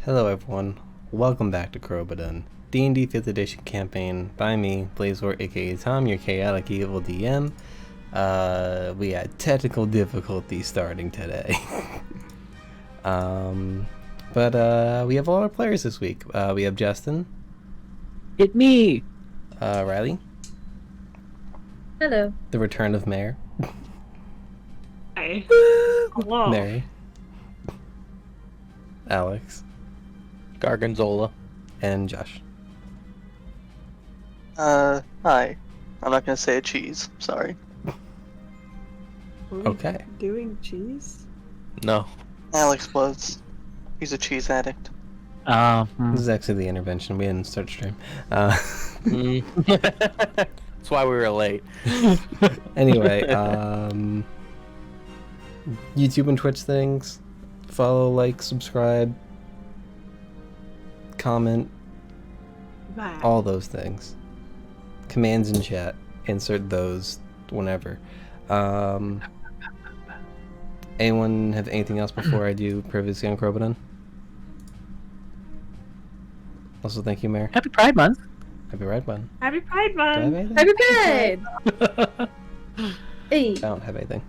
Hello everyone, welcome back to Crobaton, D&D 5th edition campaign by me, BlazeFort, aka Tom, your chaotic evil DM. We had technical difficulty starting today. But we have all our players this week. We have Justin. Hit me! Riley. Hello. The return of Mare. Hi. Hello. Mary. Alex. Gargonzola. And Josh. Hi. I'm not gonna say a cheese. Sorry. Okay. Doing cheese? No. Alex was. He's a cheese addict. This is actually the intervention. We didn't start stream. That's why we were late. Anyway, YouTube and Twitch things. Follow, like, subscribe, comment, Bye. all those things. Commands in chat. Insert those whenever. Anyone have anything else before I do previously on Crobaton? Also, thank you, Mayor. Happy Pride Month. Happy Pride Month. Happy Pride Do I have Month. anything? Happy Pride. Hey. I don't have anything.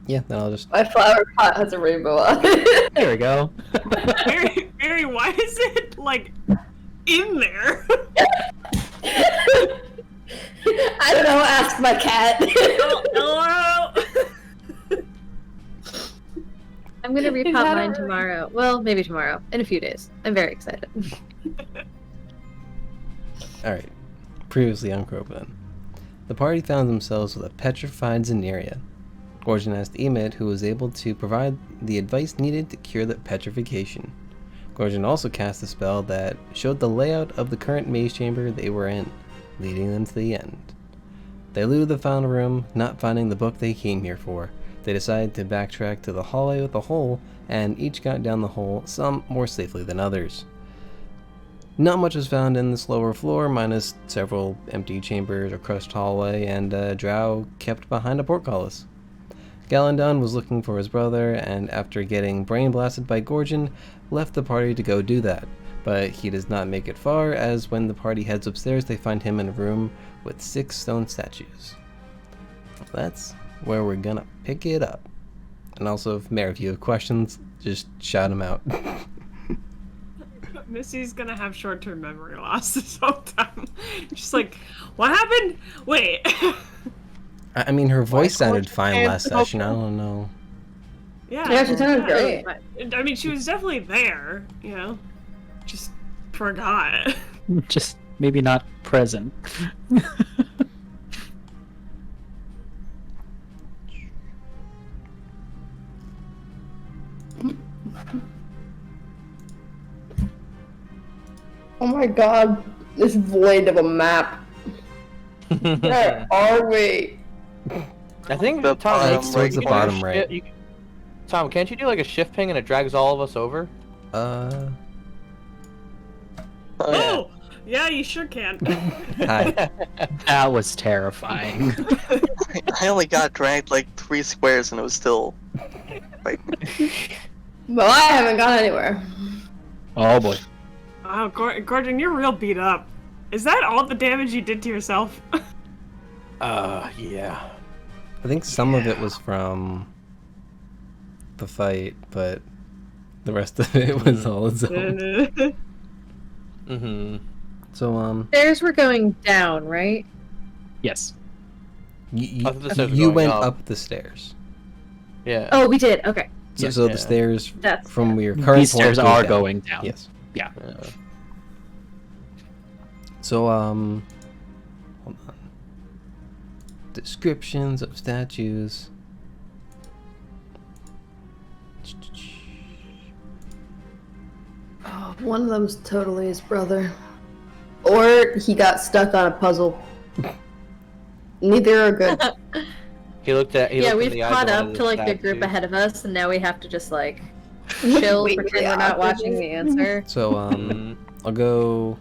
Yeah, then I'll just... My flower pot has a rainbow on it. There we go. Mary, why is it, like, in there? I don't know, ask my cat. Hello? I'm gonna repop that mine a- tomorrow. Well, maybe tomorrow. In a few days. I'm very excited. Alright. Previously on Crobaton. The party found themselves with a petrified Zeneria. Gorgon asked Emid who was able to provide the advice needed to cure that petrification. Gorgon also cast a spell that showed the layout of the current maze chamber they were in, leading them to the end. They looted the final room, not finding the book they came here for. They decided to backtrack to the hallway with the hole, and each got down the hole, some more safely than others. Not much was found in this lower floor, minus several empty chambers, a crushed hallway, and a drow kept behind a portcullis. Gallandon was looking for his brother, and after getting brain blasted by Gorgon, left the party to go do that. But he does not make it far, as when the party heads upstairs, they find him in a room with 6 stone statues. That's where we're gonna pick it up. And also, if Mare, if you have questions, just shout them out. Missy's gonna have short-term memory loss this whole time. Just like, what happened? Wait. I mean, her voice sounded Gorgon fine and last session, I don't know. Yeah, she sounded great. I mean, she was definitely there, you know? Just forgot. Just maybe not present. Oh my god, this void of a map. Where are we? I think The Tom, bottom It's towards the right bottom corner. right. Tom, can't you do like a shift ping and it drags all of us over? Oh, yeah. Oh! Yeah, you sure can. Hi. That was terrifying. I only got dragged like 3 squares and it was still like Well, I haven't gone anywhere. Oh boy. Wow, Gordon, you're real beat up. Is that all the damage you did to yourself? Yeah. I think some of it was from the fight, but the rest of it was all its own. Mm-hmm. So, Stairs were going down, right? Yes. you, I thought the stairs were you going went up. up the stairs. Yeah. Oh, we did. Okay. So, Yeah. so Yeah. the stairs That's from your current These stairs point are down. going down. Yes. Yeah. So, hold on. Descriptions of statues. Oh, one of them's totally his brother. Or he got stuck on a puzzle. Neither are good. He looked at. He yeah, looked in we've the eyes caught of one up of to like the group statues. ahead of us, and now we have to just like chill, Wait, pretend yeah, we're not watching the answer. So, Mhm. I'll go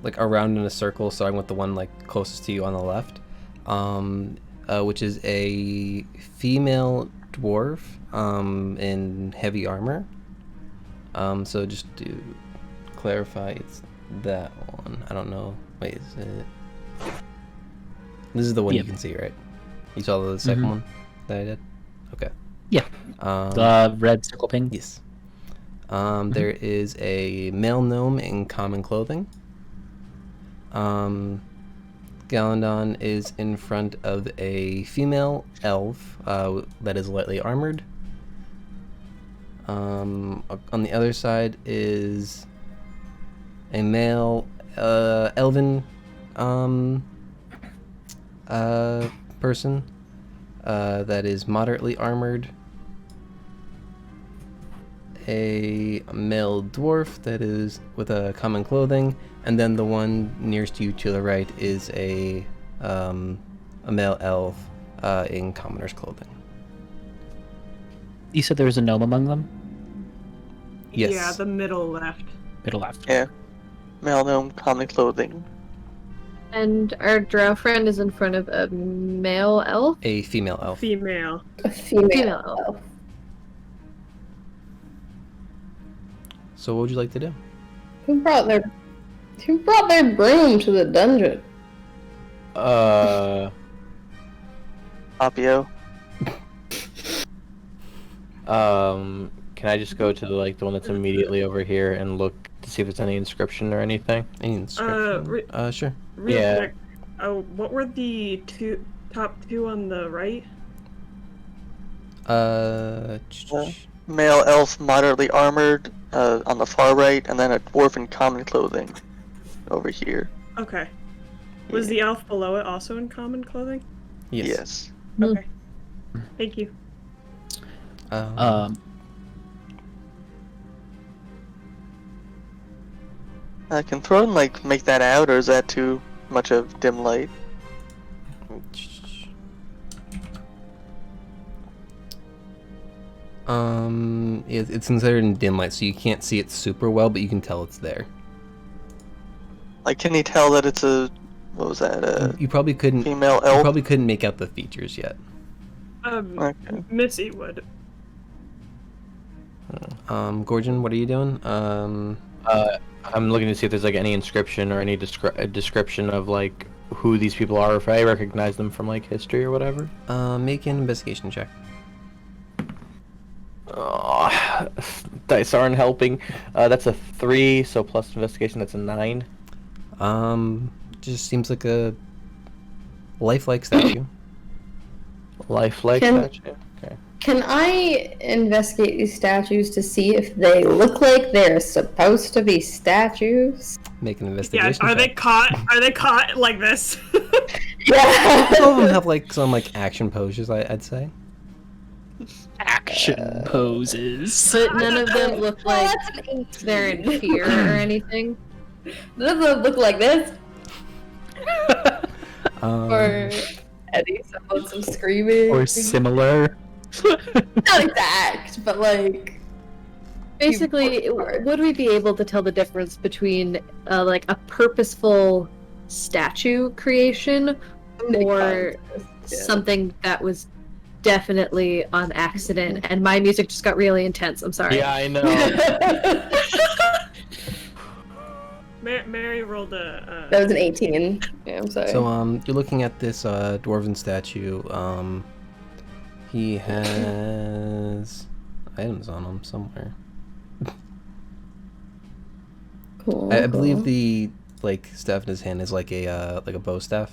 like around in a circle, starting with the one like closest to you on the left. which is a female dwarf in heavy armor. So just to clarify, it's that one. I don't know. Wait, is it? This is the one you can see, right? You saw the 2nd one that I did? Okay. Yeah. The red circle ping. Yes. There is a male gnome in common clothing. Galandon is in front of a female elf that is lightly armored. On the other side is a male elven person that is moderately armored. A male dwarf that is with a common clothing, and then the one nearest to you to the right is a male elf in commoner's clothing. You said there was a gnome among them? Yes. Yeah, the middle left. Middle left. Yeah. Male gnome, common clothing. And our drow friend is in front of a male elf? A female elf. Female. A female Female. elf. So what would you like to do? Who brought their broom to the dungeon? Papio. Can I just go to the one that's immediately over here and look to see if there's any inscription or anything? Any inscription? Sure. Real Yeah. quick. Oh, what were the top two on the right? Male elf, moderately armored, on the far right, and then a dwarf in common clothing over here. Okay. Was the elf below it also in common clothing? Yes. Okay. Thank you. Can Thrown make that out, or is that too much of dim light? It's considered in dim light, so you can't see it super well, but you can tell it's there. Can you tell that it's a, what was that, You probably couldn't. female You elf? probably couldn't make out the features yet. Okay. Missy would. Gorgon, what are you doing? I'm looking to see if there's any inscription or any description of who these people are, if I recognize them from history or whatever. Make an investigation check. Oh, dice aren't helping. That's a 3, so plus investigation, that's a 9. Just seems like a lifelike statue. Lifelike Can- statue? Okay. Can I investigate these statues to see if they look like they're supposed to be statues? Make an Yeah, investigation are they check. caught? Are they caught like this? Yeah. Some of them have some action poses, I'd say. Action poses. But none of them look Well, like that's an 18. they're in fear or anything. None of them look like this. Or Eddie, some screaming. Or similar. Not exact, but Basically, would we be able to tell the difference between a purposeful statue creation or something that was definitely on accident? And my music just got really intense. I'm sorry. Yeah, I know. Mary rolled a. That was an 18. Yeah, I'm sorry. So you're looking at this dwarven statue. He has items on him somewhere. Cool, I believe cool. the staff in his hand is like a bow staff.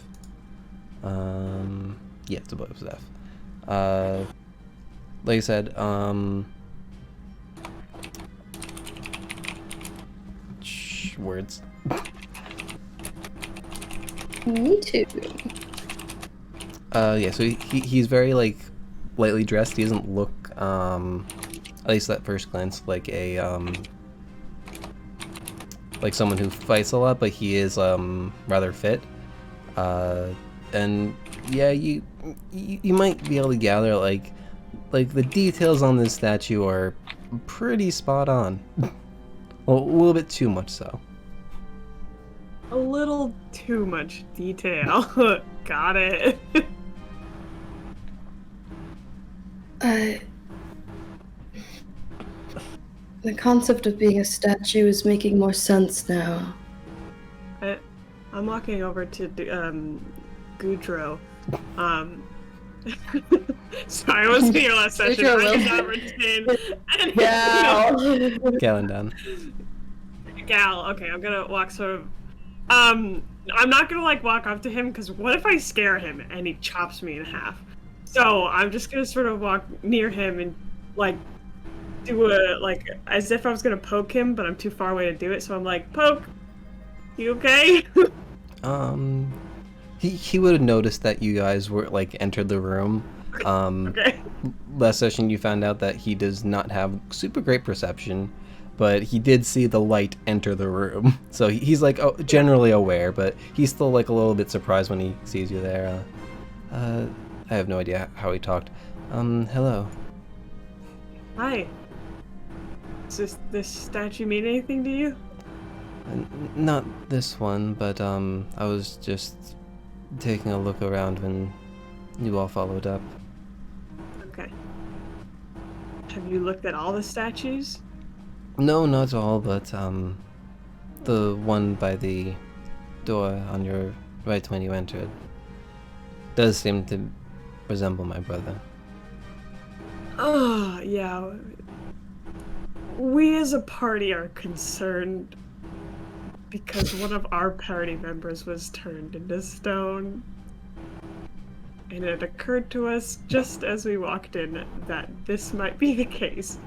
Yeah, it's a bow staff. Like I said, words. Me too. Yeah, so he's very lightly dressed. He doesn't look at least at first glance like a someone who fights a lot, but he is rather fit. And yeah, you might be able to gather like the details on this statue are pretty spot on. Well, a little bit too much so. A little too much detail. Got it. The concept of being a statue is making more sense now. I'm walking over to Goudreau. Sorry, I wasn't here last session. Goudreau I will- did not retain. Galen down. Gal, okay, I'm gonna walk sort of. I'm not gonna like walk up to him because what if I scare him and he chops me in half? So I'm just gonna sort of walk near him and like do a like as if I was gonna poke him, but I'm too far away to do it. So I'm like, poke. You okay? He would have noticed that you guys were like entered the room. Okay. Last session you found out that he does not have super great perception, but he did see the light enter the room. So he's like generally aware, but he's still like a little bit surprised when he sees you there. I have no idea how he talked. Hello. Hi. Does this statue mean anything to you? Not this one, but I was just taking a look around when you all followed up. Okay. Have you looked at all the statues? No, not all, but the one by the door on your right when you entered does seem to resemble my brother. Oh, yeah. We as a party are concerned because one of our party members was turned into stone. And it occurred to us just as we walked in that this might be the case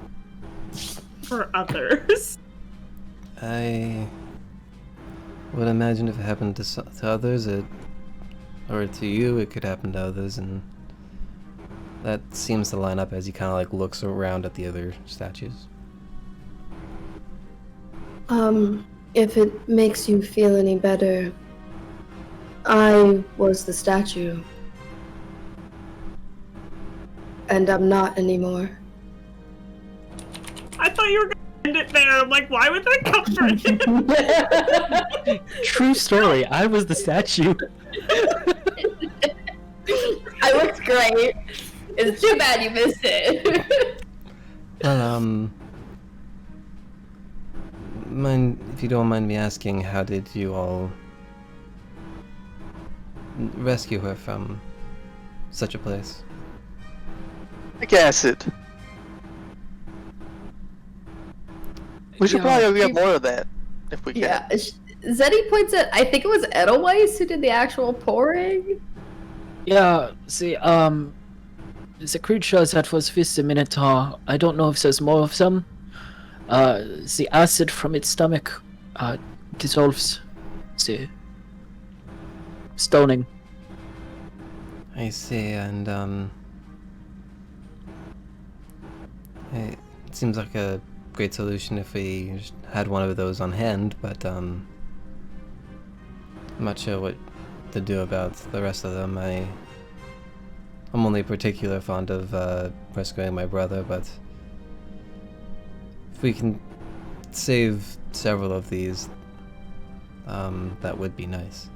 for others. I would imagine if it happened to others, or to you, it could happen to others, and that seems to line up as he kind of like looks around at the other statues. If it makes you feel any better, I was the statue. And I'm not anymore. I thought you were gonna end it there. I'm like, why would that comfort him? True story. I was the statue. I looked great. It's too bad you missed it. Well, if you don't mind me asking, how did you all rescue her from such a place? Like acid. We should probably get more of that if we can. Yeah. Zeddy points at, I think it was Edelweiss who did the actual pouring. Yeah, see, the creatures that was with the Minotaur, I don't know if there's more of them. The acid from its stomach dissolves the stoning. I see, and it seems like a great solution if we just had one of those on hand, but I'm not sure what to do about the rest of them. I'm only particularly fond of rescuing my brother, but if we can save several of these, that would be nice.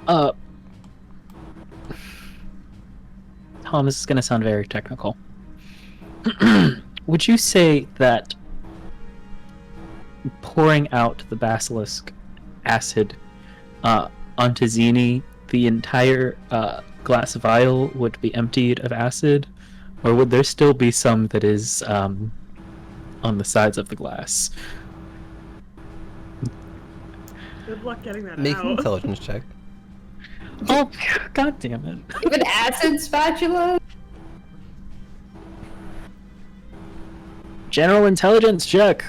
Tom, this is going to sound very technical. Would you say that pouring out the basilisk acid onto Zini, the entire glass vial would be emptied of acid? Or would there still be some that is on the sides of the glass? Good luck getting that Make an out. intelligence check. Oh, god damn it. Even acid spatula? General intelligence check.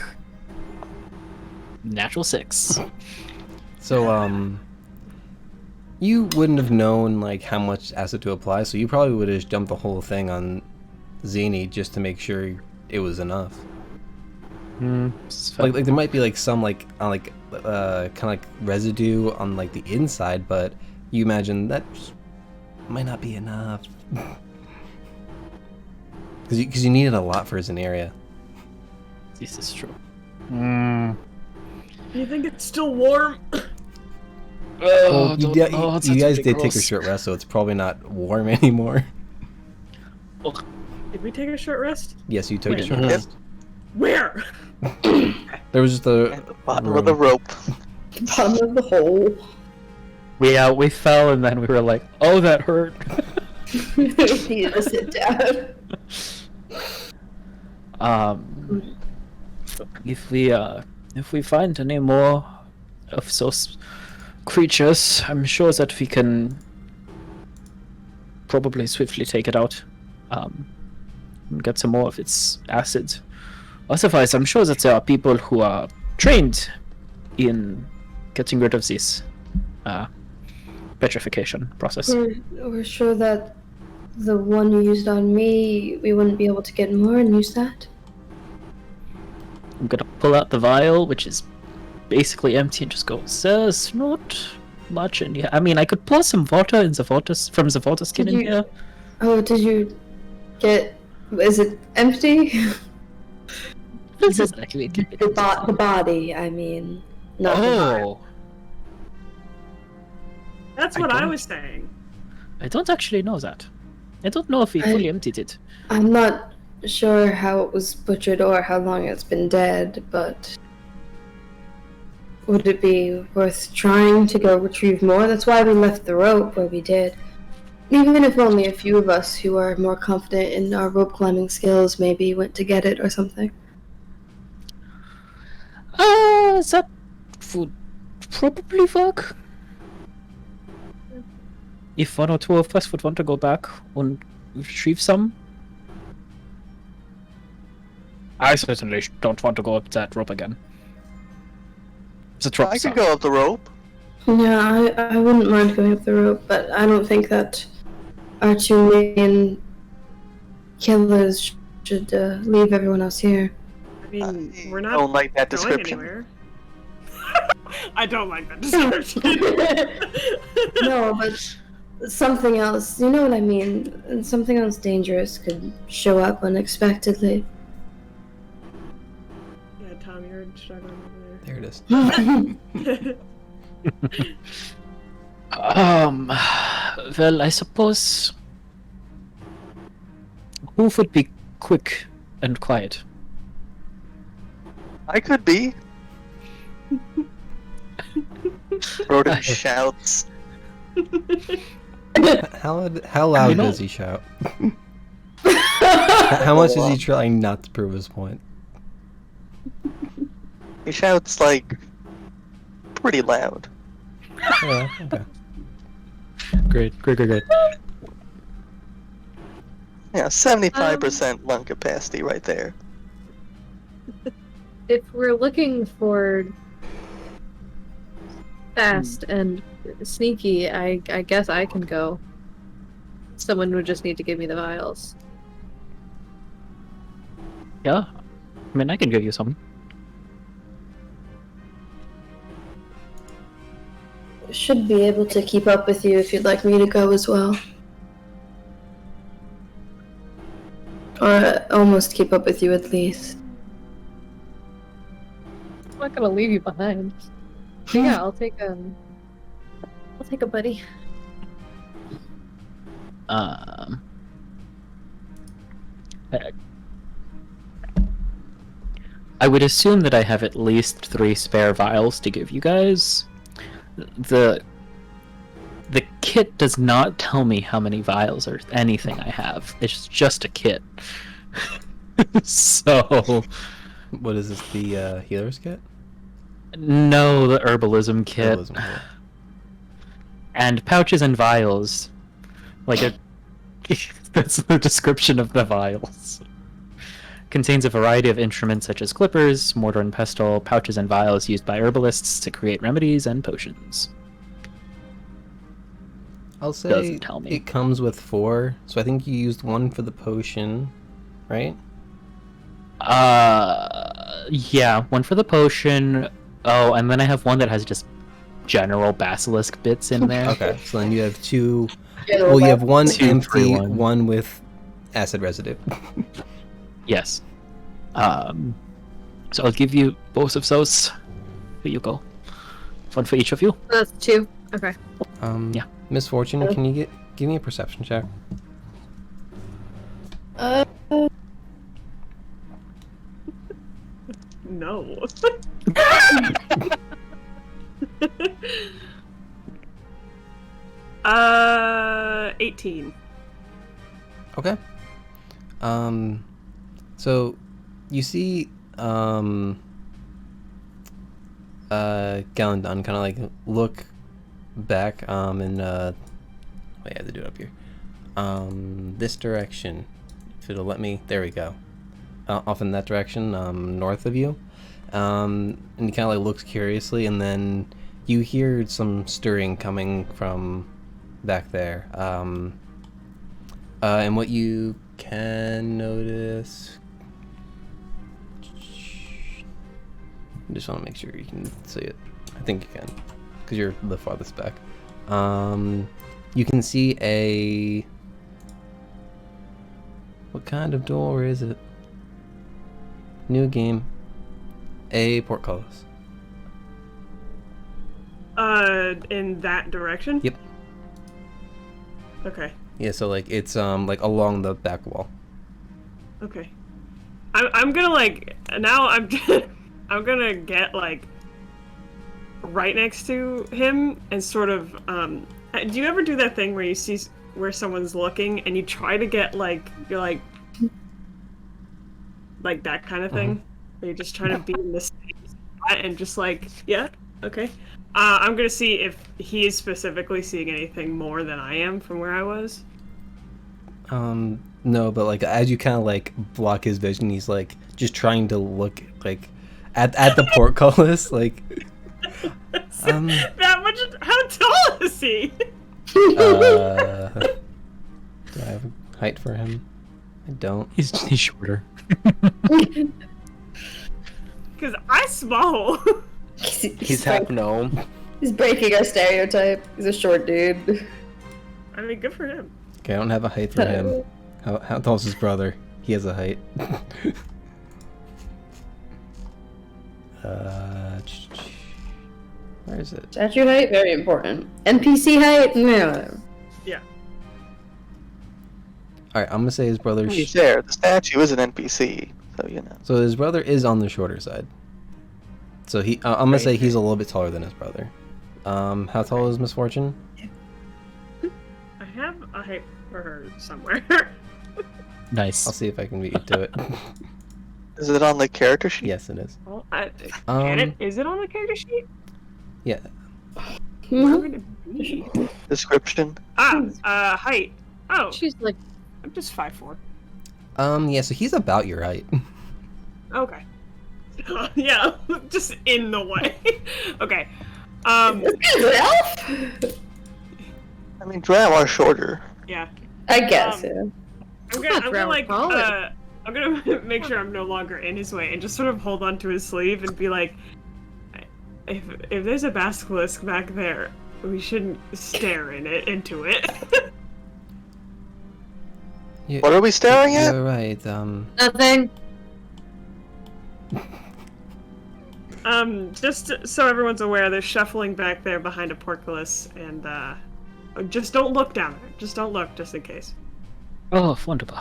Natural 6. So, you wouldn't have known, like, how much acid to apply, so you probably would have just dumped the whole thing on Zini just to make sure it was enough. Like there might be, like, some, like, kind of, like, residue on, like, the inside, but you imagine that just might not be enough. Because you needed a lot for Zenaria. This is true. You think it's still warm? Well, you guys did take a short rest, so it's probably not warm anymore. Did we take a short rest? Yes, you took a Wait. short rest. Where? There was just a At the bottom of the rope. Bottom of the hole. We fell and then we were like, oh, that hurt. We needed to sit down. If we find any more of those creatures, I'm sure that we can probably swiftly take it out. And get some more of its acid. Otherwise, I'm sure that there are people who are trained in getting rid of this petrification process. We're sure that the one you used on me, we wouldn't be able to get more and use that. I'm gonna pull out the vial, which is basically empty, and just go, there's not much in here. I mean, I could pour some water in the water from the water skin in here. Oh, did you get... Is it empty? This is actually The body, I mean. Not the vial. Oh, That's I what I don't- was saying. I don't actually know that. I don't know if we fully emptied it. I'm not sure how it was butchered or how long it's been dead, but would it be worth trying to go retrieve more? That's why we left the rope where we did. Even if only a few of us who are more confident in our rope climbing skills maybe went to get it or something. That would probably work. If one or two of us would want to go back and retrieve some. I certainly don't want to go up that rope again. The I rope's could up. go up the rope. Yeah, I wouldn't mind going up the rope, but I don't think that our two main killers should leave everyone else here. I mean, I we're not don't like that going description. anywhere. I don't like that description. No, but something else, you know what I mean? And something else dangerous could show up unexpectedly. Yeah, Tom, you're struggling over There it is. there. Well, I suppose. Who would be quick and quiet? I could be. Rodin shouts. How loud does he shout? How much is he trying not to prove his point? He shouts like pretty loud. Yeah, okay. Great. Yeah, 75% lung capacity right there. If we're looking for fast and sneaky, I guess I can go. Someone would just need to give me the vials. Yeah. I mean, I can give you some. Should be able to keep up with you if you'd like me to go as well. Or almost keep up with you at least. I'm not gonna leave you behind. But yeah, I'll take a buddy. I would assume that I have at least 3 spare vials to give you guys. The kit does not tell me how many vials or anything I have. It's just a kit. So, What is this, the healer's kit? no, the herbalism kit. Herbalism kit. And pouches and vials. Like a that's the description of the vials. Contains a variety of instruments such as clippers, mortar and pestle, pouches and vials used by herbalists to create remedies and potions. I'll say Doesn't tell me. it comes with 4, so I think you used 1 for the potion, right? Yeah, 1 for the potion. Oh, and then I have 1 that has just general basilisk bits in there. Okay, so then you have 2. General Well, you have 1 2 empty, free one. 1 with acid residue. Yes. So I'll give you both of those. Here you go. 1 for each of you. That's 2. Okay. Yeah. Misfortune, can you give me a perception check? No. 18. Okay. So you see, Gallandon kind of like look back, and wait, I have to do it up here. This direction. If it'll let me, there we go. Off in that direction, north of you. And he kind of like looks curiously, and then you hear some stirring coming from back there. And what you can notice, I just want to make sure you can see it. I think you can, because you're the farthest back. You can see a, what kind of door is it? New game. A portcullis. In that direction? Yep. Okay. Yeah, so like it's like along the back wall. Okay. I'm gonna like now I'm I'm gonna get like right next to him and sort of do you ever do that thing where you see where someone's looking and you try to get like you're like that kind of thing? Where you're just trying to be in the same spot and just like, yeah, okay. I'm gonna see if he is specifically seeing anything more than I am from where I was. No, but like as you kind of like block his vision, he's like just trying to look like at the portcullis, like. That much? How tall is he? Do I have a height for him? I don't. He's shorter. Because I small. He's half gnome. He's breaking our stereotype. He's a short dude. I mean, good for him. Okay, I don't have a height for him. How tall is his brother? He has a height. Where is it? Statue height, very important. NPC height, no. Yeah. Alright, I'm gonna say his brother's. To be fair, the statue is an NPC, so you know. So his brother is on the shorter side. So I'm gonna say he's a little bit taller than his brother. How tall is Misfortune? I have a height for her somewhere. Nice. I'll see if I can beat you to it. Is it on the character sheet? Yes, it is. Well, is it on the character sheet? Yeah. Where would it be? Description? Height. Oh, She's like, I'm just 5'4". Yeah. So he's about your height. Okay. Yeah, just in the way. Okay. This guy's an elf? I mean, drow are shorter. Yeah. I guess, yeah. I'm gonna like Drow I'm gonna make sure I'm no longer in his way and just sort of hold onto his sleeve and be like, if there's a basilisk back there, we shouldn't stare into it. What are we staring at? You're right. nothing. Just so everyone's aware, there's shuffling back there behind a portcullis, and just don't look down there. Just don't look, just in case. Oh, wonderful.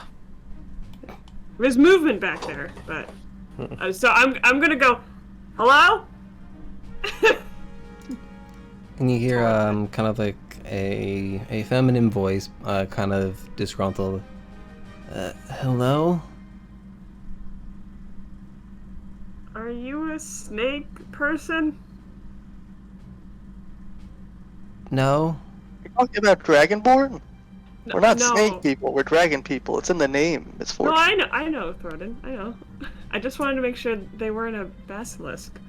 There's movement back there, but so I'm gonna go. Hello? And you hear kind of like a feminine voice, kind of disgruntled. Hello? Are you a snake person? No. You're talking about Dragonborn? No, We're not no. snake people, we're dragon people. It's in the name, Misfortune. No, I know, Thornton. I know. I just wanted to make sure they weren't a basilisk.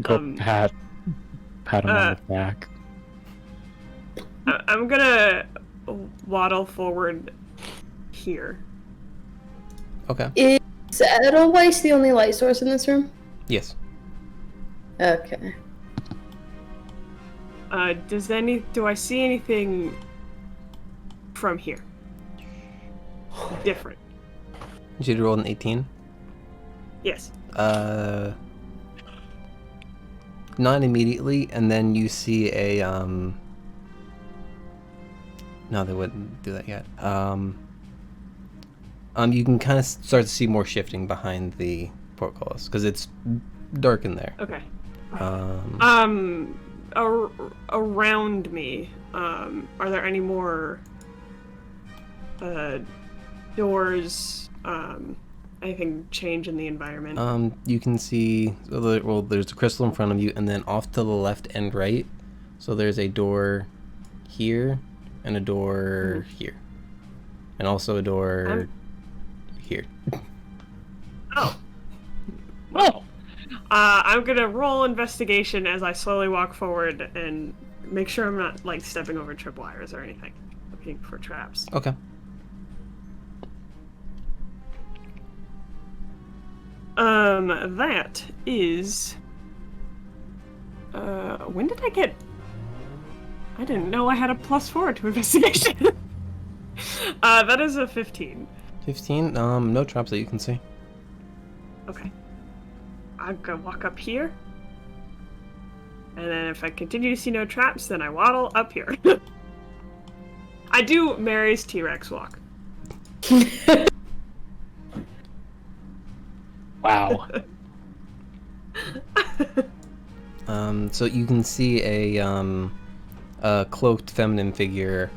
Go pat him on the back. I'm gonna waddle forward here. Okay. Is Edelweiss the only light source in this room? Yes. Okay. Do I see anything from here? Different. Did you roll an 18? Yes. Not immediately, and then you see a No, they wouldn't do that yet. You can kind of start to see more shifting behind the portcullis because it's dark in there. Okay. Um, Around me, are there any more doors? Anything change in the environment? You can see, well, there's a crystal in front of you, and then off to the left and right. So there's a door here, and a door here, and also a door here. Oh. Oh. I'm gonna roll investigation as I slowly walk forward and make sure I'm not like stepping over tripwires or anything. Looking for traps. Okay. That is. When did I get? I didn't know I had a +4 to investigation. That is a 15. 15. No traps that you can see. Okay. I'm gonna walk up here. And then if I continue to see no traps, then I waddle up here. I do Mary's T-Rex walk. Wow. So you can see a cloaked feminine figure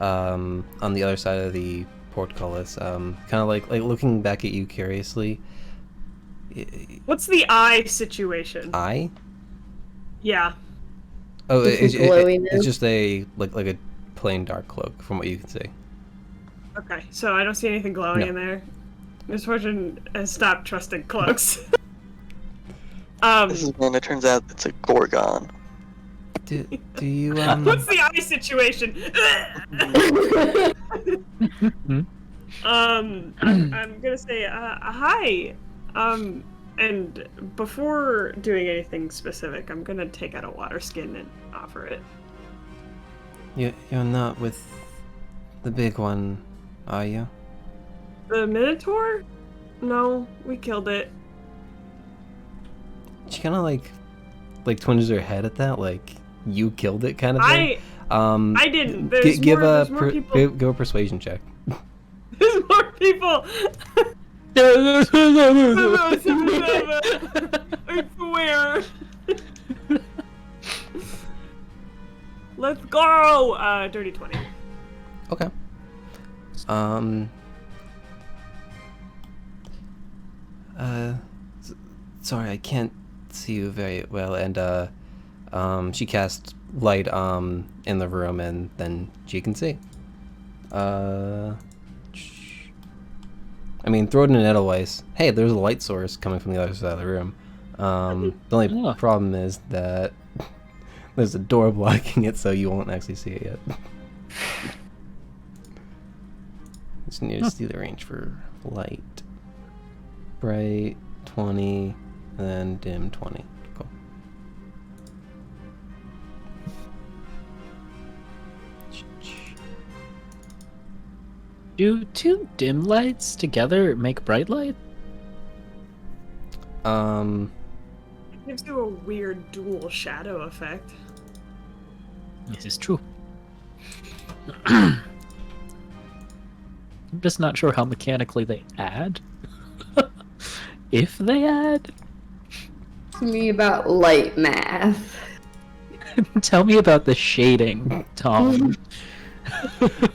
on the other side of the portcullis, kind of like looking back at you curiously. What's the eye situation? Eye? Yeah. Oh, It's glowing it's now. just a like a plain dark cloak from what you can see. Okay, so I don't see anything glowing No. in there. Miss Fortune has stopped trusting cloaks. This is when it turns out it's a Gorgon. Do you What's the eye situation? I'm gonna say hi. And before doing anything specific, I'm gonna take out a water skin and offer it. you're not with the big one, are you? The Minotaur? No, we killed it. She kind of like twinges her head at that, like you killed it kind of thing. I didn't. There's there's more people. give a persuasion check. There's more people. I swear. Let's go. Dirty 20. Okay. Sorry, I can't see you very well, and she casts light in the room, and then she can see. I mean, throw it in an Edelweiss. Hey, there's a light source coming from the other side of the room. The only Oh. problem is that there's a door blocking it, so you won't actually see it yet. Just need to see the range for light. Bright 20, and then dim 20. Cool. Do two dim lights together make bright light? It gives you a weird dual shadow effect. This is true. I'm just not sure how mechanically they add. If they add. To me about light math. Tell me about the shading, Tom.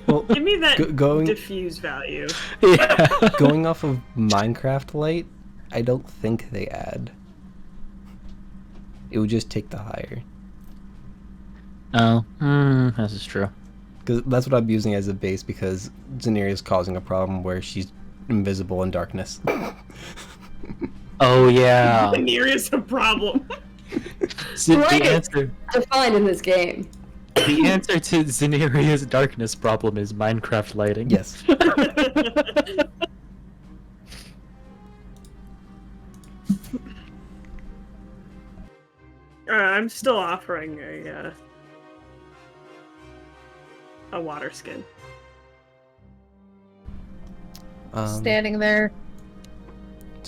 Well, Give me that going diffuse value. Yeah. going off of Minecraft light, I don't think they add. It would just take the higher. Oh, this is true. Because that's what I'm using as a base, because Zeniri is causing a problem where she's invisible in darkness. Oh yeah. Is a problem. So Right. the answer Defined in this game. to Zeniria's darkness problem is Minecraft lighting. Yes. I'm still offering a water skin. Standing there.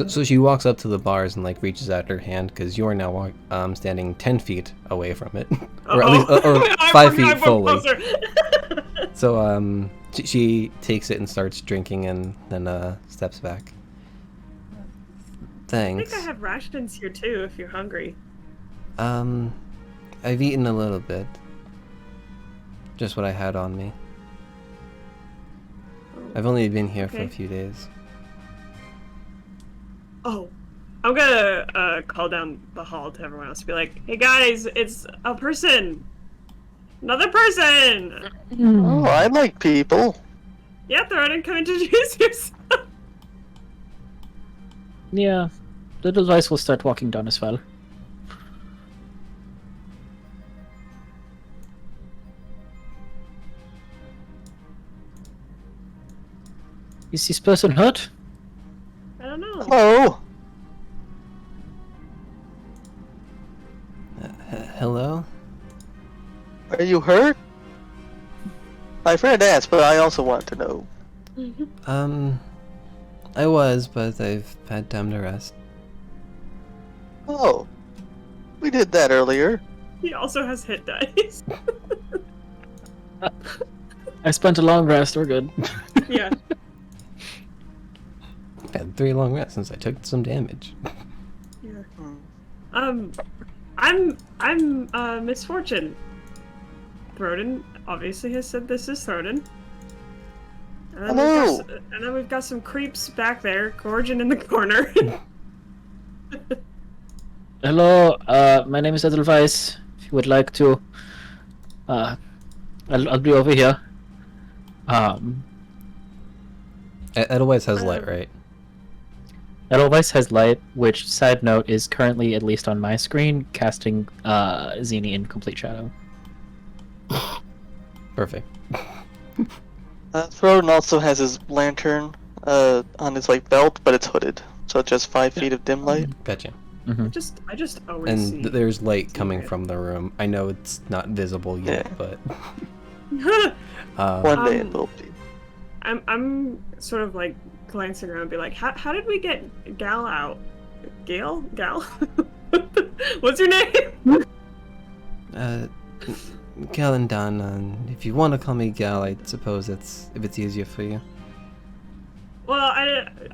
So she walks up to the bars and like reaches out her hand because you are now standing 10 feet away from it, or at least or I 5 forgot feet I went fully. closer. So she takes it and starts drinking and then steps back. I Thanks. think I have rations here too if you're hungry. I've eaten a little bit. Just what I had on me. I've only been here for a Okay. few days. Oh, I'm gonna call down the hall to everyone else. Be like, hey guys, it's a person. Another person. Oh, I like people. Yeah, Theronin, come introduce yourself. Yeah, the device will start walking down as well. Is this person hurt? I don't know. Hello. Hello? Are you hurt? My friend asked, but I also want to know. I was, but I've had time to rest. Oh, we did that earlier. He also has hit dice. I spent a long rest, we're good. Yeah. I've had 3 long rests since I took some damage. Yeah. Hmm. I'm Misfortune. Throden obviously has said this is Throden. And Hello. then we've got some creeps back there, gorging in the corner. Hello, my name is Edelweiss. If you would like to, I'll be over here. Edelweiss has light, right? Edelweiss has light, which, side note, is currently, at least on my screen, casting Zini in complete shadow. Perfect. Throden also has his lantern on his like belt, but it's hooded, so it's just 5 feet of dim light. Gotcha. I just always see. And there's light coming it. from the room. I know it's not visible yet, Yeah. but One day it Um, will be. I'm sort of like glancing around and be like, how did we get Gal out? Gal? What's your name? Galandan, if you want to call me Gal, I suppose if it's easier for you. Well,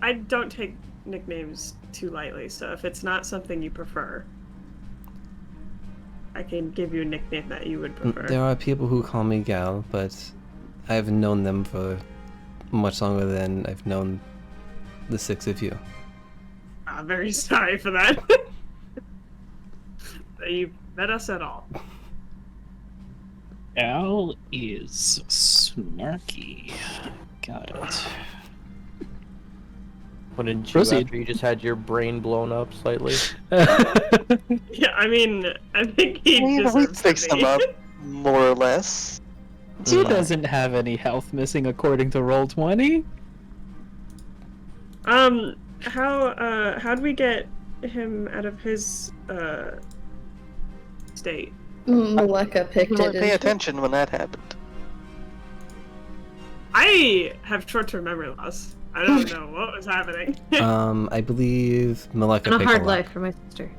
I don't take nicknames too lightly, so if it's not something you prefer, I can give you a nickname that you would prefer. There are people who call me Gal, but I've known them for much longer than I've known the 6 of you. I'm very sorry for that. That you met us at all. Al is snarky. Got it. Wouldn't you Proceed. after you just had your brain blown up slightly? Yeah, I mean, I think he We deserves fixed to be. him up, more or less. He doesn't have any health missing according to Roll20. How'd we get him out of his state? Maleka picked You it. weren't paying and- attention when that happened. I have short-term memory loss. I don't know what was happening. I believe Maleka And a picked hard a life lock. for my sister.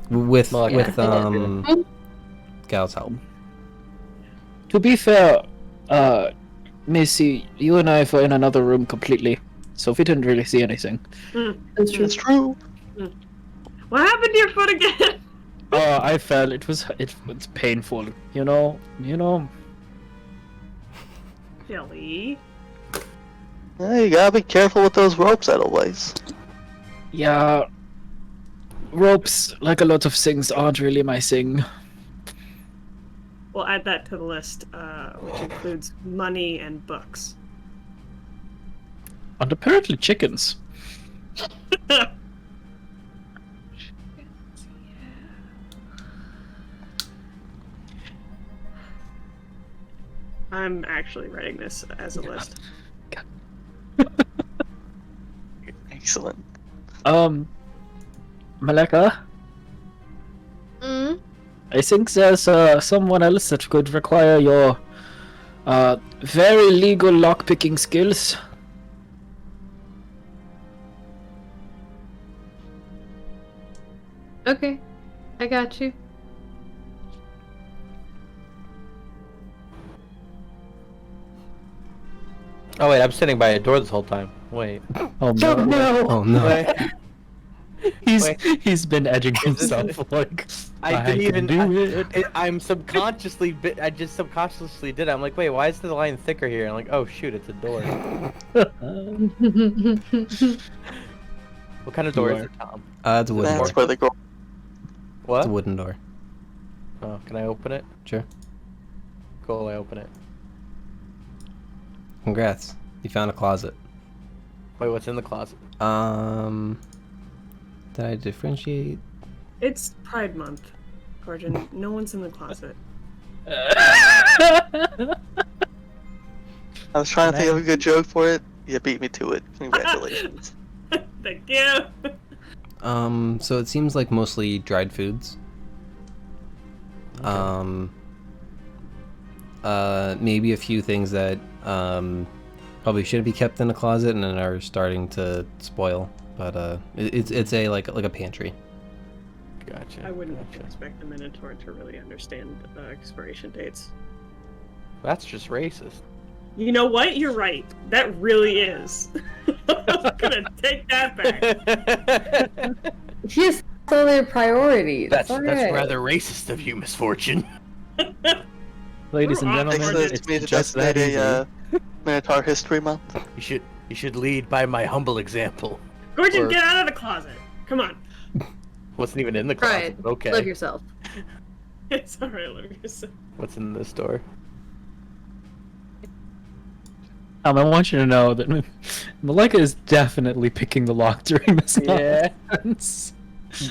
With Maleka. Gal's help. To be fair, Missy, you and I were in another room completely, so we didn't really see anything. That's true. It's true. What happened to your foot again? I fell. It was painful. You know. Billy. You gotta be careful with those ropes, Edelweiss. Yeah. Ropes, like a lot of things, aren't really my thing. We'll add that to the list, which includes money and books. And apparently chickens. I'm actually writing this as a list. Excellent. Maleka, I think there's someone else that could require your very legal lockpicking skills. Okay, I got you. Oh wait, I'm sitting by a door this whole time. Wait. Oh no. Oh no. Wait. He's been edging Is this- himself like I didn't can even. do it. I'm subconsciously. I just subconsciously did it. I'm like, wait, why is the line thicker here? I'm like, oh shoot, it's a door. What kind of door is Door. it, Tom? It's a wooden That's door. where they go. What? It's a wooden door. Oh, can I open it? Sure. Cool, I open it. Congrats. You found a closet. Wait, what's in the closet? Did I differentiate? It's Pride Month, Corjan. No one's in the closet. I was trying to think of a good joke for it. You beat me to it. Congratulations. Thank you. So it seems like mostly dried foods. Maybe a few things that probably shouldn't be kept in a closet and then are starting to spoil. But it's a like a pantry. Gotcha. I wouldn't Gotcha. expect the Minotaur to really understand expiration dates. That's just racist. You know what? You're right. That really is. I'm gonna take that back. Yes, all their priorities. That's Alright. rather racist of you, Misfortune. Ladies and We're gentlemen, awkward. it's me to just that designate easy. a Minotaur History Month. You should lead by my humble example. Gorgon, Or- get out of the closet. Come on. Wasn't even in the closet. Pride. but Okay. Love yourself. It's alright, let me just... What's in this door? I want you to know that Malika is definitely picking the lock during this Yeah. nonsense.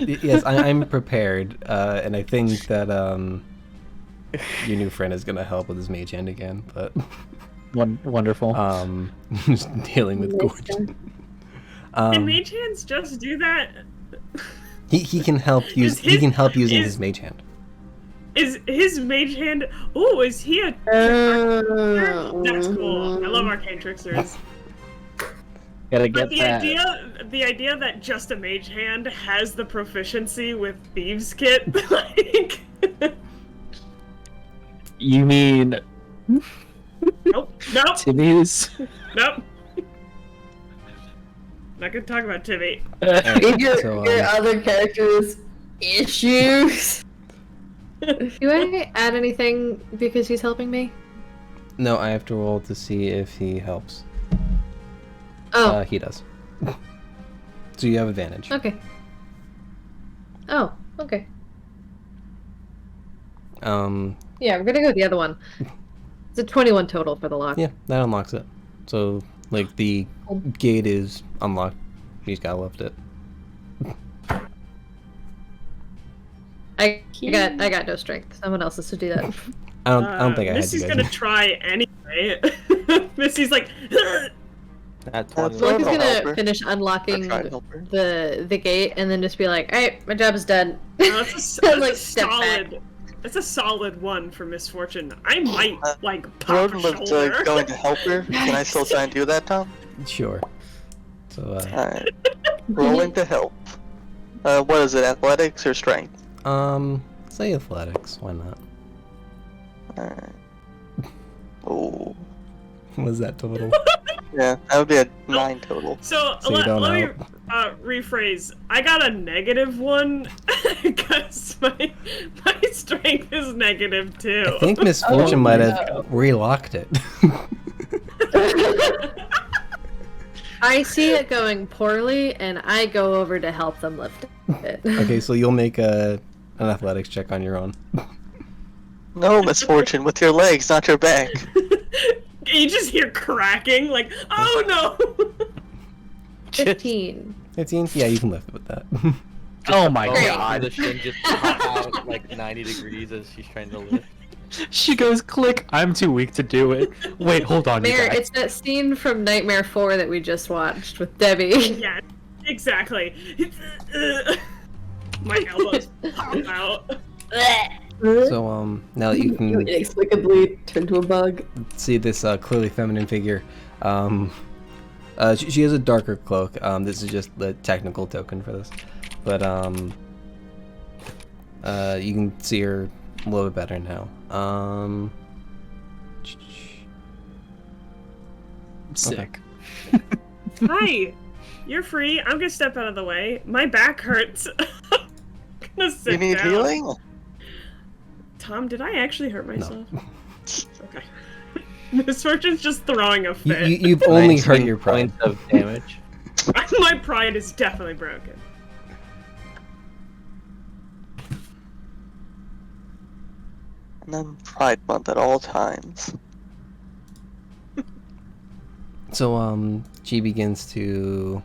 Yes, I'm prepared, and I think that your new friend is gonna help with his mage hand again, but Wonderful. just dealing with Gorgon. Can mage hands just do that? He can help use Is his- using is- his mage hand. Is his mage hand... Oh, is he a... That's cool. I love arcane tricksters. Gotta But get that. the idea that just a mage hand has the proficiency with thieves kit, like... You mean Nope. Timmy's? Nope. Not gonna talk about Timmy. So, Your other characters' issues. Do I add anything because he's helping me? no, I have to roll to see if he helps. Oh, He does. So you have advantage. okay. Oh, okay. Yeah, we're gonna go with the other one. It's a 21 total for the lock. Yeah, that unlocks it. So like the gate is unlocked. He's gotta lift it. I got no strength. Someone else has to do that. I don't think I had you Missy's guys. gonna try anyway. Missy's like... That's That's Malika's I'll help gonna her. finish unlocking I tried to help her. the gate and then just be like, alright, my job is done. That's Like, a step back. solid... That's a solid one for Misfortune. I might, like, pop a Roden was shoulder. going to help her. Can I still try and do that, Tom? Sure. So Alright. Rolling to help. What is it, athletics or strength? say athletics. Why not? Alright. Oh. What is that total? Yeah, that would be a 9 total. So, So you let don't me know. rephrase. I got a -1 because my strength is -2. I think Misfortune might have relocked it. I see it going poorly, and I go over to help them lift it. Okay, so you'll make an athletics check on your own. No, Misfortune, with your legs, not your back. You just hear cracking, like, oh no! 15. 15? Yeah, you can lift it with that. Oh my Oh, god. the shin just pop out like 90 degrees as she's trying to lift. She goes, click, I'm too weak to do it. Wait, hold on, you Mare, guys. it's that scene from Nightmare 4 that we just watched with Debbie. Yeah, exactly. My elbows pop out. So now that you can Inexplicably turned to a bug. see this clearly feminine figure, she has a darker cloak. This is just the technical token for this, but You can see her a little bit better now. Sick. Hi, you're free. I'm gonna step out of the way. My back hurts. I'm gonna sit You need down. healing? Tom, did I actually hurt myself? Okay. Misfortune's just throwing a fit. You've only hurt 19 your pride. points of damage. My pride is definitely broken. And then Pride Month at all times. So, she begins to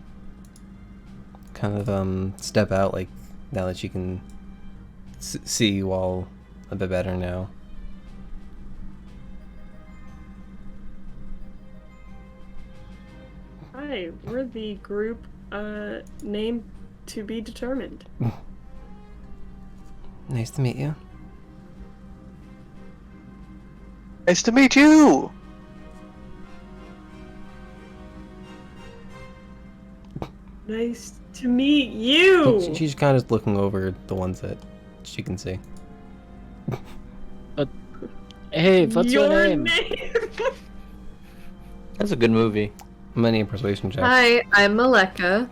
kind of, step out, like, now that she can see you all a bit better now. Hi, we're the group, name to be determined. Nice to meet you. Nice to meet you! Nice to meet you! She's kind of looking over the ones that she can see. Hey, what's your name? That's a good movie. Many a persuasion check. Hi, I'm Maleka.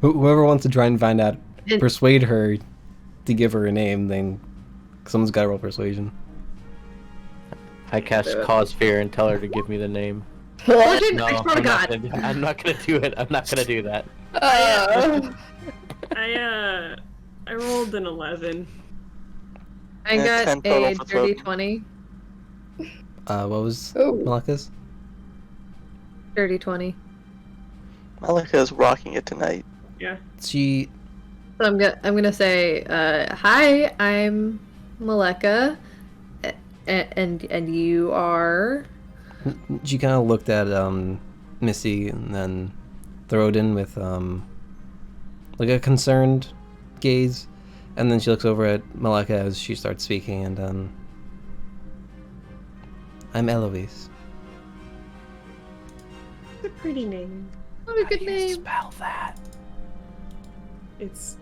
Whoever wants to try and find out, It- persuade her to give her a name, then someone's got to roll persuasion. I cast Cause Fear and tell her to give me the name. Fortune, No, I swear to I'm not God. gonna, I'm not gonna do it. I'm not gonna do that. I rolled an 11. I Yeah, 10 got total a for dirty Throat. 20. What was Oh. Malaka's? Dirty 20. Malika is rocking it tonight. Yeah. She So I'm gonna say, hi, I'm Maleka, and you are. She kind of looked at Missy and then Thorodin with like a concerned gaze, and then she looks over at Maleka as she starts speaking, and I'm Eloise. It's a pretty name. What a good name. Spell that. It's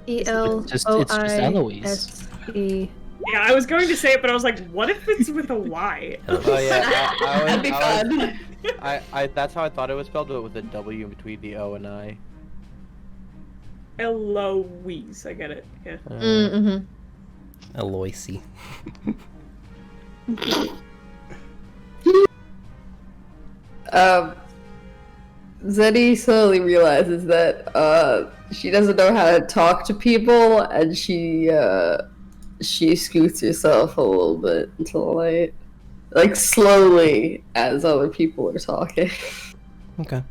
E L O It's just I Eloise. S E. yeah. I was going to say it, but I was like, what if it's with a Y? Oh yeah, That'd be fun. I that's how I thought it was spelled, but with a W in between the O and I. Eloise. I get it. Yeah. Mm-hmm. Eloise. Zeddy slowly realizes that she doesn't know how to talk to people, and she scoots herself a little bit into the light, like slowly as other people are talking. Okay.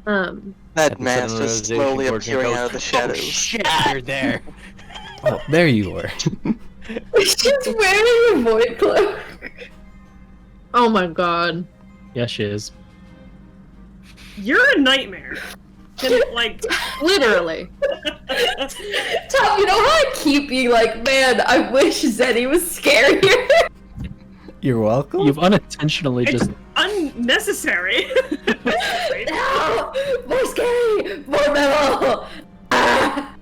That At the mask sudden is realization, slowly Gordon appearing goes, out of the "Oh, shadows. shit, you're there. Oh, there you are. She's wearing a void cloak. Oh my God. Yeah, she is. You're a nightmare. Can it, like, Literally. Tom, you know how I keep being like, man, I wish Zeddy was scarier. You're welcome. You've unintentionally it's just. unnecessary. No! More scary! More metal! Ah!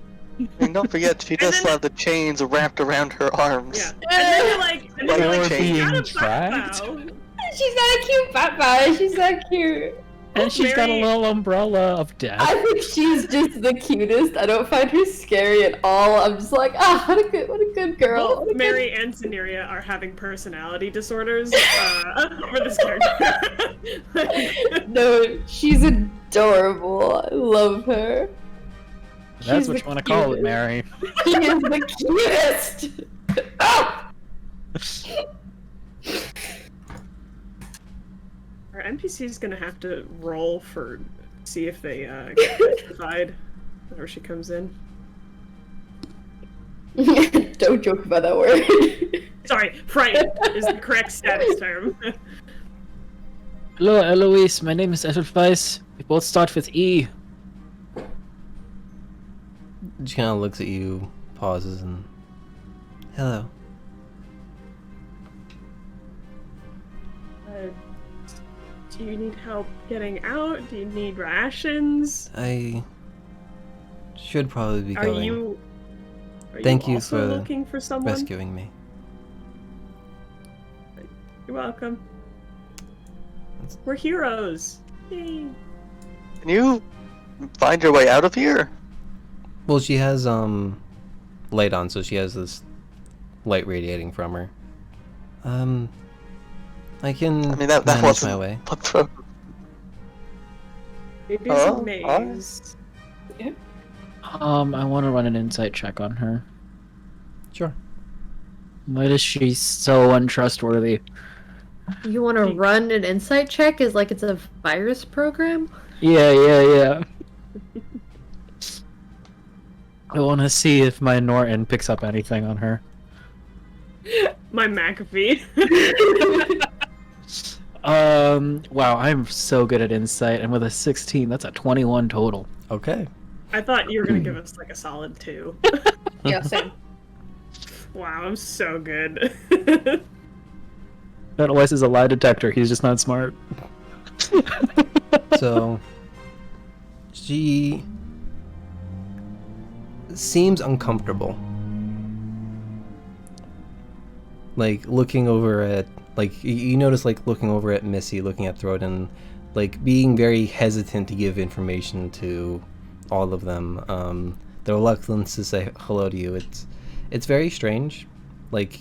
And don't forget, she does then- still have the chains wrapped around her arms. Yeah. And then you're like, Like "You being got a trapped? bow." She's got a cute papa. She's so cute. And she's got a Mary- little umbrella of death. I think she's just the cutest. I don't find her scary at all. I'm just like, ah, what a good girl. Both What a good- Mary and Saneria are having personality disorders for this character. No, she's adorable. I love her. That's she's what the you want to call it, cutest. Mary. She is the cutest. Ah! Our NPC is gonna have to roll for see if they get petrified whenever she comes in. Don't joke about that word. Sorry, frightened is the correct status term. Hello, Eloise. My name is Edelweiss. We both start with E. She kind of looks at you, pauses, and hello. Do you need help getting out? Do you need rations? I should probably be Are going. you Are Thank you also for looking for someone? rescuing me. You're welcome. We're heroes. Yay. Can you find your way out of here? Well, she has light on, so she has this light radiating from her. I can I mean, that manage wasn't my way. what the... It is Oh, a maze. I want to run an insight check on her. Sure. Why is she so untrustworthy? You want to run an insight check? Is like it's a virus program? Yeah. I want to see if my Norton picks up anything on her. My McAfee. Wow, I'm so good at insight, and with a 16, that's a 21 total. Okay. I thought you were gonna give us like a solid 2. Yeah, same. Wow, I'm so good. That Weiss is a lie detector, he's just not smart. So she seems uncomfortable. Like looking over at you notice like looking over at Missy, looking at Throat, and like being very hesitant to give information to all of them. The reluctance to say hello to you, it's very strange. Like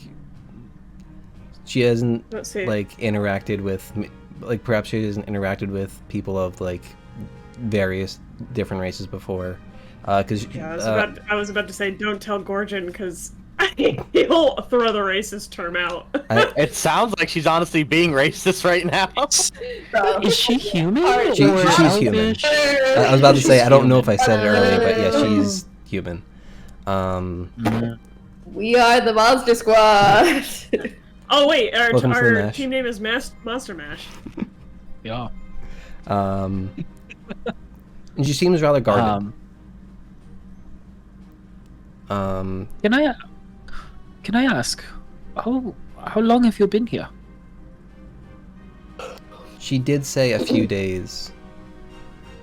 she hasn't Let's see. like interacted with like perhaps she hasn't interacted with people of like various different races before. Because Yeah, I was about to say don't tell Gorgon because he'll throw the racist term out. It sounds like she's honestly being racist right now. Is she human? She's human. I was about to say I don't know if I said it earlier, but yeah, she's human. We are the Monster Squad. Oh wait, Welcome to the our Mash. team name is Monster Mash. Yeah. And she seems rather guarded. Can I ask, how long have you been here? She did say a few days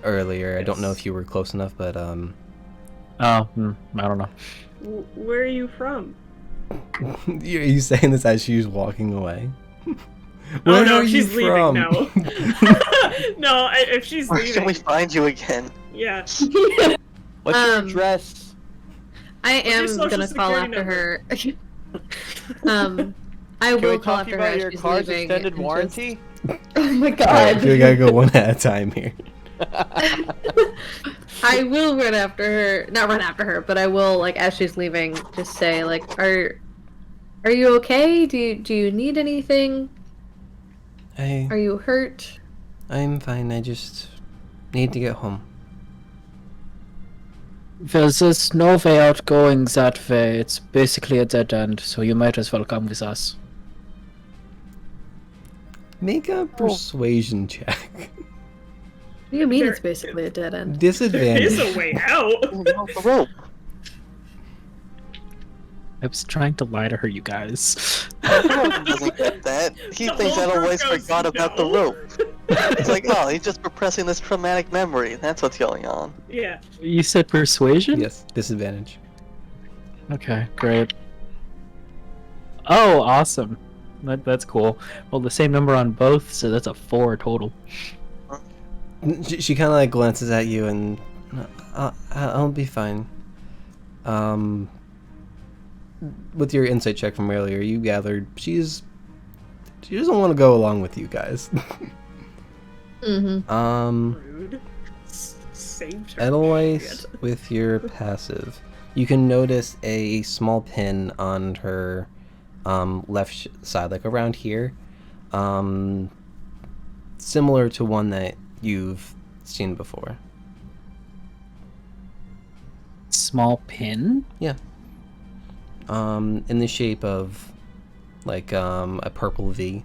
earlier. I don't know if you were close enough, but I don't know. Where are you from? are you saying this as she's walking away? Oh Where no, are she's you leaving. from? No, no. If she's Where can leaving, we find you again? yeah. What's your Um, address? I your am social gonna call security after her. I Can we will call talk to you after her about as your she's car's leaving. extended and warranty? Oh my Alright, god. we gotta go one at a time here. I will run after her. Not run after her, but I will, like, as she's leaving, just say, like, are you okay? Do you need anything? Are you hurt? I'm fine. I just need to get home. There's no way out going that way. It's basically a dead end, so you might as well come with us. Make a persuasion check. What do you mean There- it's basically a dead end? There is Disadvantage. a way out. The rope. I was trying to lie to her, you guys. Crobaton doesn't get that. He The thinks whole that group always goes, forgot about the "No." rope. It's like, oh, he's just repressing this traumatic memory. That's what's going on. Yeah. You said persuasion? Yes, disadvantage. Okay, great. Oh, awesome. That's cool. Well, the same number on both, so that's a 4 total. She kind of like glances at you and I'll be fine. With your insight check from earlier, you gathered she doesn't want to go along with you guys. Mm-hmm. Rude. Saved her. Edelweiss, with your passive, you can notice a small pin on her left side, like around here, similar to one that you've seen before. Small pin? Yeah. In the shape of like a purple V.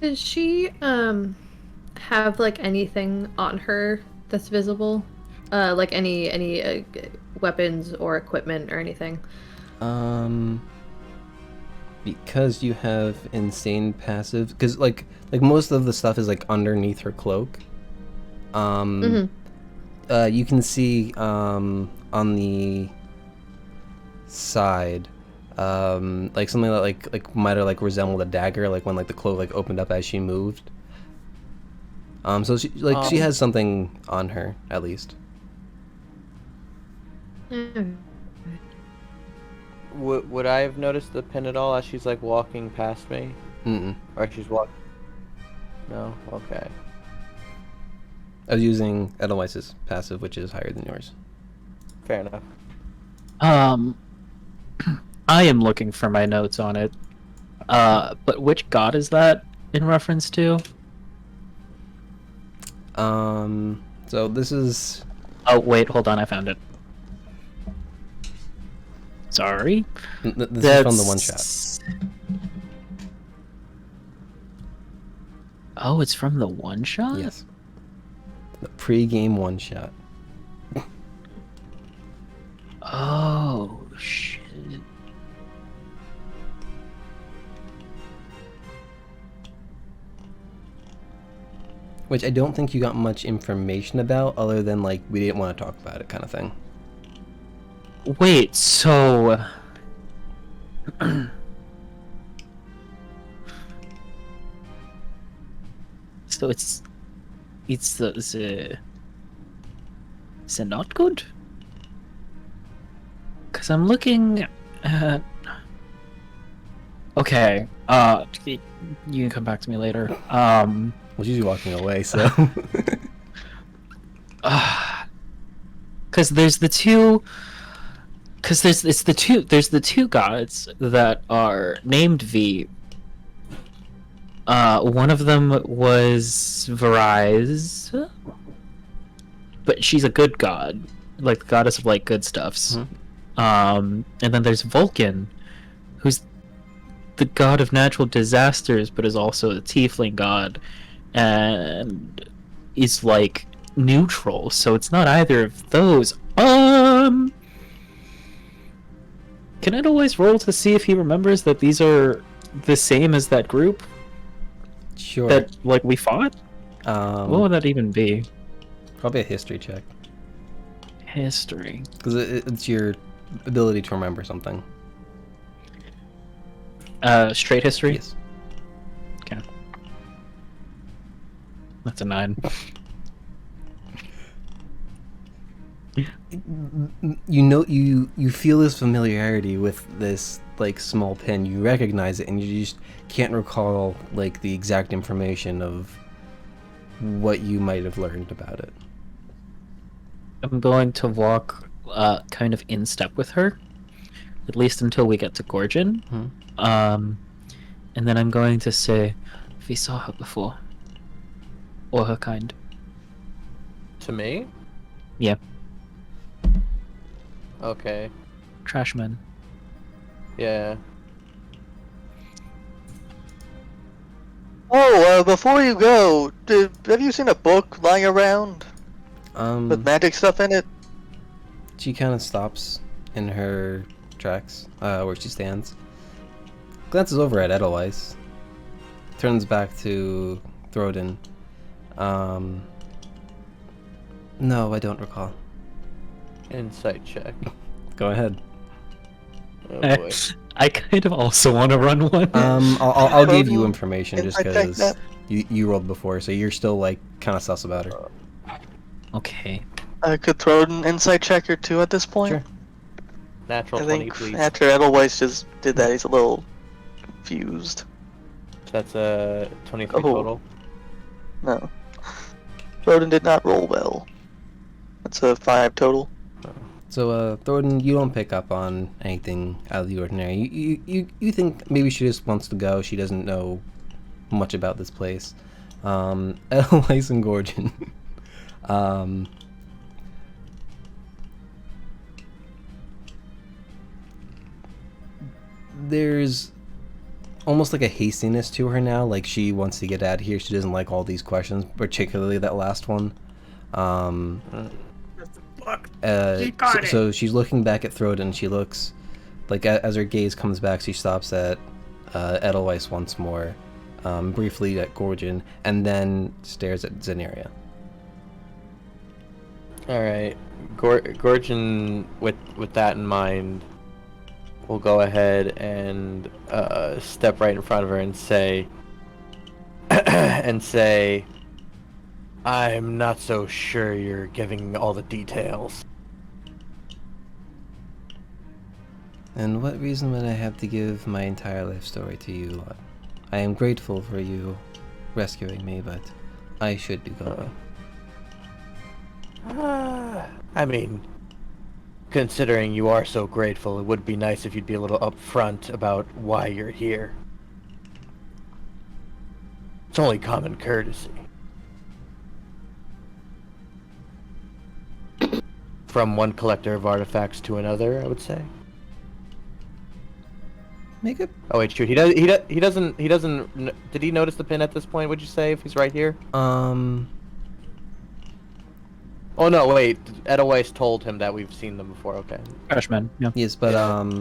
Does she have like anything on her that's visible? Like any weapons or equipment or anything? Because you have insane passive, because like most of the stuff is like underneath her cloak. You can see on the side, like something that like might have like resembled a dagger, like when like the cloak like opened up as she moved. So she has something on her at least. Would I have noticed the pin at all as she's like walking past me? Or she's walking? No. Okay. I was using Edelweiss's passive, which is higher than yours. Fair enough. I am looking for my notes on it. But which god is that in reference to? So this is... Oh, wait, hold on, I found it. Sorry. This is from the one-shot. Oh, it's from the one-shot? Yes. The pre-game one-shot. Oh, shit. Which I don't think you got much information about, other than like we didn't want to talk about it kind of thing. Wait, so... so it's not good? Because I'm looking at... Okay, you can come back to me later. Well, she's usually walking away, so... Because there's the two... Because there's the two gods that are named V. One of them was Verise, but she's a good god, like the goddess of like good stuffs. And then there's Vulcan, who's the god of natural disasters, but is also a tiefling god, and is like neutral. So it's not either of those. Can it always roll to see if he remembers that these are the same as that group? Sure. That, like, we fought? What would that even be? Probably a history check. History. Because it's your ability to remember something. Straight history? Yes. Okay. That's a 9. You know, you feel this familiarity with this like small pin. You recognize it, and you just can't recall like the exact information of what you might have learned about it. I'm going to walk kind of in step with her, at least until we get to Gorgon. And then I'm going to say, we saw her before. Or her kind. To me? Yeah. Okay. Trashman. Yeah. Oh, before you go, have you seen a book lying around with magic stuff in it? She kind of stops in her tracks, where she stands. Glances over at Edelweiss. Turns back to Throden. No, I don't recall. Insight check. Go ahead. Oh boy. I kind of also want to run one. I'll give you information just Insight check because that. you rolled before, so you're still like kind of sus about her. Okay. I could throw an insight check or two at this point. Sure. Natural I 20, think please. after Edelweiss just did that, he's a little confused. That's a 23 Oh. total. No. Roden did not roll well. That's a 5 total. So, Thornton, you don't pick up on anything out of the ordinary. You think maybe she just wants to go. She doesn't know much about this place. Edelweiss and Gorgon. There's almost like a hastiness to her now. Like she wants to get out of here. She doesn't like all these questions, particularly that last one. So she's looking back at Throden, and she looks like as her gaze comes back, she stops at Edelweiss once more, briefly at Gorgon, and then stares at Zenaria. All right, Gorgon, with that in mind, will go ahead and step right in front of her and say, "I'm not so sure you're giving all the details." And what reason would I have to give my entire life story to you, Lord? I am grateful for you rescuing me, but I should be going. I mean, considering you are so grateful, it would be nice if you'd be a little upfront about why you're here. It's only common courtesy. From one collector of artifacts to another, I would say. Make it. Oh wait, shoot. He doesn't. Did he notice the pin at this point? Would you say if he's right here? Oh no, wait. Edelweiss told him that we've seen them before. Okay. Freshman, yeah. Yes, but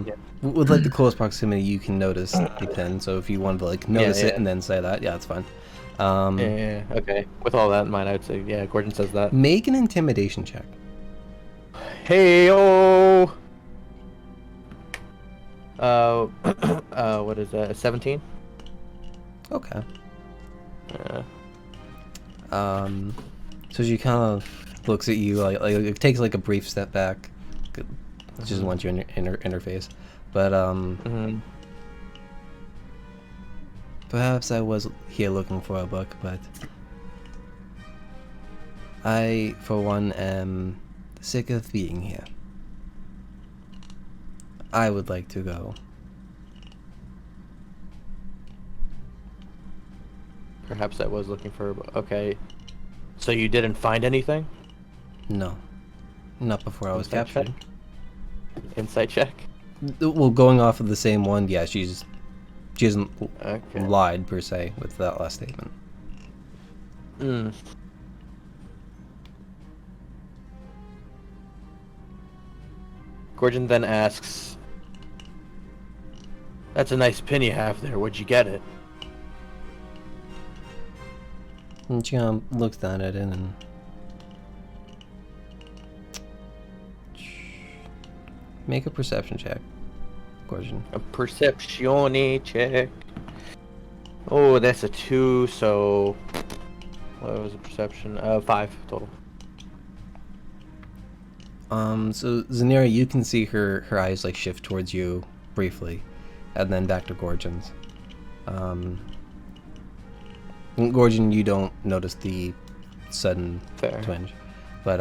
Yeah. with like the close proximity, you can notice the pin. So if you wanted to like notice it and then say that, yeah, it's fine. Yeah. Okay. With all that in mind, I would say yeah. Gordon says that. Make an intimidation check. Hey oh. What is that? 17. Okay. Yeah. So she kind of looks at you like it takes like a brief step back. Just wants your interface, but perhaps I was here looking for a book, but I, for one, am sick of being here. I would like to go. Perhaps I was looking for. Okay. So you didn't find anything? No, not before I was Insight captured. check? Insight check. Well, going off of the same one, yeah, she hasn't Okay. lied per se with that last statement. Hmm. Gordon then asks, "That's a nice pin you have there. Where'd you get it?" And she looks down at it and make a perception check, Gordon. A perceptione check. Oh, that's a 2, so... What was the perception? 5 total. So Zanera, you can see her eyes like shift towards you briefly, and then back to Gorgon's. Gorgon, you don't notice the sudden Fair. twinge, but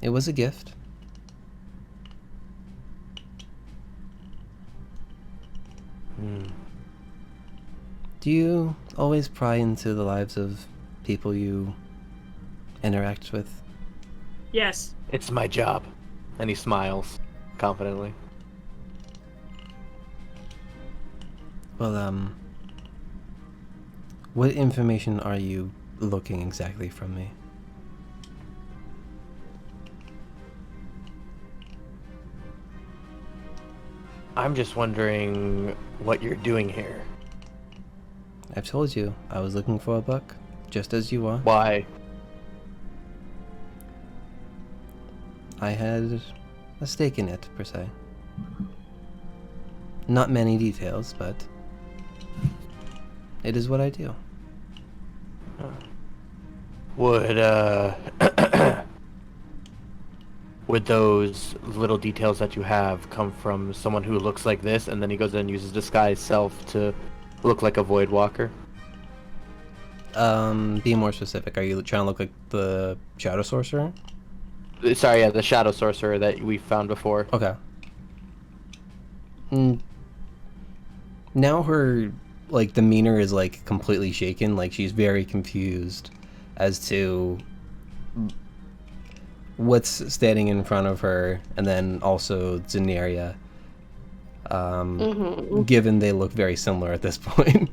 it was a gift. Do you always pry into the lives of people you interact with? Yes. It's my job. And he smiles confidently. Well, what information are you looking exactly from me? I'm just wondering what you're doing here. I've told you, I was looking for a book, just as you are. Why? I had a stake in it, per se. Not many details, but it is what I do. Would those little details that you have come from someone who looks like this, and then he goes and uses disguise self to look like a Void Walker? Be more specific. Are you trying to look like the Shadow Sorcerer? Sorry, yeah, the Shadow Sorcerer that we found before. Okay. Now her, like, demeanor is, like, completely shaken. Like, she's very confused as to what's standing in front of her, and then also Zeneria. Given they look very similar at this point.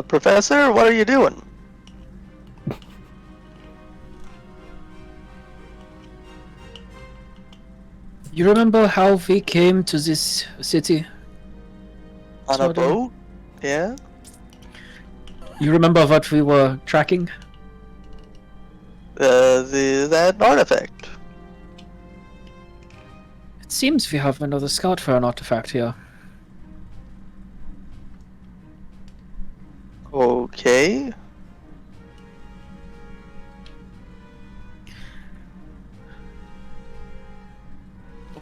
Professor, what are you doing? You remember how we came to this city? On a Sort of. boat? Yeah? You remember what we were tracking? That artifact. It seems we have another scout for an artifact here. Okay.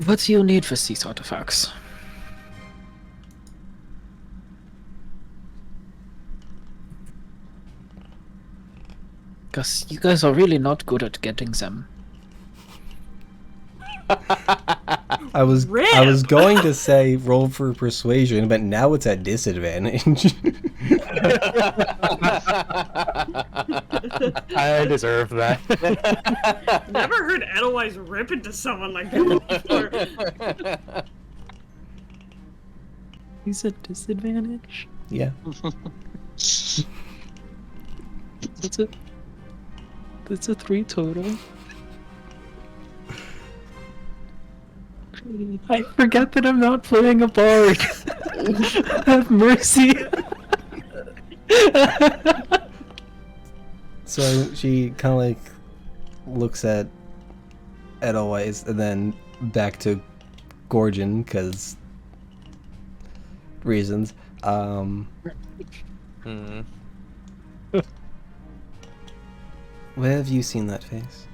What do you need for these artifacts? Because you guys are really not good at getting them. I was Rip! going to say roll for persuasion, but now it's at disadvantage. I deserve that. Never heard Edelweiss rip into someone like that before. He's at disadvantage? Yeah. That's a 3 total. I forget that I'm not playing a bard. Have mercy. So she kind of like looks at Edelweiss and then back to Gorgon because reasons. Where have you seen that face?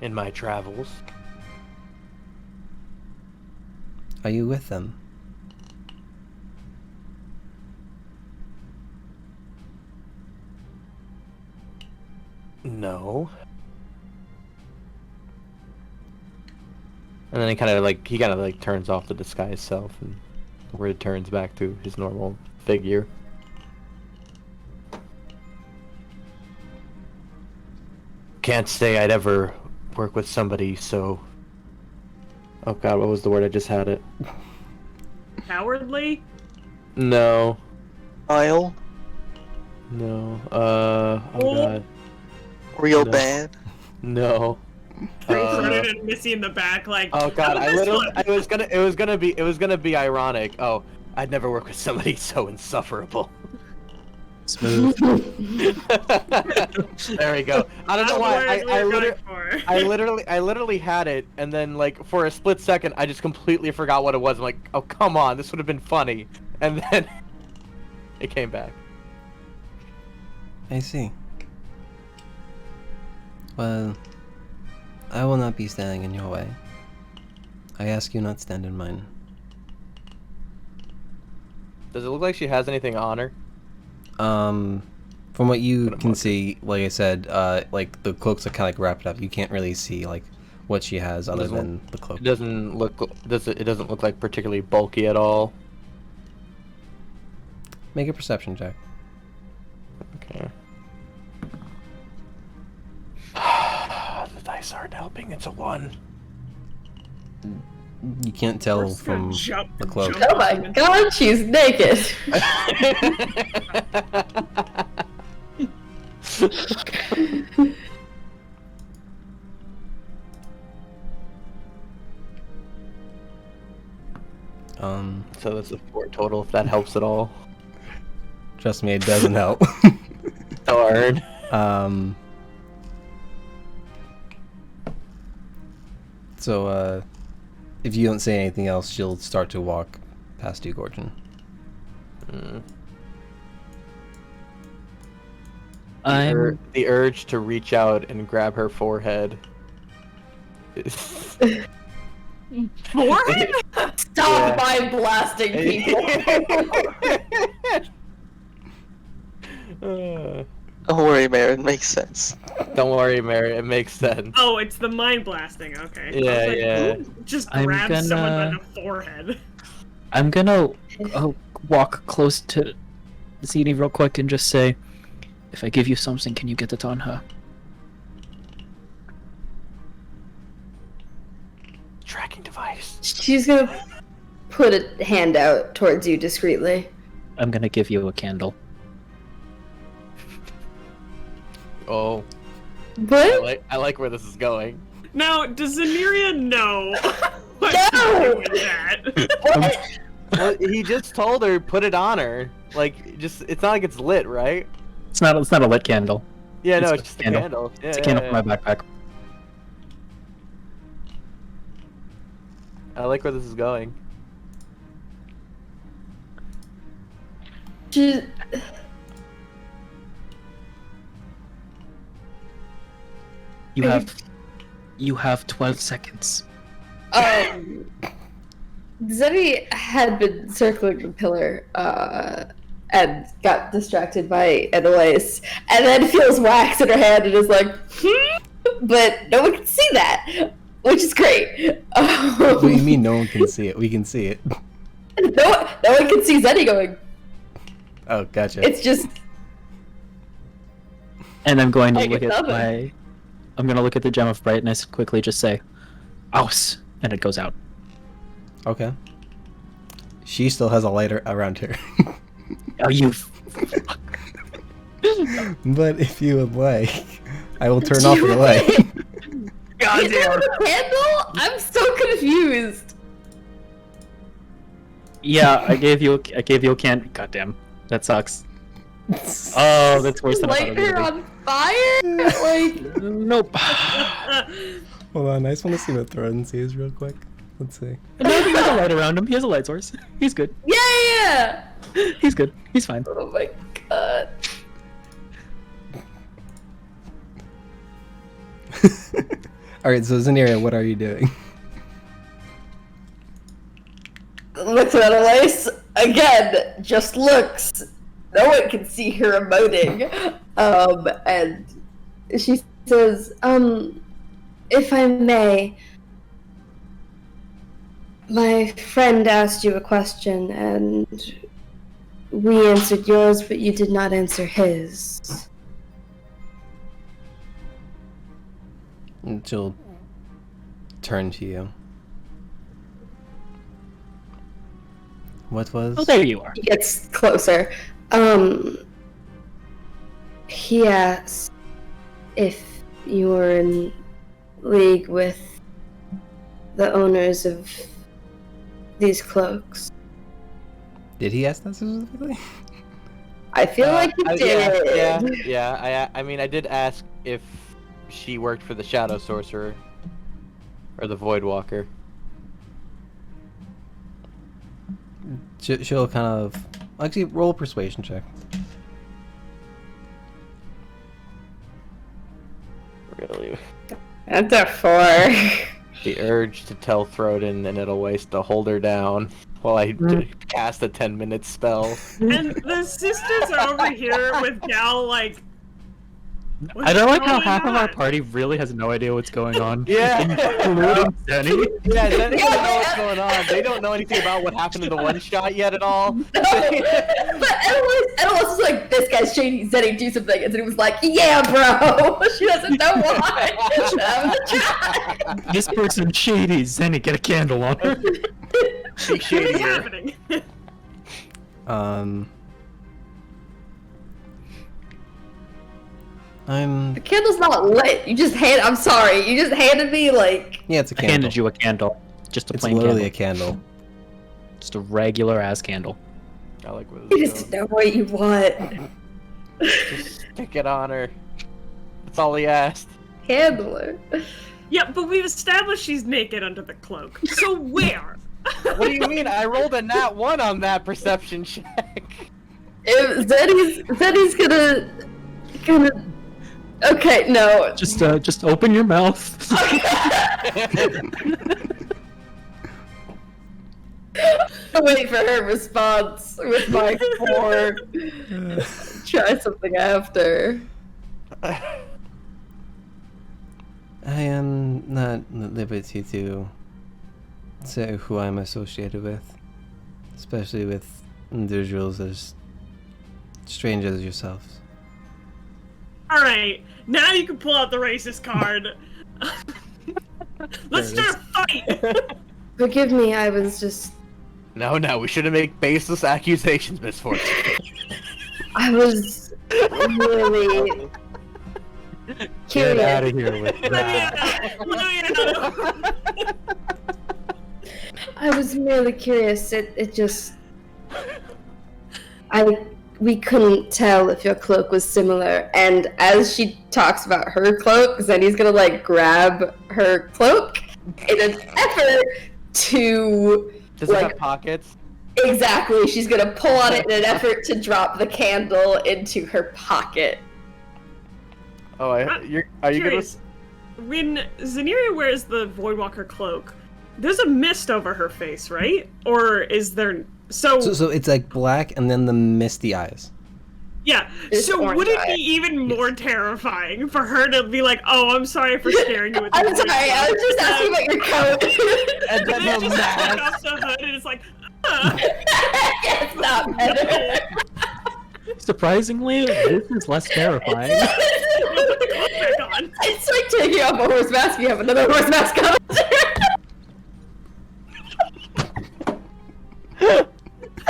In my travels. Are you with them? No. And then he kind of like turns off the disguise self and returns back to his normal figure. Can't say I'd ever work with somebody so... Oh god, what was the word? I just had it. Cowardly? No. Isle? No. Oh god. Real No. bad? No. Credit and Missy in the back, like. Oh god, "Oh, I this literally one." it was gonna be ironic. Oh, I'd never work with somebody so insufferable. Smooth. There we go. I don't That's know the why. word we were going for. I literally had it, and then like for a split second, I just completely forgot what it was. I'm like, oh come on, this would have been funny, and then it came back. I see. Well, I will not be standing in your way. I ask you not stand in mine. Does it look like she has anything on her? From what you can see, like I said, like the cloaks are kind of like wrapped up. You can't really see like what she has other than the cloak. It doesn't look. It doesn't look like particularly bulky at all. Make a perception check. Okay. The dice aren't helping. It's a 1. You can't tell We're just gonna from jump- the cloak. jump Oh my god, she's naked. So that's a 4 total. If that helps at all. Trust me, it doesn't help. Darn. So, if you don't say anything else, she'll start to walk past you, Gorgon. The urge to reach out and grab her forehead. Forehead? Stop mind blasting people. Don't worry, Mare, it makes sense. Don't worry, Mary. It makes sense. Oh, it's the mind blasting. Okay. Yeah, I was like, yeah. "Ooh, just I'm grab someone by gonna- the forehead. I'm gonna walk close to Zini real quick and just say, if I give you something, can you get it on her? Tracking device. She's gonna put a hand out towards you discreetly. I'm gonna give you a candle. Oh. What? I like where this is going. Now, does Zeneria know what No! to do with that? Well, he just told her put it on her. Like, just it's not like it's lit, right? It's not a lit candle. Yeah, no, It's it's just just a a candle. candle. Yeah, It's a yeah, candle yeah. from my backpack. I like where this is going. She... You have 12 seconds. Zeddy had been circling the pillar, and got distracted by Annalise, and then feels wax in her hand and is like, but no one can see that, which is great. What do you mean no one can see it? We can see it. No one can see Zeddy going. Oh, gotcha. It's just... And I'm going to Like look it's at oven. my... I'm going to look at the Gem of Brightness, quickly just say, Aus! And it goes out. Okay. She still has a lighter around her. Oh, you... But if you would like, I will turn off the light. God Is there a candle? I'm so confused. Yeah, I gave you a can. Goddamn, that sucks. Oh, that's worse than I thought Light it her was. on fire? Like... Nope. Hold on, I just want to see what Throden sees real quick. Let's see. No, he has a light around him. He has a light source. He's good. Yeah! He's good. He's fine. Oh my god. Alright, so Zeneria, what are you doing? Looks at Annalise. Again, just looks. No one can see her emoting. And she says, if I may, my friend asked you a question, and we answered yours, but you did not answer his. And she'll turn to you. What was? Oh, there you are. He gets closer. He asked if you were in league with the owners of these cloaks. Did he ask that specifically? I feel like he did. Yeah. I mean, I did ask if she worked for the Shadow Sorcerer or the Void Walker. She'll kind of actually roll a persuasion check. Really, That's a 4. the urge to tell Throden and it'll waste to hold her down while I cast a 10-minute spell. And the sisters are over here with Gal, like... I don't like how going half of our on? party really has no idea what's going on. Yeah. Including Zenny. Yeah, they don't know what's going on. They don't know anything about what happened in the one shot yet at all. But Annalise was like, this guy's shady, Zeddy, do something. And then he was like, yeah, bro. She doesn't know why. That was a try. This person's shady. Zenny, get a candle on her. She's What is shadier. happening? The candle's not lit. I'm sorry. You just handed me, like... Yeah, it's a I candle. handed you a candle. Just a It's plain literally candle. a candle. Just a regular ass candle. I like where You this just is know what you want. going. Just stick it on her. That's all he asked. Handler. Yeah, but we've established she's naked under the cloak. So where? What do you mean? I rolled a nat 1 on that perception check. If Zeddy's gonna... Okay, no. Just open your mouth. I'll wait for her response with my 4. Try something after. I am not at liberty to say who I'm associated with, especially with individuals as strange as yourselves. Alright, now you can pull out the racist card. Let's There it start a fight! Forgive me, I was just... No, we shouldn't make baseless accusations, Miss Fortune. I was really... Get out Curious. of here with that. I was merely curious. It just. We couldn't tell if your cloak was similar. And as she talks about her cloak, Zenny's gonna like grab her cloak in an effort to. Does it like, have pockets? Exactly. She's gonna pull on it in an effort to drop the candle into her pocket. Oh, are you gonna? Curious. When Zenira wears the Voidwalker cloak, there's a mist over her face, right? Or is there? So it's like black and then the misty eyes. yeah. It's So orange would it eye. be even more terrifying for her to be like, "Oh, I'm sorry for scaring you with the I'm sorry, I was just asking Voidwalker," about your coat. And and then then the just mask. take off the hood and it's like, It's not better. Surprisingly, this is less terrifying. put the cloak back on. It's like taking off a horse mask. You have another horse mask on.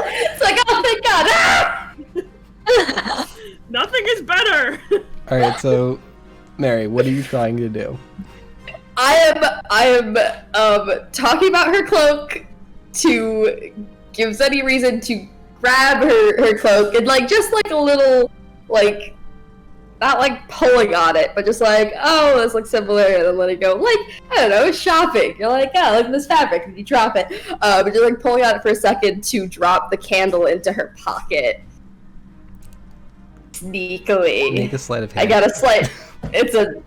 It's like, oh, thank God. Ah! Nothing is better. All right, so Mary, what are you trying to do? I am talking about her cloak to give Zenny reason to grab her cloak and like just like a little like not like pulling on it, but just like, oh, this looks similar, and then let it go. Like, I don't know, shopping. You're like, oh, look at this fabric, and you drop it. But you're like pulling on it for a second to drop the candle into her pocket. Sneakily. Make a sleight of I hand. got a slight. It's a.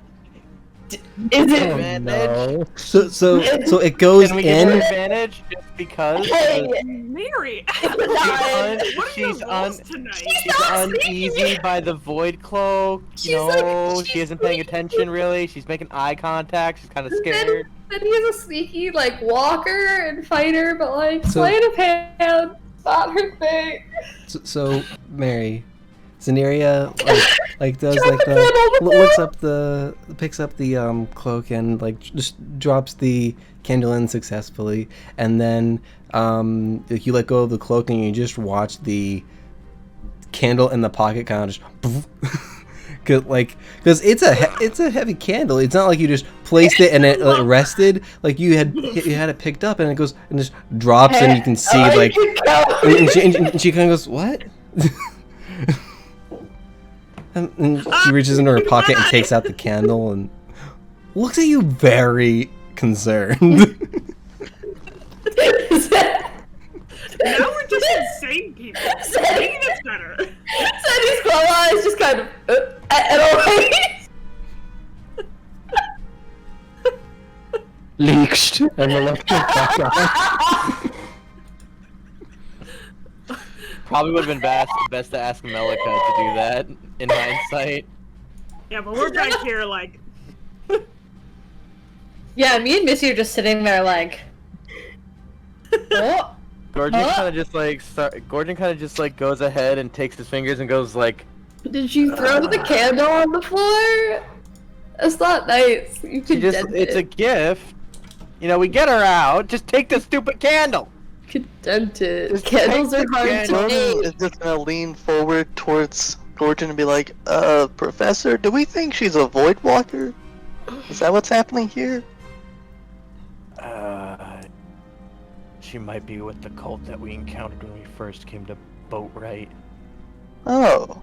Is it? Oh, no. So it goes Can we give her in. advantage just because? Hey, Mary, it's not. what are She's your rolls tonight? She's uneasy by the void cloak. You know, she isn't paying attention really. She's making eye contact. She's kind of scared. Then he's a sneaky like walker and fighter, but like So- sleight of hand, not her thing. So Mary, Zeneria like does Drop like the candle the with looks up the picks up the cloak and like just drops the candle in successfully, and then like you let go of the cloak and you just watch the candle in the pocket kind of just because it's a heavy candle. It's not like you just placed it and it like, rested. Like you had it picked up and it goes and just drops and you can see like and she kind of goes, what? And she reaches into her pocket and takes out the candle and looks at you very concerned. Now we're just insane people. Maybe that's better. Sandy's claw eyes just kind of and away. Leaked, and the left back on. Probably would have been best to ask Melika to do that in hindsight. Yeah, but we're back here like, Yeah, me and Missy are just sitting there like, oh, Gordon kind of just like goes ahead and takes his fingers and goes like, Did you throw the candle on the floor? That's not nice. You she could just dent it's a it. gift. You know, we get her out. Just take the stupid candle. You could dent it. Just Candles take are the hard candle. to Jordan make. is just gonna lean forward towards Gordon and be like, Professor, do we think she's a void walker? Is that what's happening here? She might be with the cult that we encountered when we first came to Boatwright. Oh.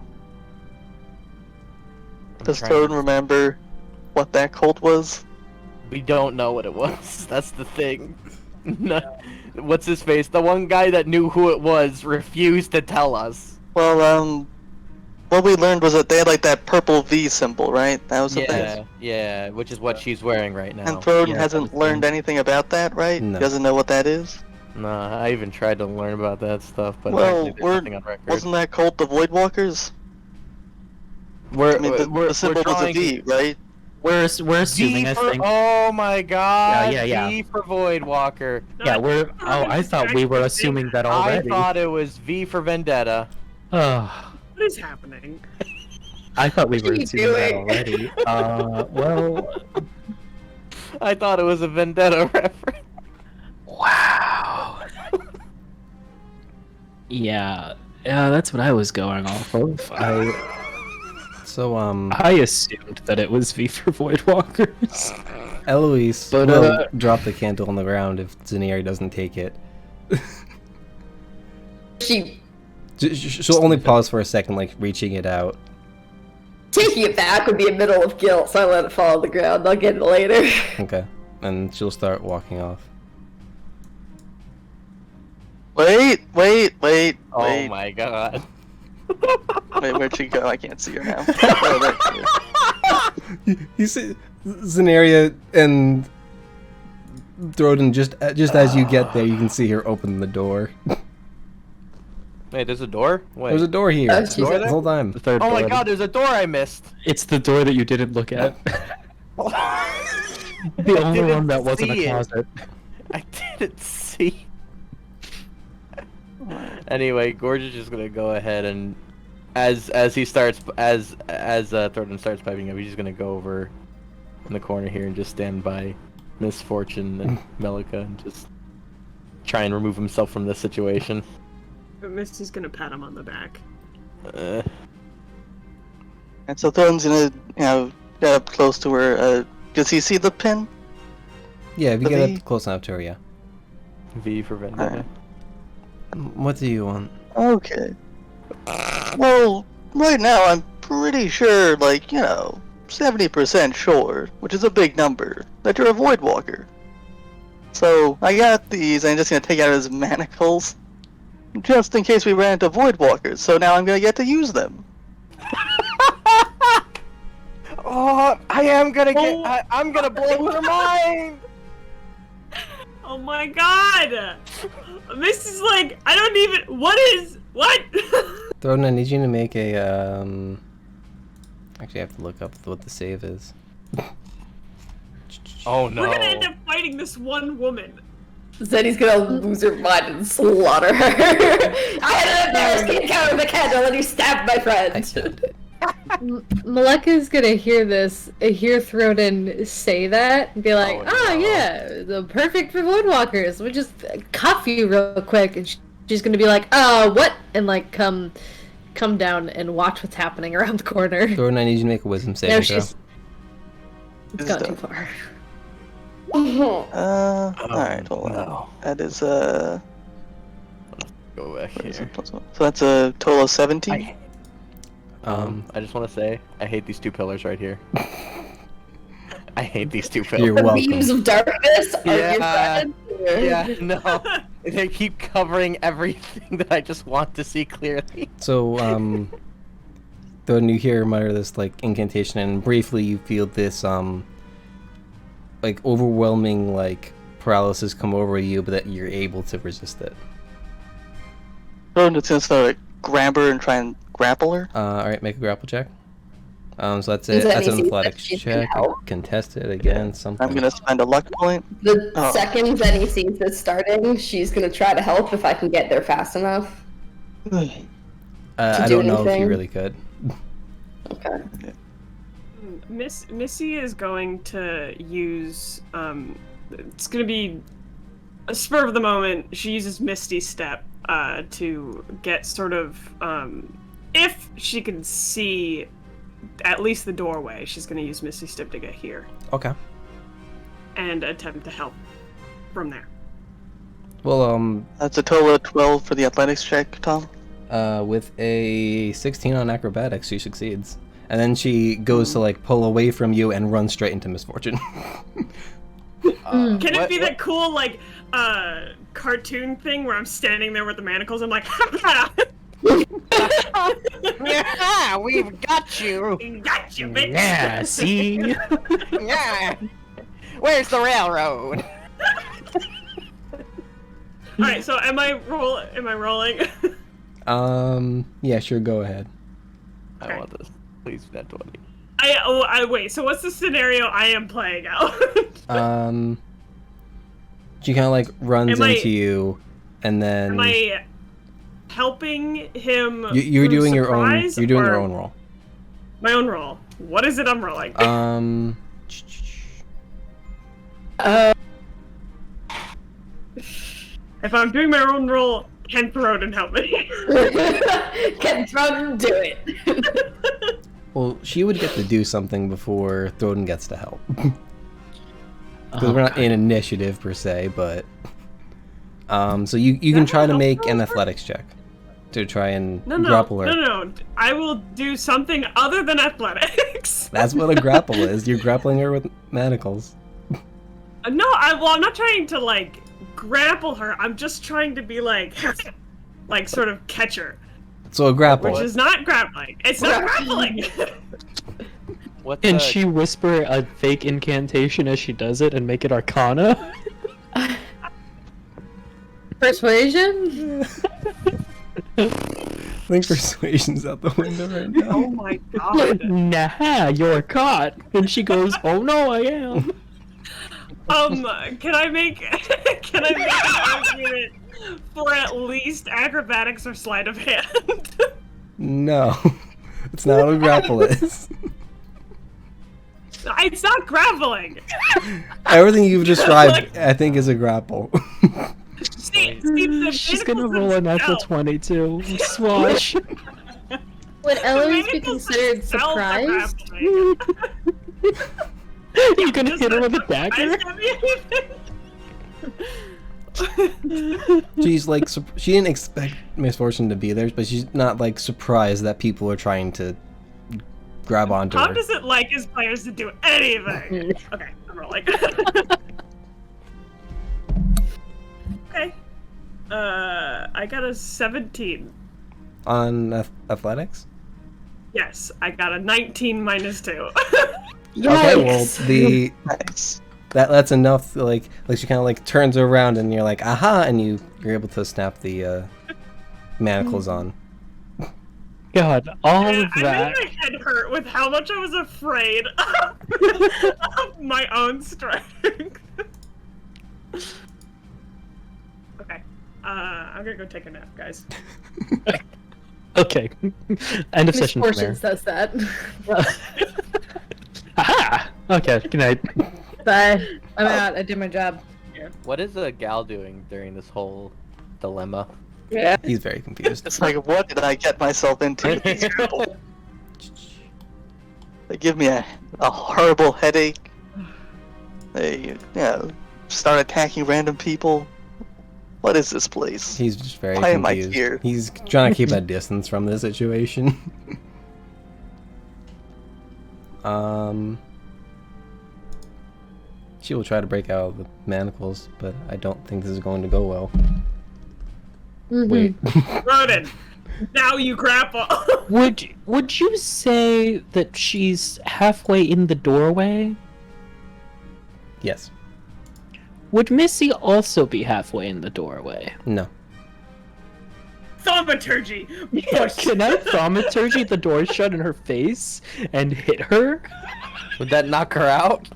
I'm Does trying Toad to- remember what that cult was? We don't know what it was. That's the thing. No, what's his face? The one guy that knew who it was refused to tell us. Well, what we learned was that they had like that purple V symbol, right? That was the thing. Yeah, which is what she's wearing right now. And Throden Yeah, hasn't that was learned anything about that, right? No. He doesn't know what that is? Nah, I even tried to learn about that stuff, but Well, apparently there's nothing on record. Wasn't that cult the Void Walkers? We're, I mean, the symbol was a trying V, right? We're assuming, V I for, think. oh my god! Yeah. V for Voidwalker. Yeah, we're. Oh, I thought we were assuming that I already. thought it was V for Vendetta. Oh, what is happening? I thought we What were are you assuming that doing? already. Well, I thought it was a Vendetta reference. wow. Yeah, that's what I was going off of. So, I assumed that it was V for Voidwalkers. Eloise But, will drop the candle on the ground if Zaneri doesn't take it. She'll only pause for a second, like, reaching it out. Taking it back would be a middle of guilt, so I let it fall on the ground. I'll get it later. Okay. And she'll start walking off. Wait. Oh my god. Wait, where'd she go? I can't see her now. Oh, there she is. You see Zenaria and Throden, just as you get there, you can see her open the door. Wait, there's a door? Wait. There's a door here. Oh, she's the there? whole time. The third Oh my door. god, there's a door I missed. It's the door that you didn't look at. The only one that wasn't see a it. closet. I didn't see. Anyway, Gorge is just gonna go ahead and as Thornton starts piping up, he's just gonna go over in the corner here and just stand by Misfortune and Melika and just try and remove himself from this situation. But Misty's gonna pat him on the back. And so Thornton's gonna, get up close to her. Does he see the pin? Yeah, if you The get V? up close enough to her, yeah. V for Vendetta. What do you want? Okay. Well, right now I'm pretty sure, 70% sure, which is a big number, that you're a Voidwalker. So, I got these, and I'm just gonna take out his manacles, just in case we ran into Voidwalkers, so now I'm gonna get to use them. Oh, I'm gonna blow her mind! Oh my god! Misty's like, I don't even. What? Throden, I need you to make a, Actually, I have to look up what the save is. Oh no. We're gonna end up fighting this one woman. Zeddy's gonna lose her mind and slaughter her. I had an embarrassing encounter with a candle and you stabbed my I friend. found it. Maleka's gonna hear Throden say that and be like, Oh, no. yeah, the perfect for Voidwalkers. We'll just cuff you real quick. And she's gonna be like, what? And come down and watch what's happening around the corner. Throden, I need you to make a wisdom No, saving throw. she's it's gone too far. Alright, hold on. No. That is, Go back what is here. it, plus one? So that's a total of 17? I just want to say, I hate these two pillars right here. I hate these two You're pillars. welcome. Beams of darkness are your Yeah. friend? Yeah, no. They keep covering everything that I just want to see clearly. So, Throden, you hear her mutter this, incantation, and briefly you feel this, overwhelming, paralysis come over you, but that you're able to resist it. Thornton's gonna start to grab her and try and grapple her. Alright, make a grapple check. So that's Is it. that That's an anything athletics that she can check. help? Contested again, something. I'm gonna spend a luck point. The Oh. second Zenny sees this starting, she's gonna try to help if I can get there fast enough. I do don't know if you anything? really could. Okay. Missy is going to use. It's gonna be a spur of the moment. She uses Misty Step to get sort of. If she can see at least the doorway, she's gonna use Misty Step to get here Okay. and attempt to help from there. Well, That's a total of 12 for the athletics check, Tom. with a 16 on acrobatics, she succeeds. And then she goes to pull away from you and run straight into Misfortune. Can it be that cool cartoon thing where I'm standing there with the manacles? I'm like, Yeah, we've got you. got you, bitch. Yeah, see? Yeah. Where's the railroad? All right, so am I rolling? Yeah, sure, go ahead. I want this. Please, net 20. I wait. So what's the scenario I am playing out? She kind of runs Am I- into you, and then Am I helping him? you're through doing your own. surprise, You're doing your or own roll. My own roll. What is it I'm rolling? If I'm doing my own roll, can Thorodin help me? Can Throden do it? Well, she would get to do something before Throden gets to help. Because Oh, we're not God. in initiative per se, but so you can try to make an athletics check to try and No, no, grapple her. no. I will do something other than athletics. That's what a grapple is. You're grappling her with manacles. No, I'm not trying to like grapple her. I'm just trying to be like, like sort of catch her, So a grapple. which is not grappling. It's not grappling. What's Can she whisper a fake incantation as she does it and make it Arcana? Persuasion? I think persuasion's out the window right now. Oh my god. Nah, you're caught. And she goes, oh no, I am. Can I make an argument for at least acrobatics or sleight of hand? No, it's not what a grapple is. It's not grappling. Everything you've described, I think, is a grapple. See, the She's gonna manacles roll a natural themselves- 22. Swash. Would the Eloise be manacles considered themselves are surprised? grappling. You gonna Just hit her not with a dagger? surprised. She's like, she didn't expect Misfortune to be there, but she's not like surprised that people are trying to grab onto Tom her. doesn't like his players to do anything. Okay, I'm rolling. Okay. I got a 17. On athletics? Yes, I got a 19 minus 2. Okay, well, Yikes. Nice. that's enough. Like she kind of like turns around and you're like, aha, and you're able to snap the manacles on. God, all Yeah, of I that. made my head hurt with how much I was afraid of my own strength. Okay. I'm gonna go take a nap, guys. Okay. End of session from there. Misfortunes does that. Aha! Okay, good night. Bye. I'm out. I did my job. What is a gal doing during this whole dilemma? Yeah. He's very confused. It's like, what did I get myself into? These people. They give me a horrible headache. They, start attacking random people. What is this place? He's just very Why am I confused. here? He's trying to keep a distance from the situation. She will try to break out of the manacles, but I don't think this is going to go well. Wait. Ronan, now you grapple. Would you say that she's halfway in the doorway? Yes. Would Missy also be halfway in the doorway? No. Thaumaturgy. Can I thaumaturgy the door shut in her face and hit her? Would that knock her out?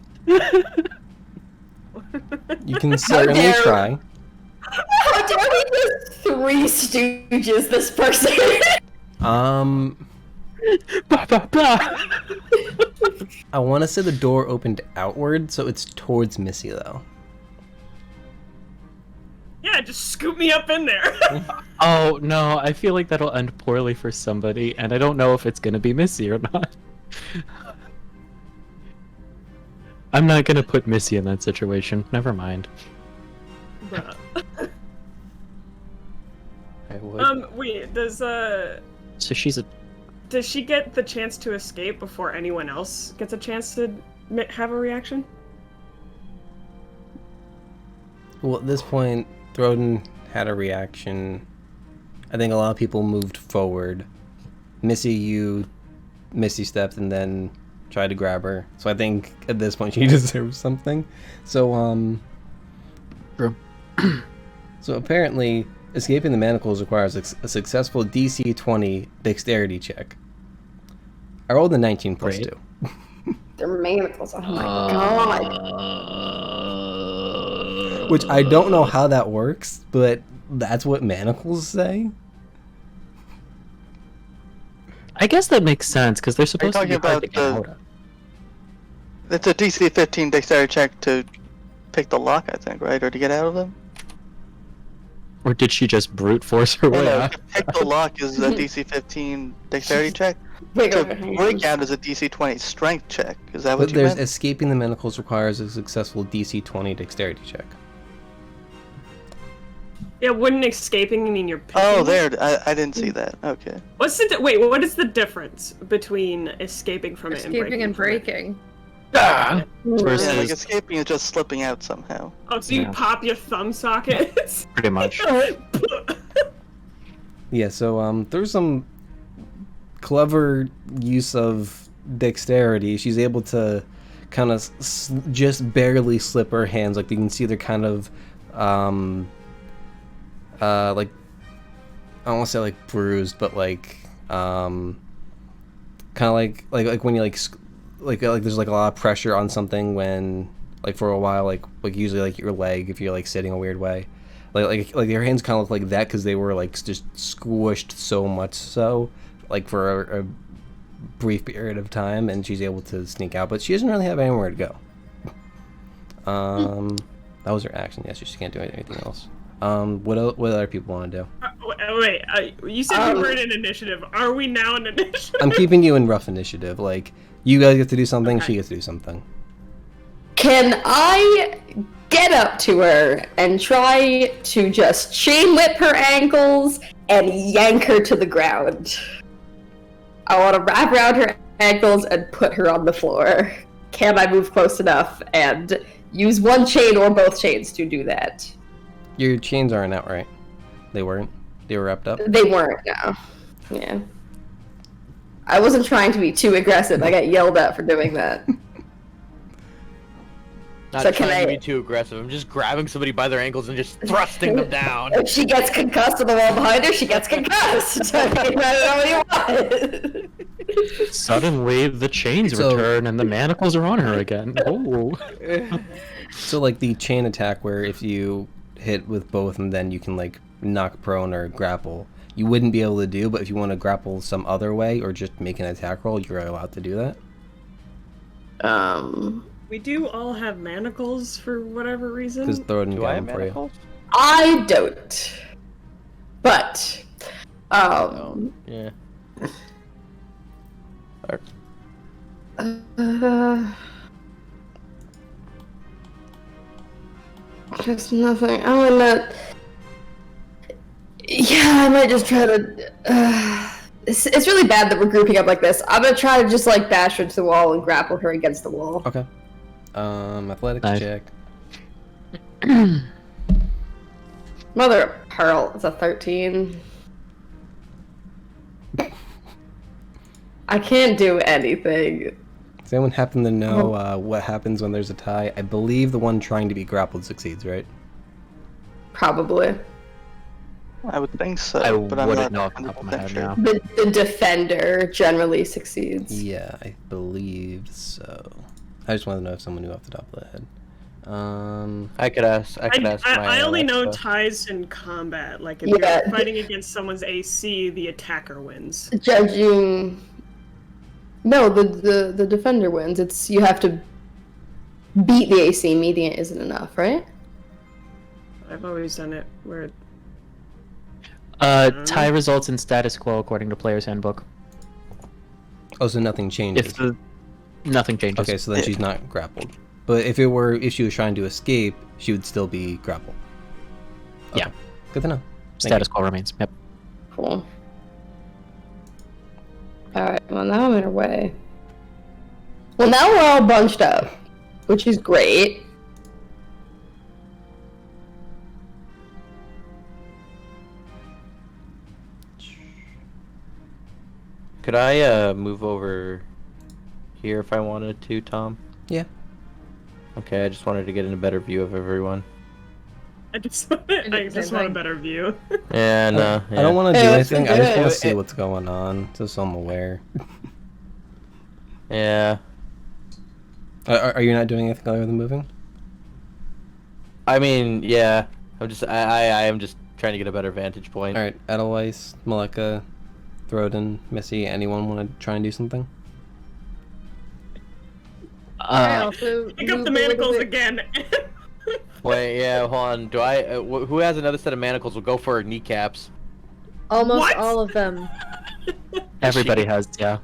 You can certainly dare- try. How dare we just Three Stooges this person? Bah, bah, bah. I want to say the door opened outward, so it's towards Missy, though. Yeah, just scoop me up in there. Oh no, I feel like that'll end poorly for somebody, and I don't know if it's gonna be Missy or not. I'm not gonna put Missy in that situation. Never mind. Bruh. I would. Wait, does So she's a. does she get the chance to escape before anyone else gets a chance to have a reaction? Well, at this point, Throden had a reaction. I think a lot of people moved forward. Missy stepped and then tried to grab her. So I think at this point she deserves something. So, True. So apparently, escaping the manacles requires a successful DC 20 dexterity check. I rolled a 19 plus Great. 2. They're manacles. Oh my god. Which I don't know how that works, but that's what manacles say. I guess that makes sense because they're supposed to be talking hard to about get the- out of. It's a DC 15 dexterity check to pick the lock, I think, right? Or to get out of them? Or did she just brute force her way No, out? to pick the lock is a DC 15 dexterity check. Wait, So wait, breakout is a DC 20 strength check. Is that But what you there's meant? escaping the manacles requires a successful DC 20 dexterity check. Yeah, wouldn't escaping mean you're picking? Oh, there. I didn't see that. Okay. What's the wait? What is the difference between escaping from it Escaping and from it? breaking. Yeah, like Versus escaping is just slipping out somehow. Oh, so you Yeah. pop your thumb sockets? pretty much. Yeah, so there's some clever use of dexterity. She's able to kind of just barely slip her hands. Like you can see they're kind of like I don't want to say like bruised, but like kind of like when you like there's like a lot of pressure on something when like for a while like usually like your leg if you're like sitting a weird way. Like your hands kind of look like that because they were like just squished so much so like for a brief period of time, and she's able to sneak out, but she doesn't really have anywhere to go. That was her action. Yes, she can't do anything else. What other people want to do? Wait, you said we were in an initiative. Are we now in an initiative? I'm keeping you in rough initiative. Like you guys get to do something, Okay. she gets to do something. Can I get up to her and try to just chain whip her ankles and yank her to the ground? I want to wrap around her ankles and put her on the floor. Can I move close enough and use one chain or both chains to do that? Your chains aren't out, right? They weren't. They were wrapped up. They weren't, no. Yeah. I wasn't trying to be too aggressive. I got yelled at for doing that. Not So can trying to I- be too aggressive. I'm just grabbing somebody by their ankles and just thrusting them down. If she gets concussed to the wall behind her, she gets concussed. I mean, I don't know what you want. Suddenly, the chains So- return and the manacles are on her again. Oh. So like the chain attack where if you hit with both and then you can like knock prone or grapple, you wouldn't be able to do, but if you want to grapple some other way or just make an attack roll, you're allowed to do that. We do all have manacles for whatever reason. Just throw it and Do get I have them for you. manacles? I don't. But, Yeah. just nothing. I would not. Yeah, I might just try to. It's really bad that we're grouping up like this. I'm gonna try to just like bash her to the wall and grapple her against the wall. Okay. Athletics Nice. check. Mother of Pearl, it's a 13. I can't do anything. Does anyone happen to know what happens when there's a tie? I believe the one trying to be grappled succeeds, right? Probably. I would think so, I but I'm wouldn't not know off the top of my 100% head sure. now. The defender generally succeeds. Yeah, I believe so. I just wanted to know if someone knew off the top of their head. I could ask. I could ask. I only know Alexa. ties in combat. Like if Yeah. you're fighting against someone's AC, the attacker wins. Judging. No, the defender wins. It's you have to beat the AC. Meeting it isn't enough, right? I've always done it where Tie results in status quo according to Player's Handbook. Oh, so nothing changes. If the nothing changes. Okay, so then she's not grappled. But if she was trying to escape, she would still be grappled. Okay. Yeah. Good to know. Status quo remains. Yep. Cool. Alright, well now I'm in her way. Well now we're all bunched up, which is great. Could I move over here if I wanted to, Tom? Yeah. Okay, I just wanted to get in a better view of everyone. I just want a better view. Yeah, no. I don't want to do Yeah, anything. I just want yeah. to see what's going on, just so I'm aware. Yeah. Are you not doing anything other than moving? I mean, yeah. I am just trying to get a better vantage point. All right, Edelweiss, Maleka, Throden, Missy, anyone want to try and do something? I also Pick up move the a little manacles bit- again. Wait, yeah, hold on. Do I? Who has another set of manacles? We'll go for kneecaps. Almost What? all of them. Everybody has, yeah.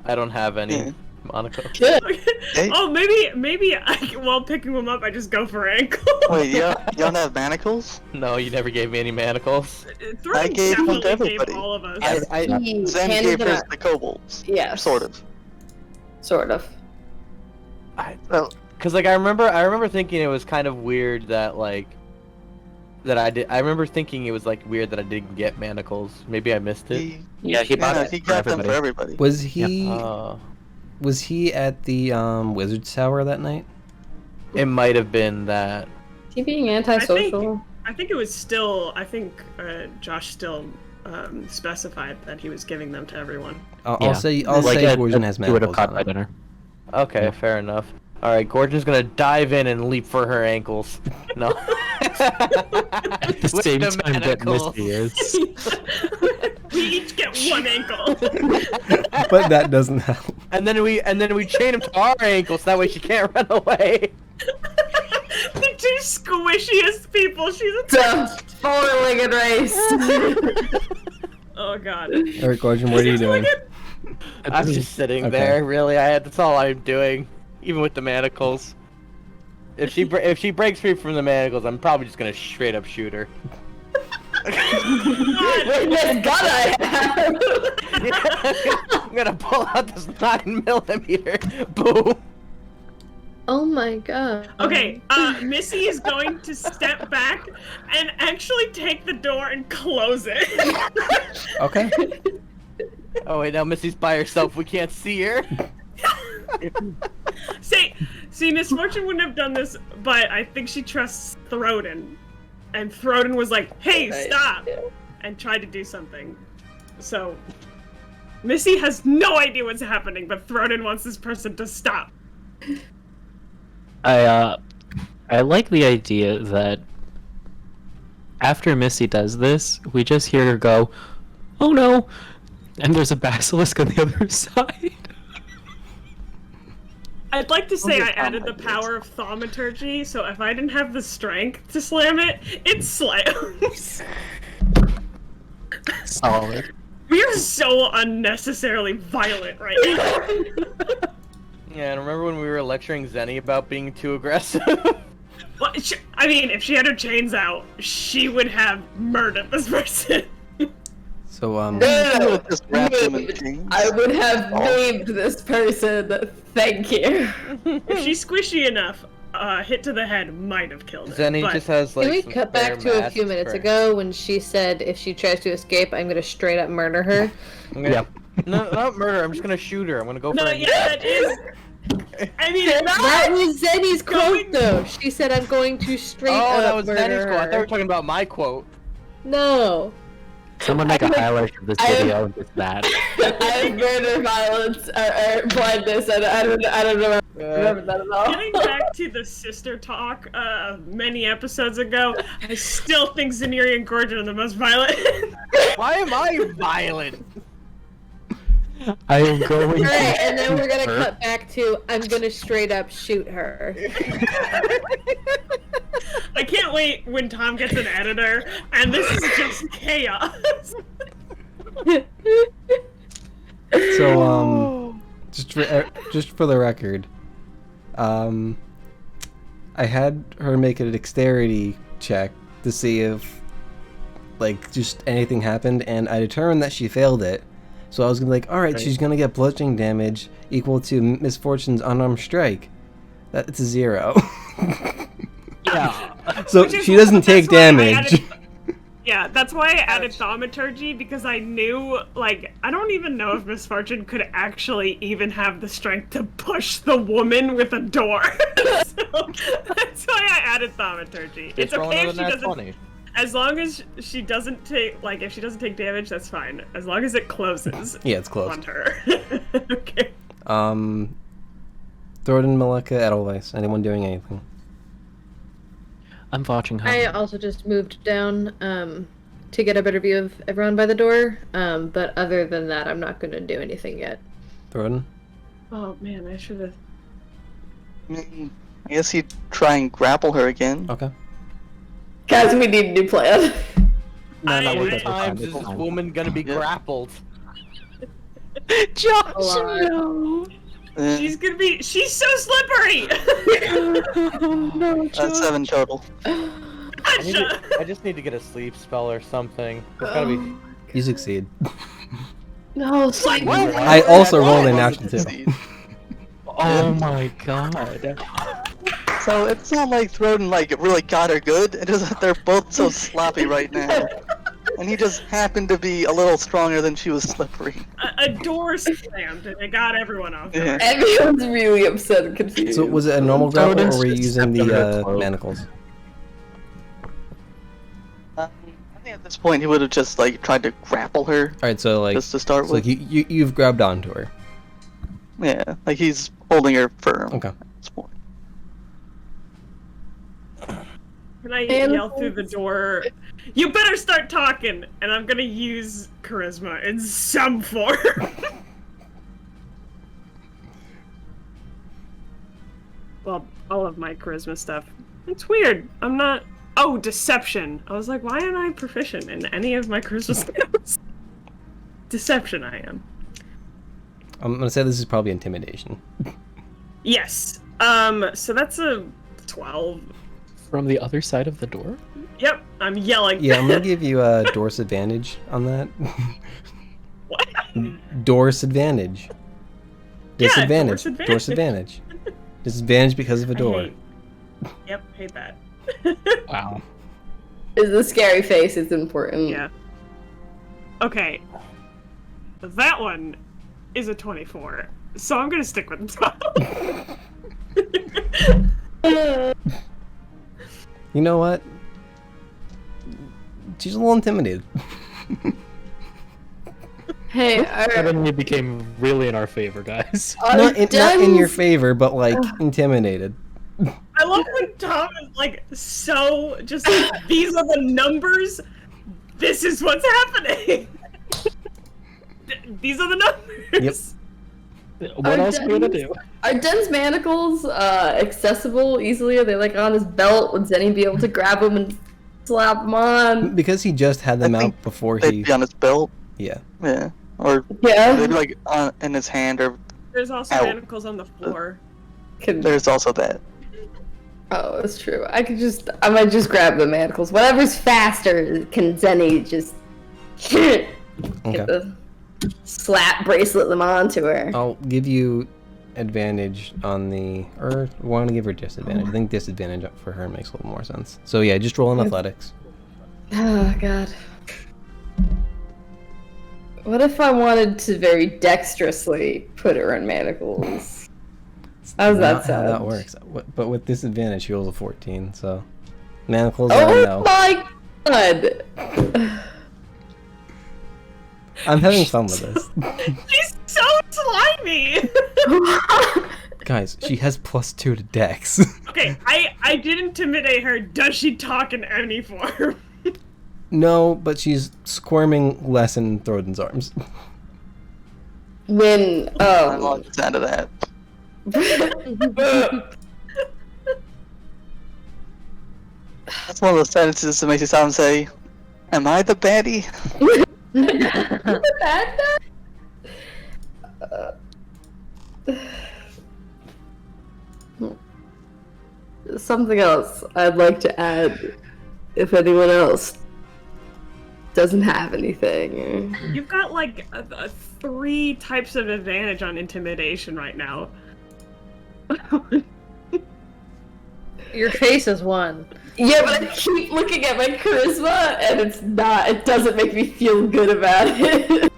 I don't have any Yeah. Monaco. Good. Hey. Oh, maybe while picking them up, I just go for ankle. Wait, you don't have manacles? No, you never gave me any manacles. Thorn I gave one to definitely gave everybody. all of us. He Zen handed gave them his out. to kobolds. Yeah. Sort of. Sort of. Well, Cause like I remember thinking it was kind of weird that like that I did. I remember thinking it was like weird that I didn't get manacles. Maybe I missed it. He bought it he for got them everybody. for everybody. Was he Uh, was he at the Wizard's Tower that night? it might have been that. Is he being antisocial? I think it was still. I think Josh still specified that he was giving them to everyone. I'll Yeah. say Ed- Gorgon Ed- has he would have manacles caught on by it. dinner. Okay, Yeah. fair enough. All right, Gorgon's gonna dive in and leap for her ankles. No. At the With same the time that manacles. Misty is. We each get one ankle. But that doesn't help. And then we chain him to our ankles. So that way she can't run away. The two squishiest people she's It's a four-legged race. Oh god. Alright, Gorgon, what are you doing? I'm just sitting Okay. there. Really, that's all I'm doing. Even with the manacles. If she breaks free from the manacles, I'm probably just gonna straight up shoot her. This gun I have. I'm gonna pull out this 9mm. Boom. Oh my god. Okay, Missy is going to step back and actually take the door and close it. Okay. Oh wait, now Missy's by herself. We can't see her. See, Miss Fortune wouldn't have done this, but I think she trusts Throden. And Throden was like, hey, Right, stop! yeah. And tried to do something. So, Missy has no idea what's happening, but Throden wants this person to stop. I like the idea that after Missy does this, we just hear her go, "Oh no!" and there's a basilisk on the other side. I'd like to say Okay, I added the like this. power of thaumaturgy, so if I didn't have the strength to slam it, it slams. Solid. We are so unnecessarily violent right now. Yeah, and remember when we were lecturing Zenny about being too aggressive? Well, I mean, if she had her chains out, she would have murdered this person. So No, Just wrap them in named. chains. I would have named this person. Thank you. If she's squishy enough, hit to the head might have killed her. Zenny but just has like. Can we some cut back spare to a masks few minutes for- ago when she said if she tries to escape, I'm gonna straight up murder her? I'm gonna, No, not murder. I'm just gonna shoot her. I'm gonna go for No, a- yeah, that is. I mean, That was Zenny's Going- quote, though. She said, "I'm going to straight Oh, up that was murder Zenny's quote. I thought we her." were talking about my quote. No. Someone make a highlight of this video and just that. I have murder, violence, or blindness. I don't know. Remember that at all. getting back to the sister talk many episodes ago, I still think Zaniri and Gorgon are the most violent. Why am I violent? I am going All right, and then to we're gonna shoot her. cut back to I'm gonna straight up shoot her. I can't wait when Tom gets an editor, and this is just chaos. So just for the record, I had her make a dexterity check to see if like just anything happened, and I determined that she failed it. So I was gonna be like, all right, she's gonna get bludgeoning damage equal to Miss Fortune's unarmed strike. That's a 0. Yeah. So Which is- she doesn't take that's why I damage. added- Yeah, that's why I added thaumaturgy, because I knew, like, I don't even know if Miss Fortune could actually even have the strength to push the woman with a door. So that's why I added thaumaturgy. It's Just roll okay if another she nat doesn't, 20. as long as she doesn't take, like, if she doesn't take damage, that's fine. As long as it closes Yeah, it's on close. her. Okay. Thornton, Malika, Edelweiss. Anyone doing anything? I'm watching her. I also just moved down to get a better view of everyone by the door. But other than that, I'm not gonna do anything yet. Thornton? Oh man, I should have. I guess you'd try and grapple her again. Okay. Guys, we need a new plan. No, I- we're How good, many we're fine, times we're is this fine. woman gonna be Yeah. grappled? Josh, Alive. no. She's gonna be. She's so slippery. Oh, no, That's Josh. 7 total. I just need to get a sleep spell or something. There's gotta be. You succeed. No, sleep. I also rolled a natural 2. Oh my god. So it's not like Throden like really got her good. It is that they're both so sloppy right now, and he just happened to be a little stronger than she was slippery. A door slammed and it got everyone off. Yeah. Everyone's really upset and confused. So was it a normal grapple, or were you just using stepped under the the cloak. manacles? I think at this point he would have just like tried to grapple her All right, so like, just to start so with. like you've grabbed onto her. Yeah, like he's holding her firm. Okay. At this point. Can I yell through the door? You better start talking, and I'm gonna use charisma in some form. Well, all of my charisma stuff. It's weird. I'm not. Oh, deception. I was like, why am I proficient in any of my charisma skills? Deception, I am. I'm gonna say this is probably intimidation. Yes. So that's a 12. From the other side of the door? Yep, I'm yelling. Yeah, I'm gonna give you a Dorse advantage on that. What? Dorse advantage. Yeah, Disadvantage. Dorse advantage. Dorse advantage. Disadvantage because of a I door. Yep, hate that. Wow. Is the scary face is important. Yeah. Okay. That one is a 24. So I'm gonna stick with the 12. You know what? She's a little intimidated. Hey, Suddenly became really in our favor, guys. Not in your favor, but like intimidated. I love when Tom is like so just like, these are the numbers. This is what's happening. These are the numbers. What else are we gonna do? Are Den's manacles accessible easily? Are they like on his belt? Would Zenny be able to grab them and slap them on? Because he just had them I think out before They'd he. be on his belt. Yeah. Yeah. Or Yeah. they'd be like in his hand, or There's also Ow. manacles on the floor. there's also that. Oh, that's true. I might just grab the manacles. Whatever's faster, can Zenny just get the slap bracelet them onto her? I'll give you advantage on the. Or want to give her disadvantage. I think disadvantage for her makes a little more sense. So yeah, just roll in athletics. Oh, God. What if I wanted to very dexterously put her in manacles? How does that Not sound? how that works. But with disadvantage, she rolls a 14. So manacles are a Oh no. my god! I'm having fun with this. She's so slimy. Guys, she has +2 to Dex. Okay, I did intimidate her. Does she talk in any form? No, but she's squirming less in Throden's arms. When I love the sound of that. That's one of those sentences that makes you sound say, "Am I the baddie?" Something else I'd like to add, if anyone else doesn't have anything. You've got like 3 types of advantage on intimidation right now. Your face is one. Yeah, but I keep looking at my charisma, and it doesn't make me feel good about it.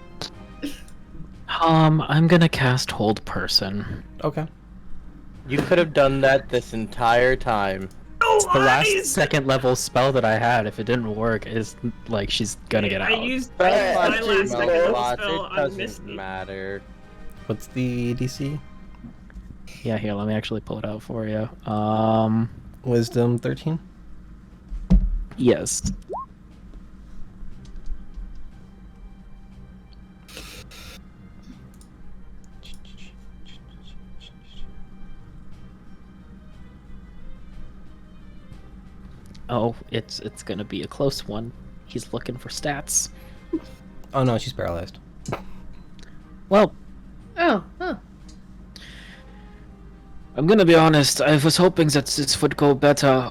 I'm gonna cast Hold Person. Okay. You could have done that this entire time. Oh, The last eyes! second level spell that I had, if it didn't work, is like she's gonna get out. I used But my it last second level It spell on doesn't Misty. matter. What's the DC? Yeah, here, let me actually pull it out for you. Wisdom 13? Yes. Oh, it's gonna be a close one. He's looking for stats. Oh no, she's paralyzed. Well, Oh, huh. I'm gonna be honest. I was hoping that this would go better.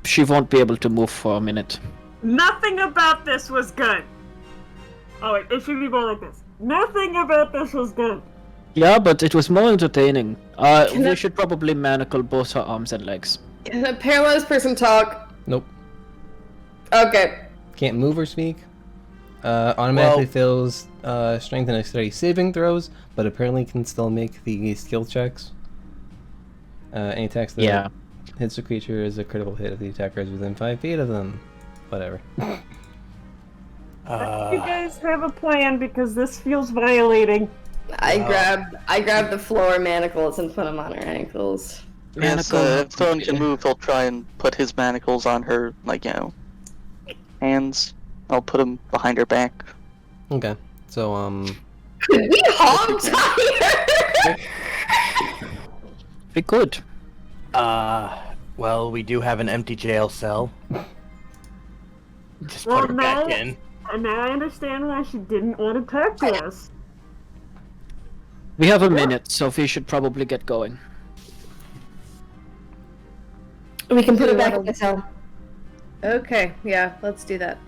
She won't be able to move for a minute. Nothing about this was good. Oh wait, it should be more like this. Nothing about this was good. Yeah, but it was more entertaining. Can We I- should probably manacle both her arms and legs. Can a paralyzed person talk? Nope. Okay. Can't move or speak. Automatically Well- fails strength and dexterity saving throws, but apparently can still make the skill checks. Any attacks that Yeah. hits the creature is a critical hit if the attacker is within 5 feet of them. Whatever. You guys have a plan because this feels violating. I grab the floor manacles and put them on her ankles. Yes, if Thorn can move, he'll try and put his manacles on her, like, hands. I'll put them behind her back. Okay. So, Could we hog tie her? We could. Well, we do have an empty jail cell. Just Well, put her back no. in. And now I understand why she didn't want to talk to us. We have a minute, so we should probably get going. We can put it back in the cell. Okay, yeah, let's do that.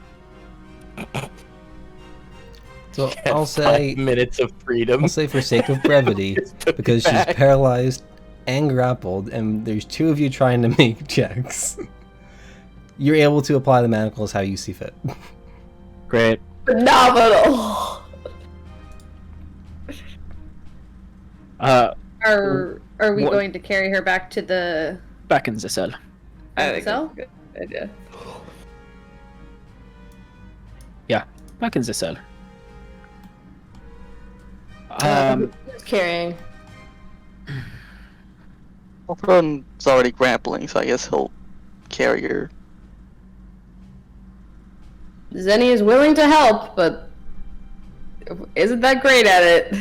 so I'll say 5 minutes of freedom. I'll say for sake of brevity, Just put because it she's back. paralyzed and grappled, and there's two of you trying to make checks. You're able to apply the manacles how you see fit. Great. Phenomenal. Uh, Are we What- going to carry her back to the back in the cell. I think cell? that's a good idea. Yeah, back in the cell. Who's carrying? Well, Thorn's already grappling, so I guess he'll carry her. Zenny is willing to help, but isn't that great at it.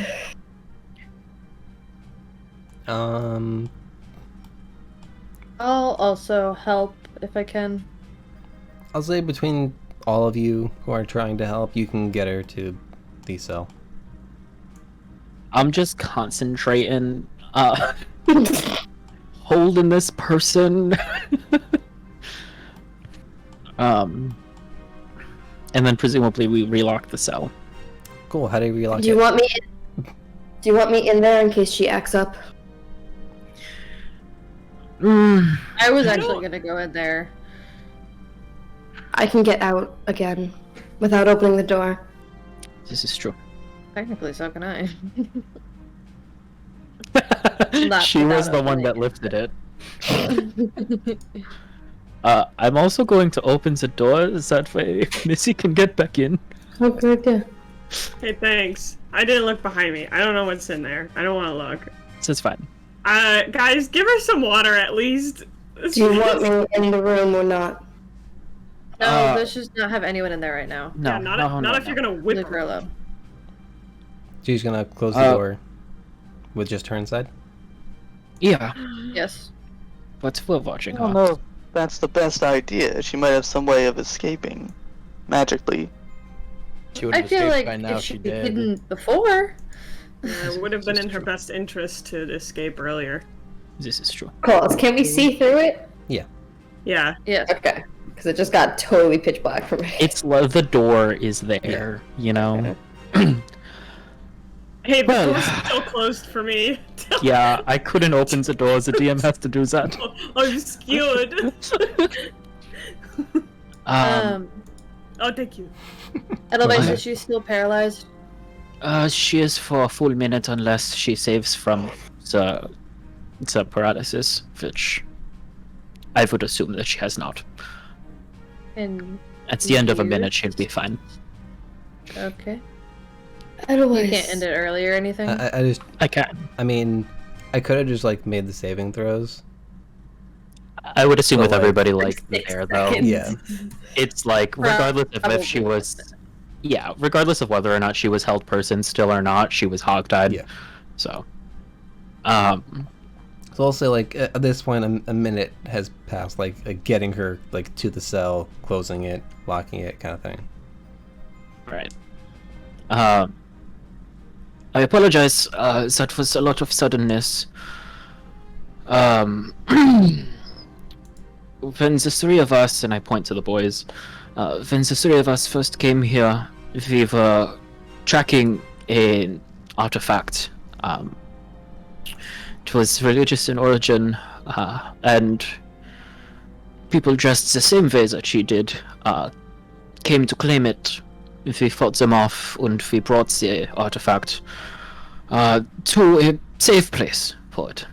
I'll also help if I can. I'll say between all of you who are trying to help, you can get her to the cell. I'm just concentrating, holding this person. And then presumably we relock the cell. Cool. How do you relock Do you it? want me? Do you want me in there in case she acts up? I was actually gonna go in there. I can get out again without opening the door. This is true. Technically, so can I. She was the one that lifted it. I'm also going to open the door so that way Missy can get back in. Oh, good idea. Hey, thanks. I didn't look behind me. I don't know what's in there. I don't want to look. This is fine. Guys, give her some water at least. Do you want me in the room or not? No, Uh, let's just not have anyone in there right now. No, Yeah, not no, if, no, not if no. you're gonna whip Leave her her. alone. She's gonna close the door with just her inside. Yeah, Yes. but we're watching I don't her. know if that's the best idea. She might have some way of escaping magically. She would I have feel escaped like by now. it She should be did. hidden before. Yeah, it would have been in her best interest to escape earlier. This is true. Cool. Can we see through it? Yeah. Yes. Okay. Because it just got totally pitch black for me. It's the door is there, you know. Hey, the Well- door's still closed for me. Yeah, I couldn't open the door. The DM has to do that. I'm skewered. Oh, thank you. Otherwise, Okay. is she still paralyzed? She is for a full minute unless she saves from the paralysis, which I would assume that she has not. And At the end of a Weird. minute, she'll be fine. okay. Otherwise, You can't end it early or anything. I just, I can. I mean, I could have just like made the saving throws. I would assume So, with like, everybody like 6 there though. seconds. Yeah. It's like regardless of if she Probably. was, yeah, regardless of whether or not she was held person still or not, she was hogtied. Yeah. So, So I'll say like at this point, a minute has passed, like getting her like to the cell, closing it, locking it, kind of thing. right. I apologize. That was a lot of suddenness. When the three of us, and I point to the boys, when the three of us first came here, we were tracking an artifact. It was religious in origin, and people dressed the same way that she did came to claim it. We fought them off, and we brought the artifact to a safe place for it.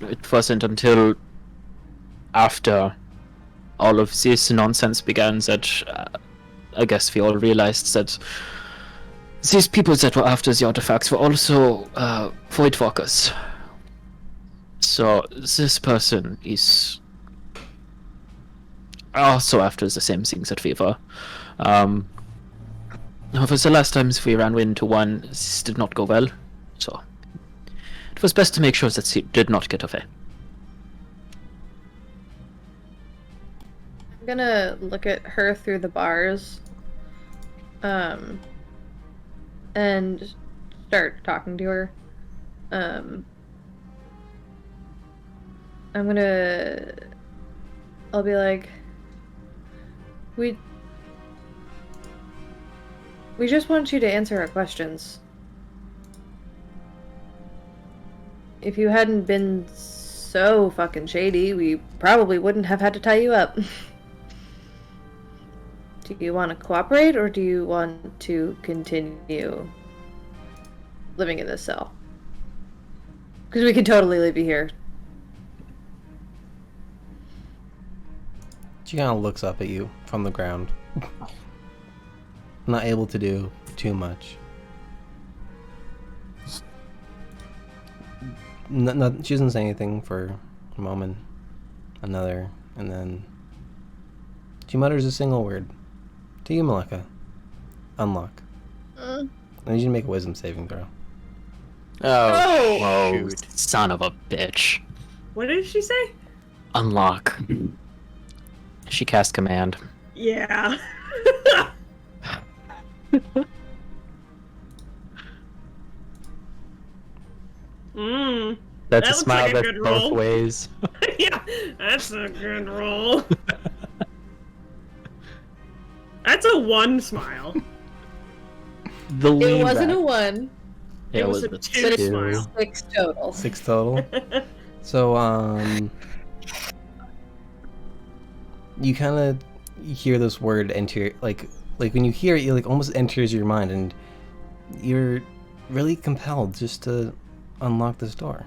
It wasn't until after all of this nonsense began that I guess we all realized that these people that were after the artifacts were also Voidwalkers. So this person is also after the same things that we were. However, the last times we ran into one, this did not go well, so it was best to make sure that she did not get away. I'm gonna look at her through the bars, and start talking to her. I'll be like, we just want you to answer our questions. If you hadn't been so fucking shady, we probably wouldn't have had to tie you up. Do you want to cooperate, or do you want to continue living in this cell? Because we can totally leave you here. She kind of looks up at you from the ground. Not able to do too much. She doesn't say anything for a moment, another, and then she mutters a single word. To you, Malika. Unlock. I need you to make a wisdom saving throw. Oh, Whoa, shoot. son of a bitch. What did she say? Unlock. She cast command. Yeah. That's That a looks smile like a that's good both roll. ways. Yeah, that's a good roll. That's a 1 smile. The It lean wasn't back. a 1. It was a 2 two. smile. 6 total. 6 total. So, you kind of hear this word enter, like when you hear it, it like almost enters your mind, and you're really compelled just to unlock this door.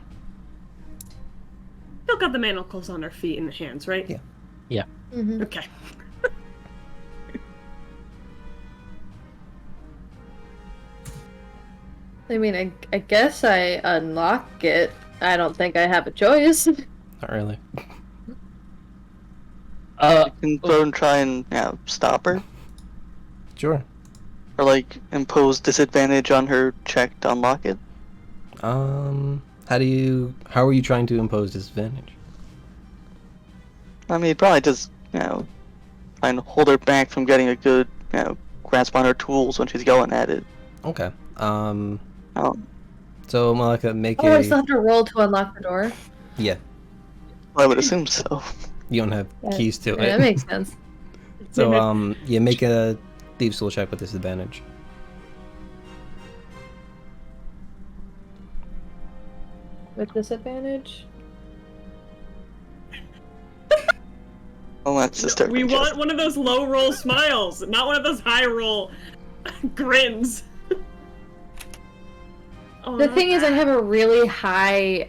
Still got the manacles on her feet and hands, right? Yeah. Yeah. Mm-hmm. Okay. I mean, I guess I unlock it. I don't think I have a choice. Not really. You can go and try and stop her, Sure. or like impose disadvantage on her check to unlock it. How are you trying to impose disadvantage? I mean, probably just try and hold her back from getting a good grasp on her tools when she's going at it. Okay. Um, So Malika, make Oh, I a. still have to roll to unlock the door? Yeah, I would assume so. you don't have Yeah. keys to Yeah, that it. makes sense. So yeah, make a thieves' tool check with disadvantage. With disadvantage? Well, that's just We want one of those low roll smiles, not one of those high roll grins. Oh, The not thing is, I that. have a really high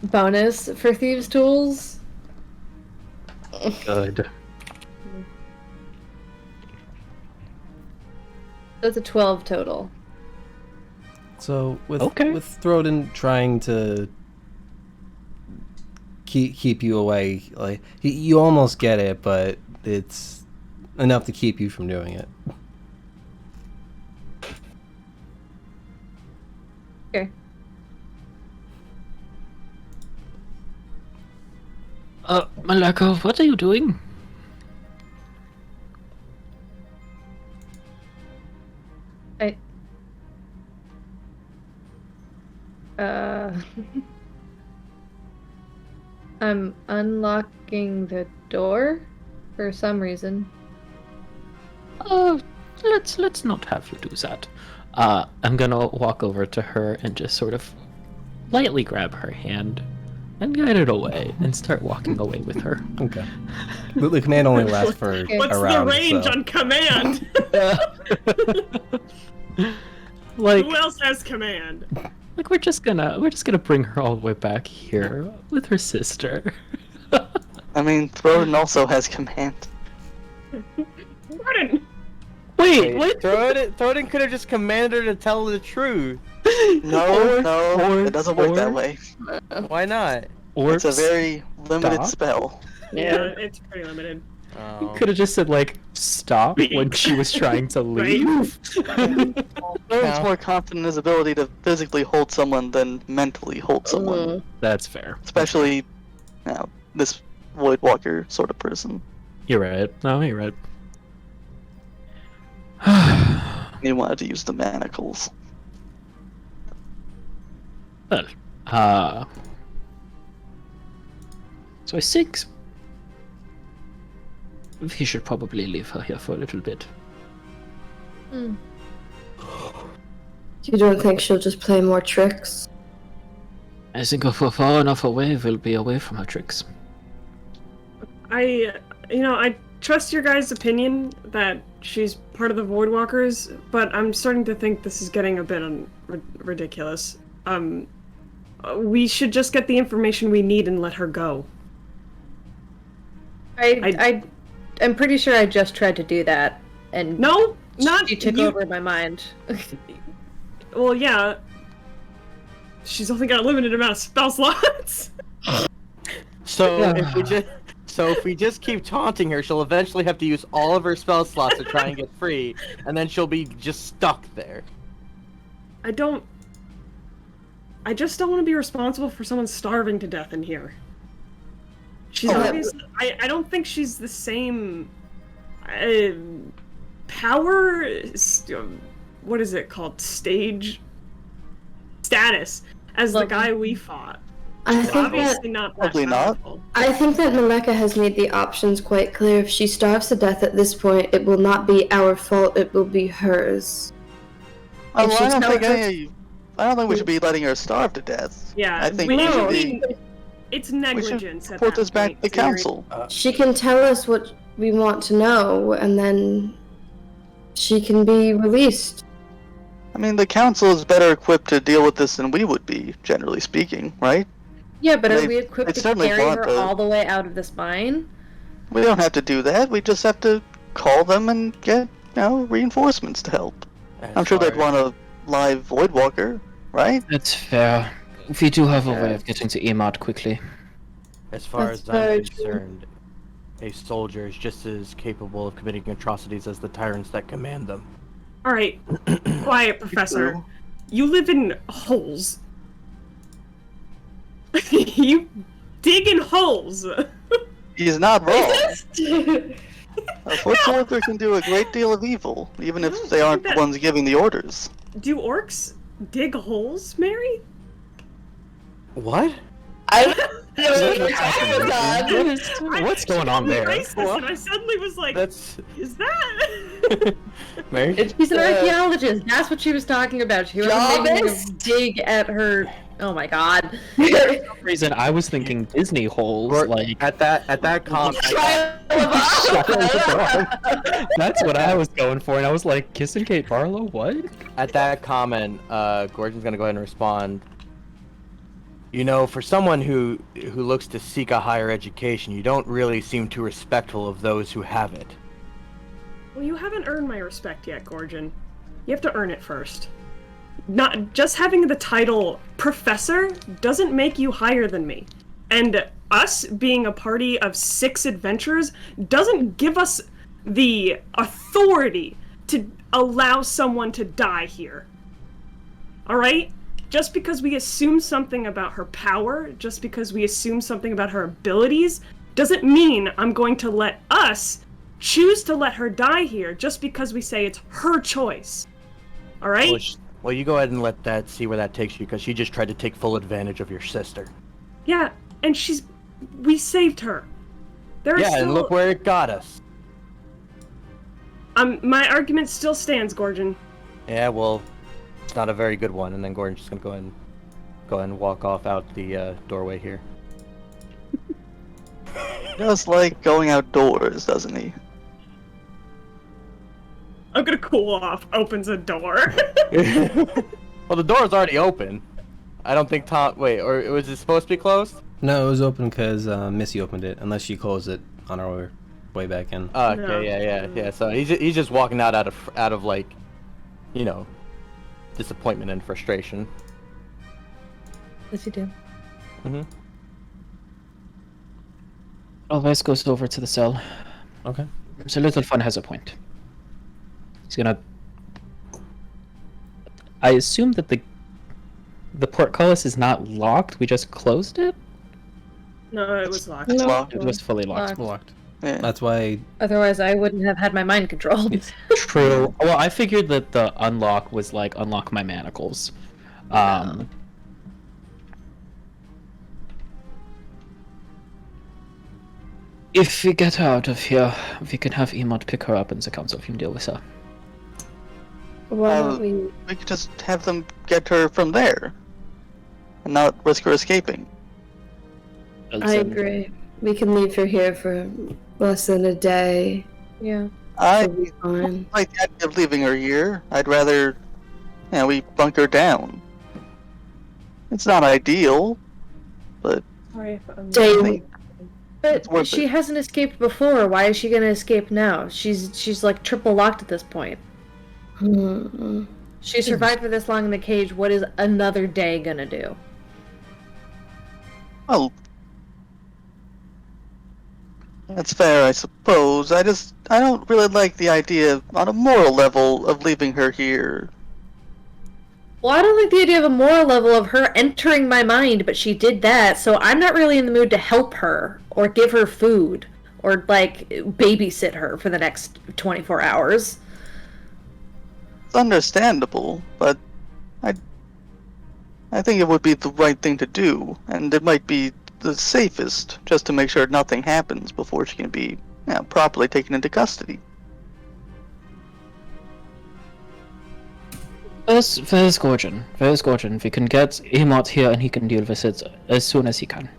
bonus for thieves' tools. Good. That's a 12 total. So with Okay. Throden trying to keep you away, like you almost get it, but it's enough to keep you from doing it. Okay. Malaka, what are you doing? I'm unlocking the door for some reason. Let's not have you do that. I'm gonna walk over to her and just sort of lightly grab her hand and guide it away and start walking away with her. Okay. The command only lasts for What's a round. the range so. on command? Like, Who else has command? like we're just gonna bring her all the way back here with her sister. I mean, Crobaton also has command. Gordon! Wait, what? Crobaton could have just commanded her to tell the truth. No, or- it doesn't work that or- way. Why not? It's a Orbs? very limited Stop. spell. Yeah, it's pretty limited. Oh. Could have just said like stop when she was trying to leave. Crobaton's more confident in his ability to physically hold someone than mentally hold someone. That's fair. Especially, you know, this Voidwalker sort of person. You're right. No, you're right. He wanted to use the manacles. Well, so I think we should probably leave her here for a little bit. You don't think she'll just play more tricks? I think if we're far enough away, we'll be away from her tricks. I trust your guys' opinion that she's part of the Voidwalkers, but I'm starting to think this is getting a bit ridiculous. We should just get the information we need and let her go. I'm pretty sure I just tried to do that, and No, not she took you. over my mind. Well, yeah. She's only got a limited amount of spell slots. So if we just keep taunting her, she'll eventually have to use all of her spell slots to try and get free, and then she'll be just stuck there. I just don't want to be responsible for someone starving to death in here. She's obviously. I don't think she's the same power. What is it called? Status as the guy we fought. I She's think that obviously not that Probably not. powerful. I think that Maleka has made the options quite clear. If she starves to death at this point, it will not be our fault. It will be hers. Oh, If well, she's not- I don't think we should be letting her starve to death. Yeah, I think we we should know. be. It's We negligence. should at report that this back point. to the council. She can tell us what we want to know, and then she can be released. I mean, the council is better equipped to deal with this than we would be, generally speaking, right? Yeah, but They- are we equipped they to certainly carry want her the- all the way out of this mine? We don't have to do that. We just have to call them and get, reinforcements to help. I'm sure they'd want a live Voidwalker, right? That's fair. We do have a way of getting to Emad quickly. As far That's as I'm very true. concerned, a soldier is just as capable of committing atrocities as the tyrants that command them. All right, quiet, Professor. True. You live in holes. You dig in holes. He's not wrong. A foot soldier can do a great deal of evil, even if they aren't the ones giving the orders. Do orcs dig holes, Mary? What? What's going on there? Erased this, and I suddenly was like, That's "Is that?" Mary. She's an archaeologist. That's what she was talking about. She wasn't making a Jarvis? dig at her. Oh my god. For some reason, I was thinking Disney holes. Like at that comment. that's what I was going for, and I was like, kissing Kate Barlow? What? At that comment, Gordon's gonna go ahead and respond. You know, for someone who looks to seek a higher education, you don't really seem too respectful of those who have it. Well, you haven't earned my respect yet, Gorgon. You have to earn it first. Not just having the title Professor doesn't make you higher than me. And us being a party of 6 adventurers doesn't give us the authority to allow someone to die here. Alright? Just because we assume something about her power, just because we assume something about her abilities, doesn't mean I'm going to let us choose to let her die here just because we say it's her choice. Alright? Well, you go ahead and let that see where that takes you, because she just tried to take full advantage of your sister. Yeah, and we saved her. And look where it got us. My argument still stands, Gorgon. Yeah, well, it's not a very good one. And then Gordon's just gonna go ahead and walk off out the doorway here. He does like going outdoors, doesn't he? I'm gonna cool off. Opens a door. Well, the door's already open. I don't think Tom. Wait, or was it supposed to be closed? No, it was open because Missy opened it, unless she closed it on our way back in. Oh, okay, No. yeah. So he's just walking out of like, you know, disappointment and frustration. Yes, you do. Mm-hmm. Alves goes over to the cell. Okay. So Little Fun has a point. He's gonna. I assume that the portcullis is not locked. We just closed it. No, it was locked. It's No. locked. It was fully locked. Locked. Yeah. That's why. Otherwise, I wouldn't have had my mind controlled. True. Well, I figured that the unlock was like unlock my manacles. If we get her out of here, we can have Emot pick her up and the council can deal with her. Why don't we? We could just have them get her from there, and not risk her escaping. I agree. We can leave her here for less than a day. Yeah. I It'll be fine. like the idea of leaving her here. I'd rather, we bunker down. It's not ideal, but Sorry if I'm... Day. It's But worth she it. hasn't escaped before. Why is she gonna escape now? She's like triple locked at this point. Hmm. She survived for this long in the cage. What is another day gonna do? well, that's fair, I suppose. I don't really like the idea on a moral level of leaving her here. Well, I don't like the idea of a moral level of her entering my mind, but she did that, so I'm not really in the mood to help her, or give her food, or, like, babysit her for the next 24 hours. It's understandable, but I think it would be the right thing to do, and it might be the safest, just to make sure nothing happens before she can be properly taken into custody. Where's Gorgon? Where's Gorgon? We can get Emot here and he can deal with it as soon as he can.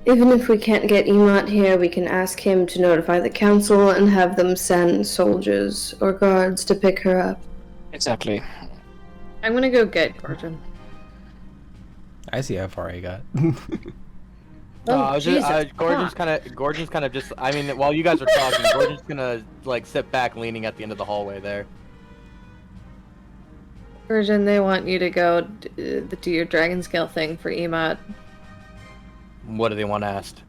Even if we can't get Emot here, we can ask him to notify the council and have them send soldiers or guards to pick her up. Exactly. I'm gonna go get Gorgon. I see how far I got. Gordon's kind of just. I mean, while you guys are talking, Gordon's gonna like sit back, leaning at the end of the hallway there. Virgin, they want you to go do your dragon scale thing for Emot. What do they want asked?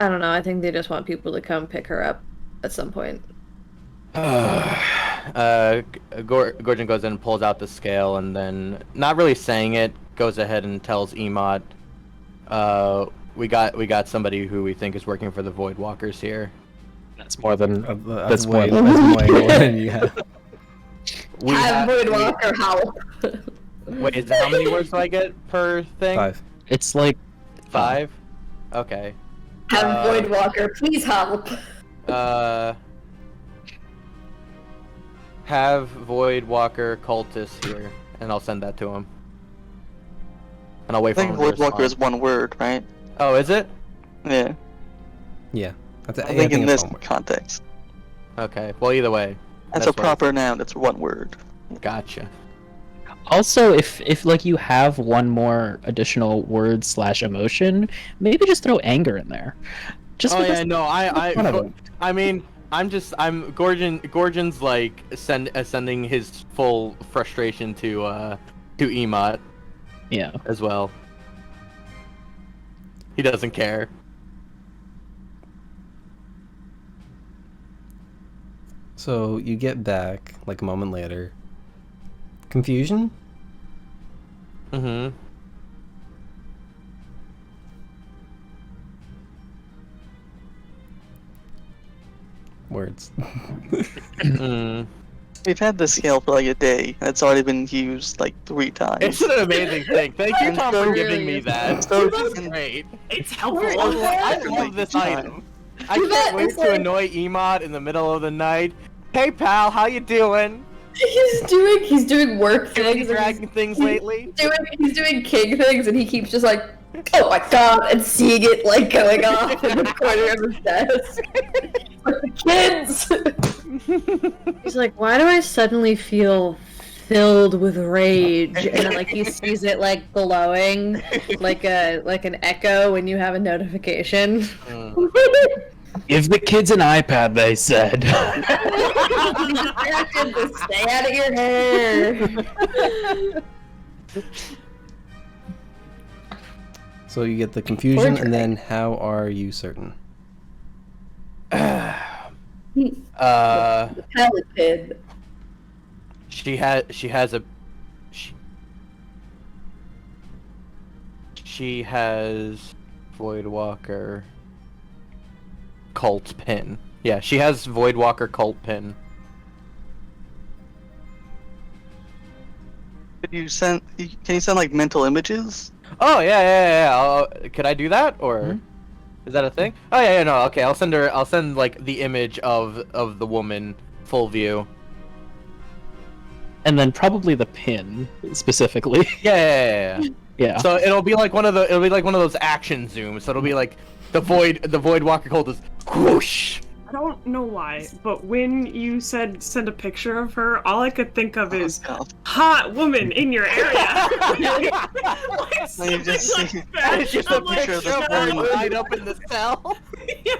I don't know. I think they just want people to come pick her up at some point. Gordon goes in and pulls out the scale, and then, not really saying it, goes ahead and tells Emot, we got somebody who we think is working for the Void Walkers here. That's more than That's way more than you have. Have Voidwalker help. Wait, is how many words do I get per thing? 5. it's like 5? Okay. Have Voidwalker please help. Have Void Walker cultists here, and I'll send that to him. And I'll wait I for think him to Voidwalker is respond. one word, right? Oh, is it? Yeah. Yeah. That's, I think in it's this one word. context. Okay. Well, either way. That's a proper noun, it's one word. Gotcha. also if like you have one more additional word / emotion, maybe just throw anger in there. Just Oh because yeah, no, One of them. I mean, I'm Gorgon's like sending his full frustration to Emot yeah. as well. He doesn't care. So you get back like a moment later. Confusion? Mm-hmm. Words. Mm. We've had the scale for like a day, and it's already been used like 3 times. It's an amazing thing. Thank you, And Tom, so for giving me that. so That's can- great. It's helpful. I love this item. I can't wait to annoy Emot in the middle of the night. Hey, pal, how you doing? He's doing work Doing things. dragon things lately? He's doing king things, and he keeps just like, oh my god, and seeing it like going off in the corner of his desk. Like the kids. He's like, why do I suddenly feel filled with rage? And then like he sees it like glowing, like an echo when you have a notification. Give the kids an iPad, they said. Stay out of your hair. So you get the confusion, and then how are you certain? Pelican. She has a she has Voidwalker cult pin. Yeah, she has Voidwalker cult pin. Can you send like mental images? Oh yeah. Could I do that, or is that a thing? Oh yeah, no. Okay, I'll send like the image of the woman full view. And then probably the pin specifically. Yeah. Yeah. So it'll be like one of those action zooms. So it'll be like the Voidwalker cult is whoosh. I don't know why, but when you said send a picture of her, all I could think of is hot woman in your area. Like something just like see- that. It's just I'm a like, picture of the shut woman up. tied up in the cell. Yeah.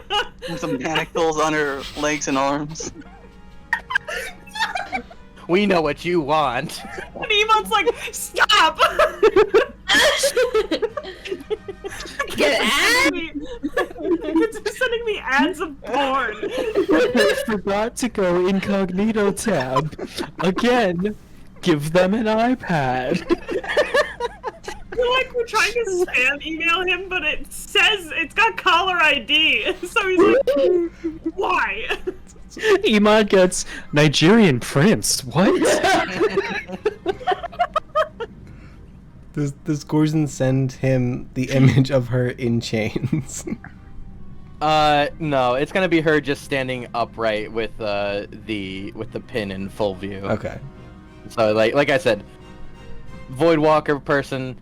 And some manacles on her legs and arms. We know what you want. And Emot's like, stop! Get ad? It's sending me ads of porn. I forgot to go incognito tab. Again, give them an iPad. We're like, we're trying to spam email him, but it says it's got caller ID. So he's like, why? Emad gets Nigerian prince. What? Does Gorgon send him the image of her in chains? No, it's gonna be her just standing upright with the pin in full view. Okay. So like I said, Voidwalker person,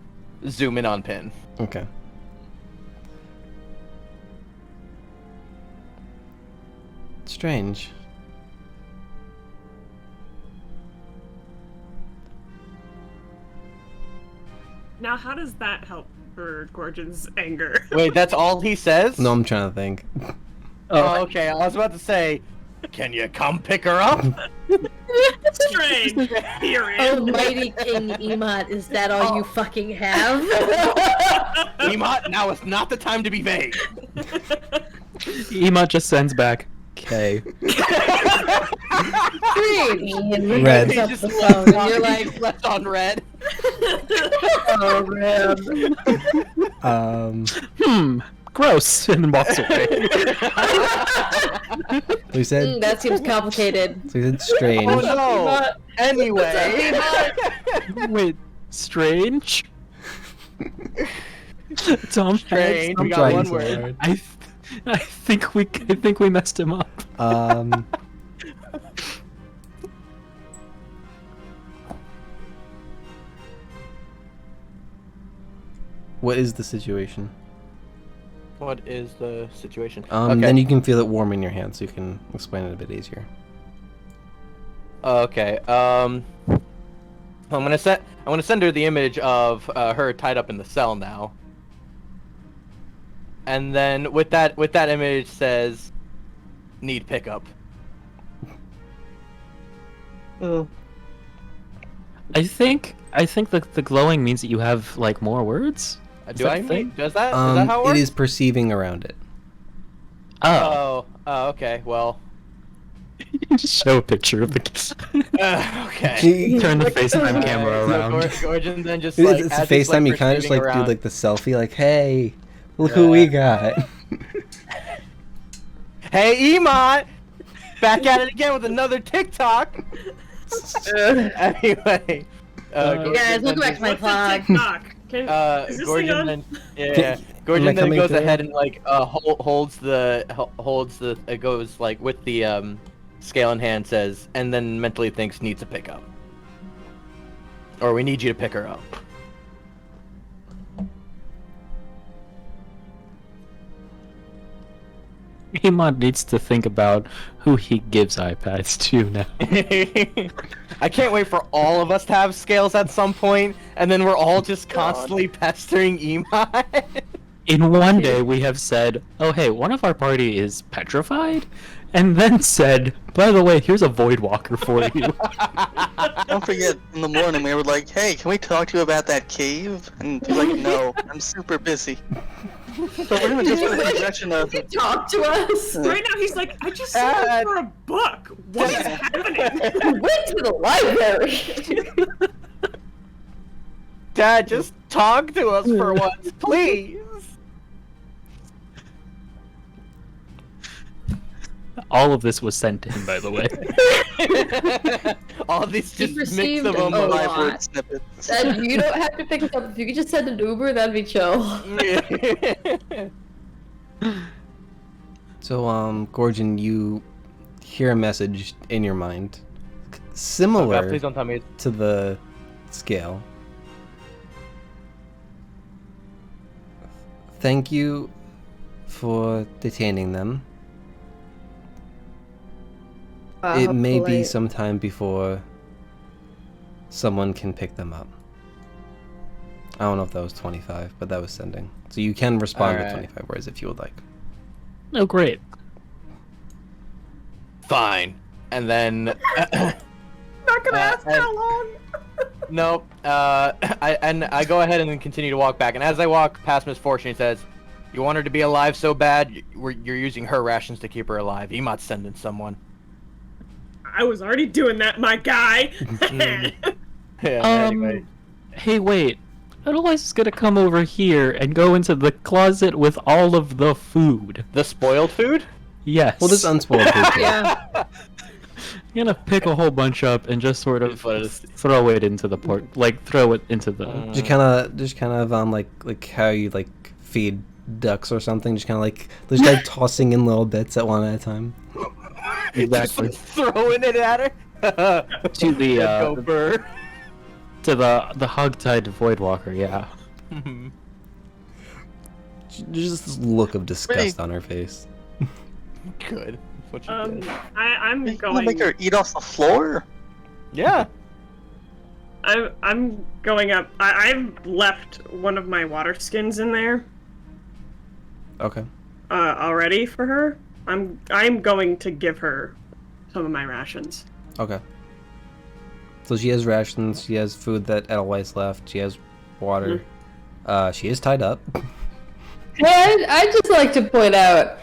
zoom in on pin. Okay. Strange. Now, how does that help for Gorgon's anger? Wait, that's all he says? No, I'm trying to think. Oh, okay. I was about to say, can you come pick her up? Strange. Period. Almighty King Emot, is that all you fucking have? Emot, now is not the time to be vague. Emad just sends back K. Green. Red. He Up just the phone, and you're like like, left on red. oh man. Gross, and then walks away. We said That seems complicated. so we said strange. Oh no. Anyway. Wait, strange? Tom Strange. I'm We got trying one so word. hard. I think we messed him up. What is the situation? What is the situation? Then you can feel it warm in your hand, so you can explain it a bit easier. Okay. I'm gonna send her the image of her tied up in the cell now. And then with that image says, need pickup. Oh. I think that the glowing means that you have like more words. Do that I a thing? mean? Does that? Is that how it works? It is perceiving around it. Oh, Oh, okay. Well. just show a picture of the. Okay. Turn the FaceTime camera So around. Gorgon then just It's like a as he's, FaceTime. like, You kind of just like perceiving do around- like the selfie, like, "Hey, look who we got." Hey, Emot! Back at it again with another TikTok! Anyway, Guys, welcome back to my What's vlog. the TikTok? Is this thing Gorgon on? then Am Gorgon I then coming goes through? ahead and like holds the it goes like with the scale in hand, says, and then mentally thinks needs a pickup, or we need you to pick her up. Hemon needs to think about who he gives iPads to now. I can't wait for all of us to have scales at some point, and then we're all just constantly pestering Emon. In one day, we have said, "Oh, hey, one of our party is petrified," and then said, "By the way, here's a Void Walker for you." Don't forget, in the morning we were like, hey, can we talk to you about that cave? And he's like, no, I'm super busy. So we're gonna just put a projection of Talk to us. Right now he's like, I just signed up for a book. What is happening? We went to the library. Dad, just talk to us for once, please. All of this was sent to him, by the way. All these He just mix received of them. a live lot. word snippets. And you don't have to pick us up. If you could just send an Uber, that'd be chill. So, Gorgon, you hear a message in your mind, Oh God, similar please don't tell me. to the scale. Thank you for detaining them. It may be some time before someone can pick them up. I don't know if that was 25, but that was sending. So you can respond with Alright. 25 words if you would like. Oh, great. Fine. And then Not gonna ask how long. nope. I go ahead and then continue to walk back. And as I walk past Misfortune, he says, "You want her to be alive so bad, you're using her rations to keep her alive. Emot's sending someone." I was already doing that, my guy. Yeah. Anyway. Hey, wait. Otherwise, it's gonna come over here and go into the closet with all of the food. The spoiled food? Yes. Well, this unspoiled food. Yeah. You're gonna pick a whole bunch up and just sort of What is- throw it into the port, like throw it into the. Just kind of like how you like feed ducks or something. Just like tossing in little bits at one at a time. Exactly. Just throwing it at her. To the Go bird. to the hog-tied Voidwalker, yeah. There's this look of disgust Pretty- on her face. Good. That's what you did. I'm You gonna going. make her eat off the floor? Yeah. I'm going up. I've left one of my water skins in there Okay. already for her. I'm going to give her some of my rations. Okay. So she has rations. She has food that Edelweiss left. She has water. She is tied up. And I'd just like to point out,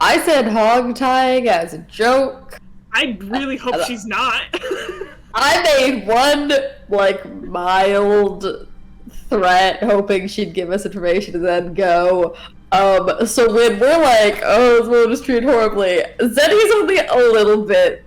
I said hog tying as a joke. I really hope she's not. I made one, like, mild threat, hoping she'd give us information and then go. So when we're like, oh, this woman was treated horribly, Zeddy's only a little bit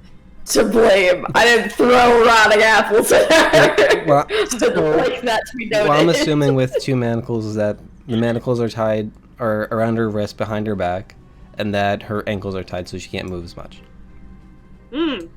to blame. I didn't throw rotting apples at her. Well, So like that to be noted. Well, I'm assuming with two manacles is that the manacles are tied or around her wrist behind her back, and that her ankles are tied so she can't move as much.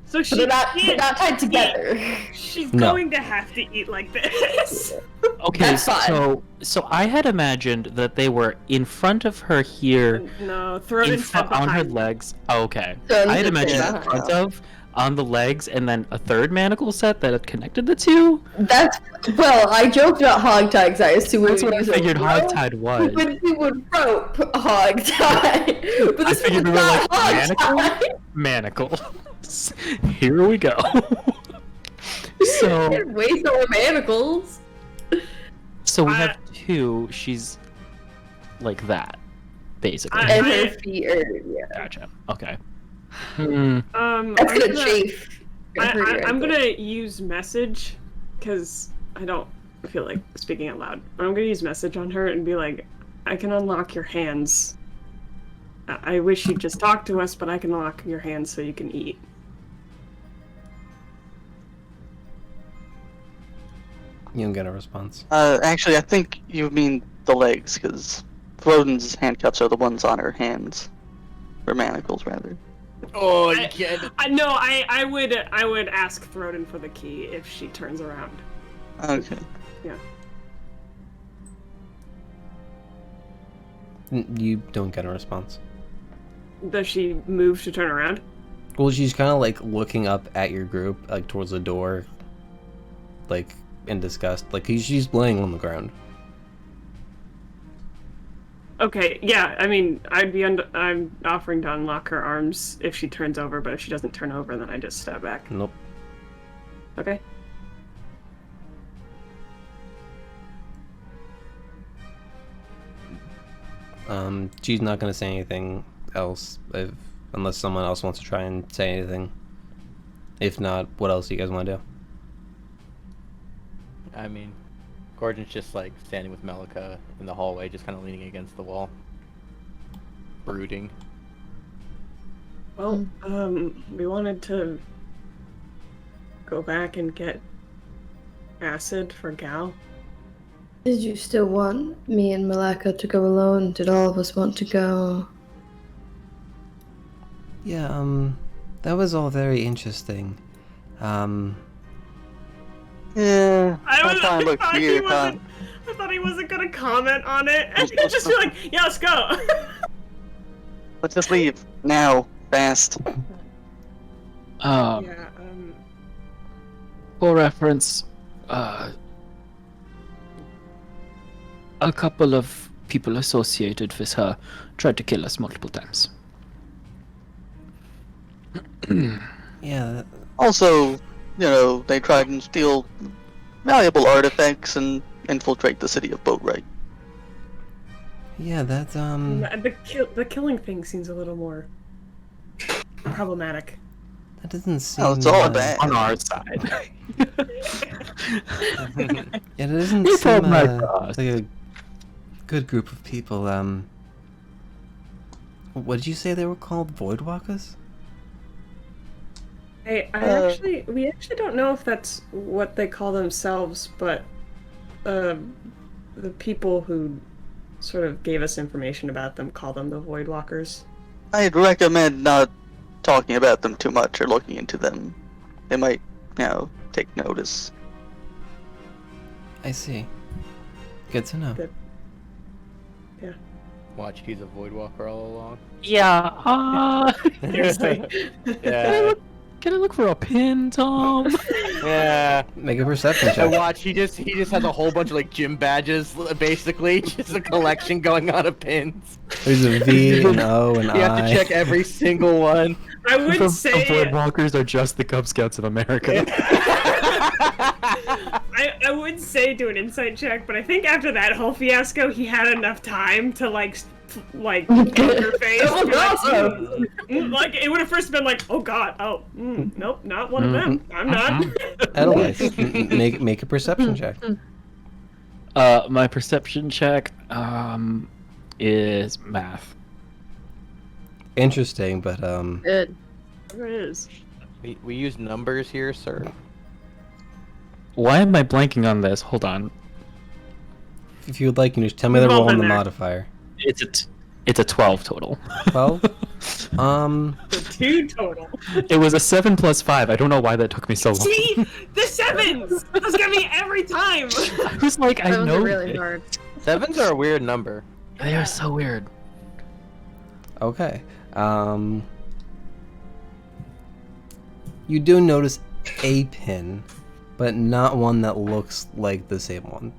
So she They're can't not tied together. She's No. going to have to eat like this. Okay, That's fine. so I had imagined that they were in front of her here, No, throw it on her legs. Oh, okay. So I had it's imagined in behind. front of, on the legs, and then a third manacle set that had connected the two. That's well. I joked about hog tie because I assumed That's what I we would figured use a rope. hog-tied was. We would rope hog tie, but I this figured we was were not like hog tie. manacle. Here we go. So Waste our manacles. we have two. She's like that, basically. I- And her feet are, yeah. Gotcha. Okay. That's I'm gonna gonna, chafe. I'm gonna use message because I don't feel like speaking out loud. I'm gonna use message on her and be like, I can unlock your hands. I wish you'd just talk to us, but I can unlock your hands so you can eat. You don't get a response. Actually, I think you mean the legs, because Floden's handcuffs are the ones on her hands. Or manacles, rather. Oh, you can't. I would ask Throden for the key if she turns around. Okay. Yeah. You don't get a response. Does she move to turn around? Well, she's kind of like looking up at your group, like towards the door, like in disgust. Like she's laying on the ground. Okay, yeah. I mean, I'm offering to unlock her arms if she turns over, but if she doesn't turn over, then I just step back. Nope. Okay. She's not gonna say anything else unless someone else wants to try and say anything. If not, what else do you guys want to do? I mean, Gordon's just like standing with Melika in the hallway, just kind of leaning against the wall, brooding. Well, we wanted to go back and get acid for Gal. Did you still want me and Malaka to go alone? Did all of us want to go? Yeah, that was all very interesting. Yeah, I thought it looked weird, huh? I thought he wasn't gonna comment on it, and he'd just be like, "Yeah, let's go." Let's just leave now, fast. Yeah. For reference, a couple of people associated with her tried to kill us multiple times. Yeah, Also, they tried and steal valuable artifacts and infiltrate the city of Boatwright. yeah, that's The killing thing seems a little more problematic. that doesn't seem. Oh, it's all bad. On our side. Yeah, it doesn't You seem told my like boss. a good group of people. What did you say they were called? Voidwalkers? We actually don't know if that's what they call themselves, but the people who sort of gave us information about them call them the Voidwalkers. I'd recommend not talking about them too much or looking into them. They might, take notice. I see. Good to know. Good. Watch, he's a Voidwalker all along. Yeah. Seriously. Yeah. Can I look for a pin, Tom? Yeah. Make a perception And check. watch, he just has a whole bunch of like gym badges, basically, just a collection going on of pins. There's a V, an O, an You have to I. check every single one. I would say Voidwalkers are just the Cub Scouts of America. I would say do an insight check, but I think after that whole fiasco, he had enough time to like poker face. That was awesome. Like it would have first been like, oh god, nope, not one of them. I'm not. Edelweiss, make a perception check. My perception check is math. Interesting, but Good. There it is. We use numbers here, sir. Why am I blanking on this? Hold on. if you would like, you just tell me the We've all roll and been the there. modifier. It's a 12 total. 12? The 2 total. It was a 7 plus 5. I don't know why that took me so long. See, the 7s. That's gonna be every time. I was like, I That was know really it. hard. 7s are a weird number. They are so weird. Okay. You do notice a pin, but not one that looks like the same one.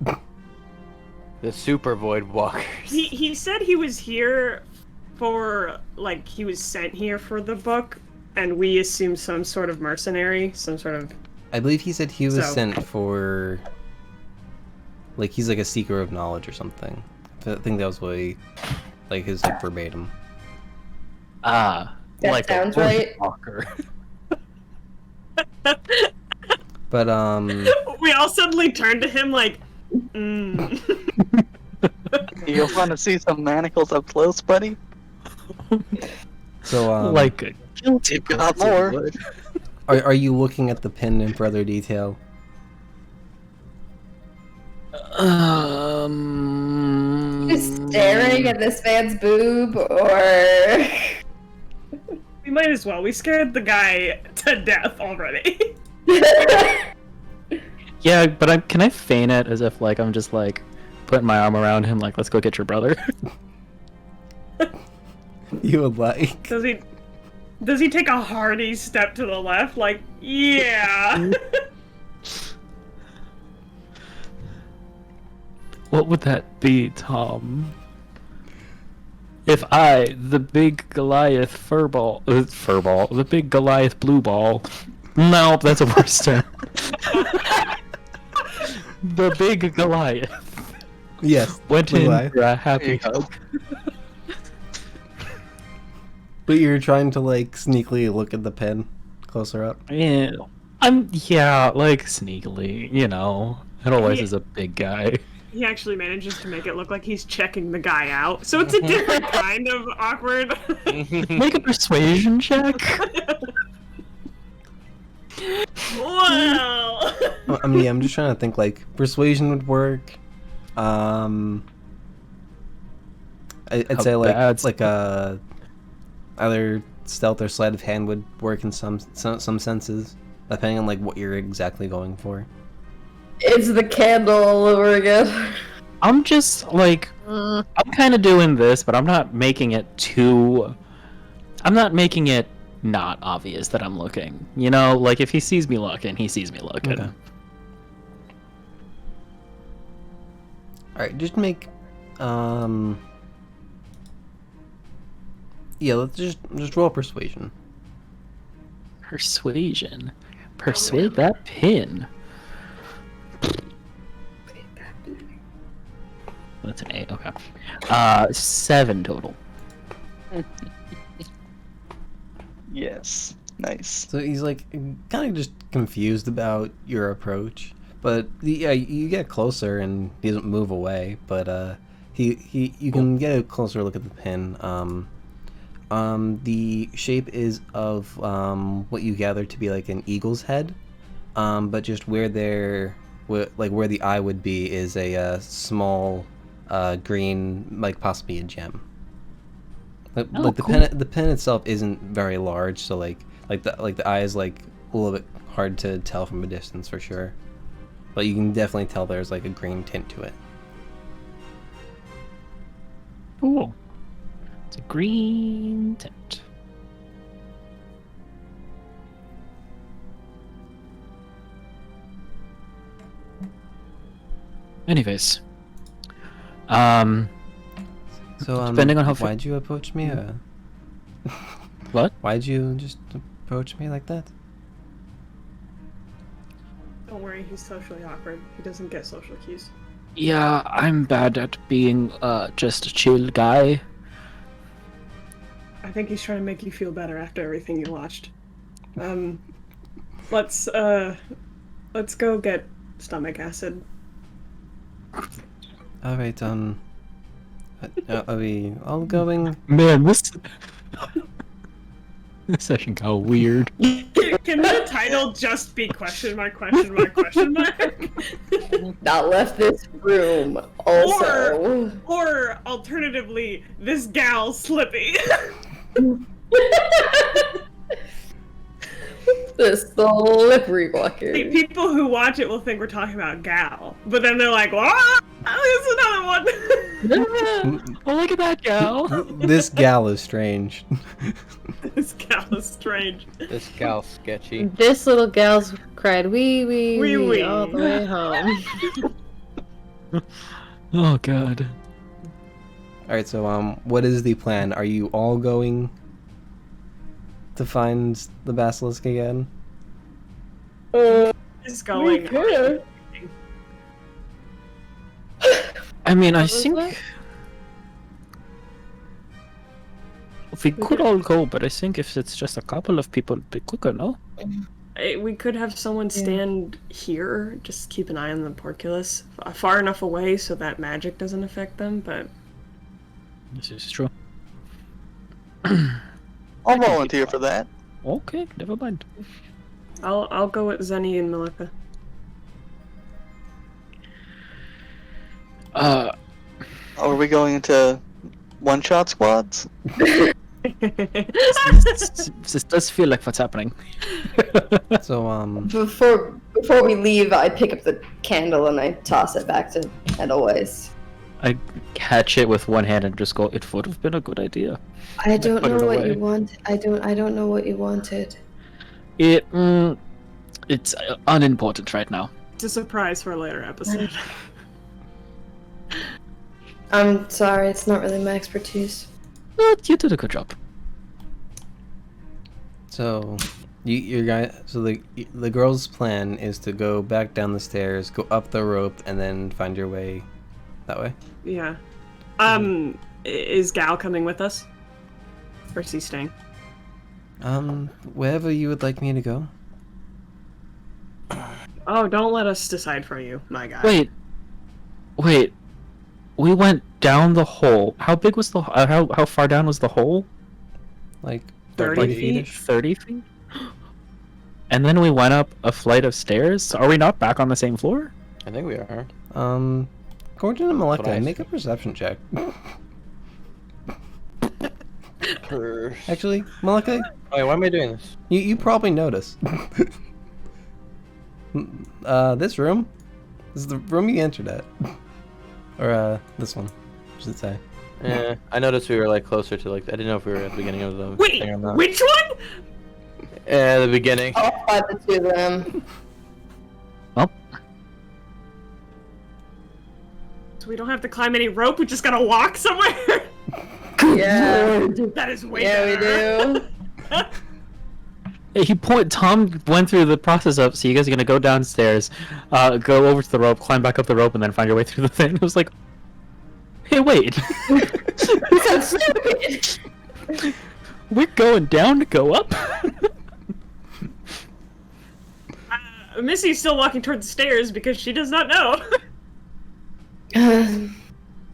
The super void walkers. He said he was here for like he was sent here for the book, and we assume some sort of mercenary, some sort of. I believe he said he was So- sent for, like, he's like a seeker of knowledge or something. I think that was what he, like, his like verbatim. Ah, That like sounds a right. walker. But We all suddenly turned to him like, You'll want to see some manacles up close, buddy? so like a guilty Got person more. would. are you looking at the pin in further detail? Just staring at this man's boob, or We might as well. We scared the guy to death already. Yeah, but can I feign it as if like I'm just like putting my arm around him, like let's go get your brother. You would like. Does he take a hearty step to the left? Like, yeah. What would that be, Tom? If I, the big Goliath the big Goliath blue ball. No, that's a worse term. The big Goliath Yes. went in Goliath. for a happy hug. But you're trying to like sneakily look at the pin closer up. Yeah, like sneakily, you know. It always is a big guy. He actually manages to make it look like he's checking the guy out. So it's a different kind of awkward. Make a persuasion check. Wow. I mean, yeah, I'm just trying to think like persuasion would work. I'd How say like bad's- either stealth or sleight of hand would work in some senses, depending on like what you're exactly going for. it's the candle all over again. I'm just like I'm kind of doing this, but I'm not making it not obvious that I'm looking. You know, like if he sees me looking, he sees me looking. Okay. All right, just make yeah, let's just roll persuasion. Persuasion. Persuade that pin. That's an 8, okay. 7 total. Yes. Nice. So he's like kind of just confused about your approach, but yeah, you get closer and he doesn't move away. But you can get a closer look at the pin. The shape is of what you gather to be like an eagle's head, but just where the eye would be is a small green, like possibly a gem. Like cool. the pen itself isn't very large, so like the eye is like a little bit hard to tell from a distance for sure, but you can definitely tell there's like a green tint to it. Cool. It's a green tint. Anyways. So Depending on how why'd you approach me? What? Why'd you just approach me like that? Don't worry, he's socially awkward. He doesn't get social cues. Yeah, I'm bad at being just a chill guy. I think he's trying to make you feel better after everything you watched. Let's go get stomach acid. All right, are we all going? Man, this session got weird. Can the title just be question mark, question mark, question mark? Not left this room. Also, Or alternatively, this gal Slippy. the slippery walker. People who watch it will think we're talking about gal, but then they're like, "What? There's another one." Oh, look at that gal. This gal is strange. This gal is strange. This gal's sketchy. This little gal's cried wee wee Wee wee wee. all the way home. Oh god. All right, so what is the plan? Are you all going to find the basilisk again? Is going. I mean, I What was think that? we could all go, but I think if it's just a couple of people, it'd be quicker, no? We could have someone stand here. Just keep an eye on the porculus, far enough away so that magic doesn't affect them. But This is true. I'll volunteer for that. Okay, never mind. I'll go with Zenny and Malika. Uh, Are we going into one-shot squads? this does feel like what's happening. So, Before we leave, I pick up the candle and I toss it back to Edelweiss. I catch it with one hand and just go, it would have been a good idea. I don't Put know it what away. you want. I don't know what you wanted. It's unimportant right now. It's a surprise for a later episode. I'm sorry, it's not really my expertise. But you did a good job. so the girl's plan is to go back down the stairs, go up the rope, and then find your way that way. Yeah. Is Gal coming with us? Or is he staying? Wherever you would like me to go. Oh, don't let us decide for you, my guy. Wait. We went down the hole. How big was the how far down was the hole? Like 30 30 feet? feet-ish? 30 feet? And then we went up a flight of stairs? Are we not back on the same floor? I think we are. Gordon and what I Maleka, make a think. perception check. Actually, Maleka, Wait, why am I doing this? you probably notice. This room is the room you entered at. Or, this one, I should say. Yeah, I noticed we were like closer to like I didn't know if we were at the beginning of the Wait, thing or not. which one? Yeah, the beginning. I'll fight the two of them. So we don't have to climb any rope, we just gotta walk somewhere? Yeah. That is way Yeah, we better. do. Tom went through the process of, so you guys are gonna go downstairs, go over to the rope, climb back up the rope, and then find your way through the thing. It was like, hey, wait. You sound stupid. We're going down to go up? Missy's still walking towards the stairs because she does not know.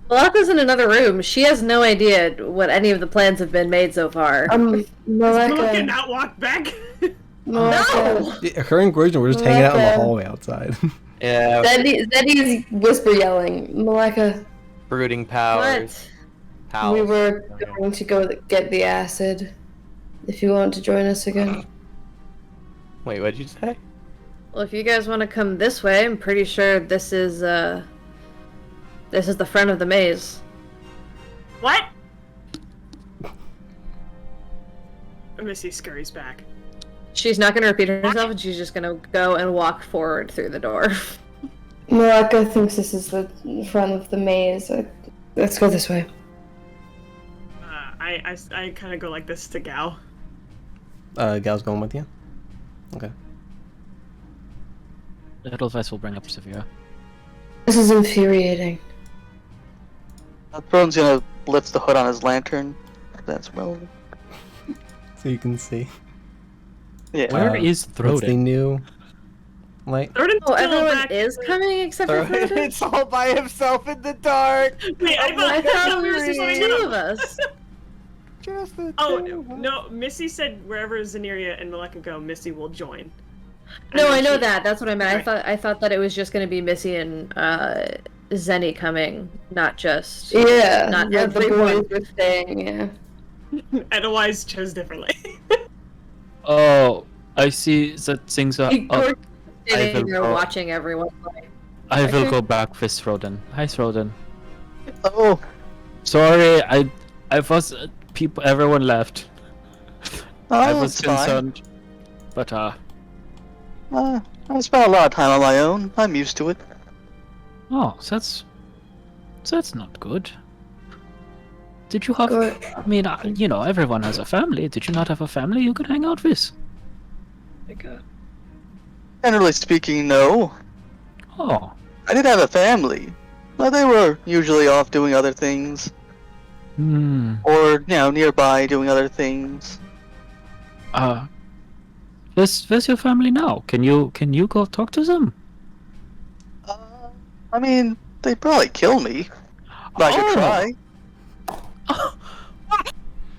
Malaka's in another room. She has no idea what any of the plans have been made so far. Malaka Maleka. not walk back. Maleka. Her and Gordon were just hanging out in the Maleka. hallway outside. Yeah, Zeddy's whisper yelling. Maleka, brooding powers. What? Pals. we were Okay. going to go get the acid. If you want to join us again. Wait, what did you say? Well, if you guys want to come this way, I'm pretty sure this is the front of the maze. What? Missy scurries back. She's not going to repeat herself, and she's just going to go and walk forward through the door. Maleka thinks this is the front of the maze. Let's go this way. I kind of go like this to Gal. Gal's going with you? Okay. Edelweiss will bring up Sevilla. This is infuriating. Throne's gonna lift the hood on his lantern. That's relevant. So you can see. Yeah. Where is What's the Throden? new light? Throden's Oh, still everyone back. is coming except for Frodo? It's all by himself in the dark. Wait, I thought we were Missy just said- two of us. Just the Oh two of us. no, Missy said wherever Zaneria and Maleka go, Missy will join. No, And I then know she- that. That's what I meant. Right. I thought that it was just going to be Missy and Zenny coming, not just. Yeah, Not yeah, the everyone. boys were staying, yeah. Otherwise, chose differently. Oh, I see that things are up. Gordon's I will sitting there go- watching everyone. Like, I will go back with Throden. Hi, Throden. Oh, Sorry, I was everyone left. I oh, was it's fine. concerned, but I spent a lot of time on my own. I'm used to it. oh, that's not good. Did you have? Gord- I mean, you know, everyone has a family. Did you not have a family you could hang out with? Generally speaking, no. Oh, I did have a family, but they were usually off doing other things, or nearby doing other things. where's your family now? Can you go talk to them? I mean, they'd probably kill me. But I could try.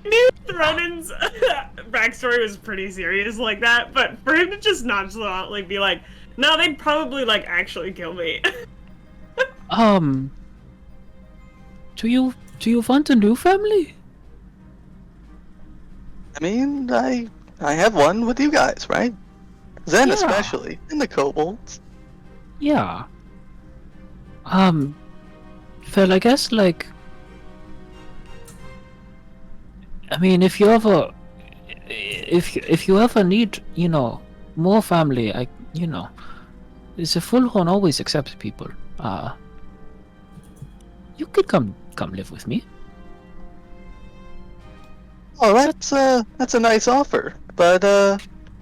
knew Thronen's backstory was pretty serious like that, but for him to just nonchalantly be like, no, they'd probably, like, actually kill me. Do you want a new family? I mean, I have one with you guys, right? Zen Yeah. especially, and the kobolds. Yeah. Well, I guess like. I mean, if you ever need, more family, the full horn always accepts people. You could come live with me. Oh, that's a nice offer, but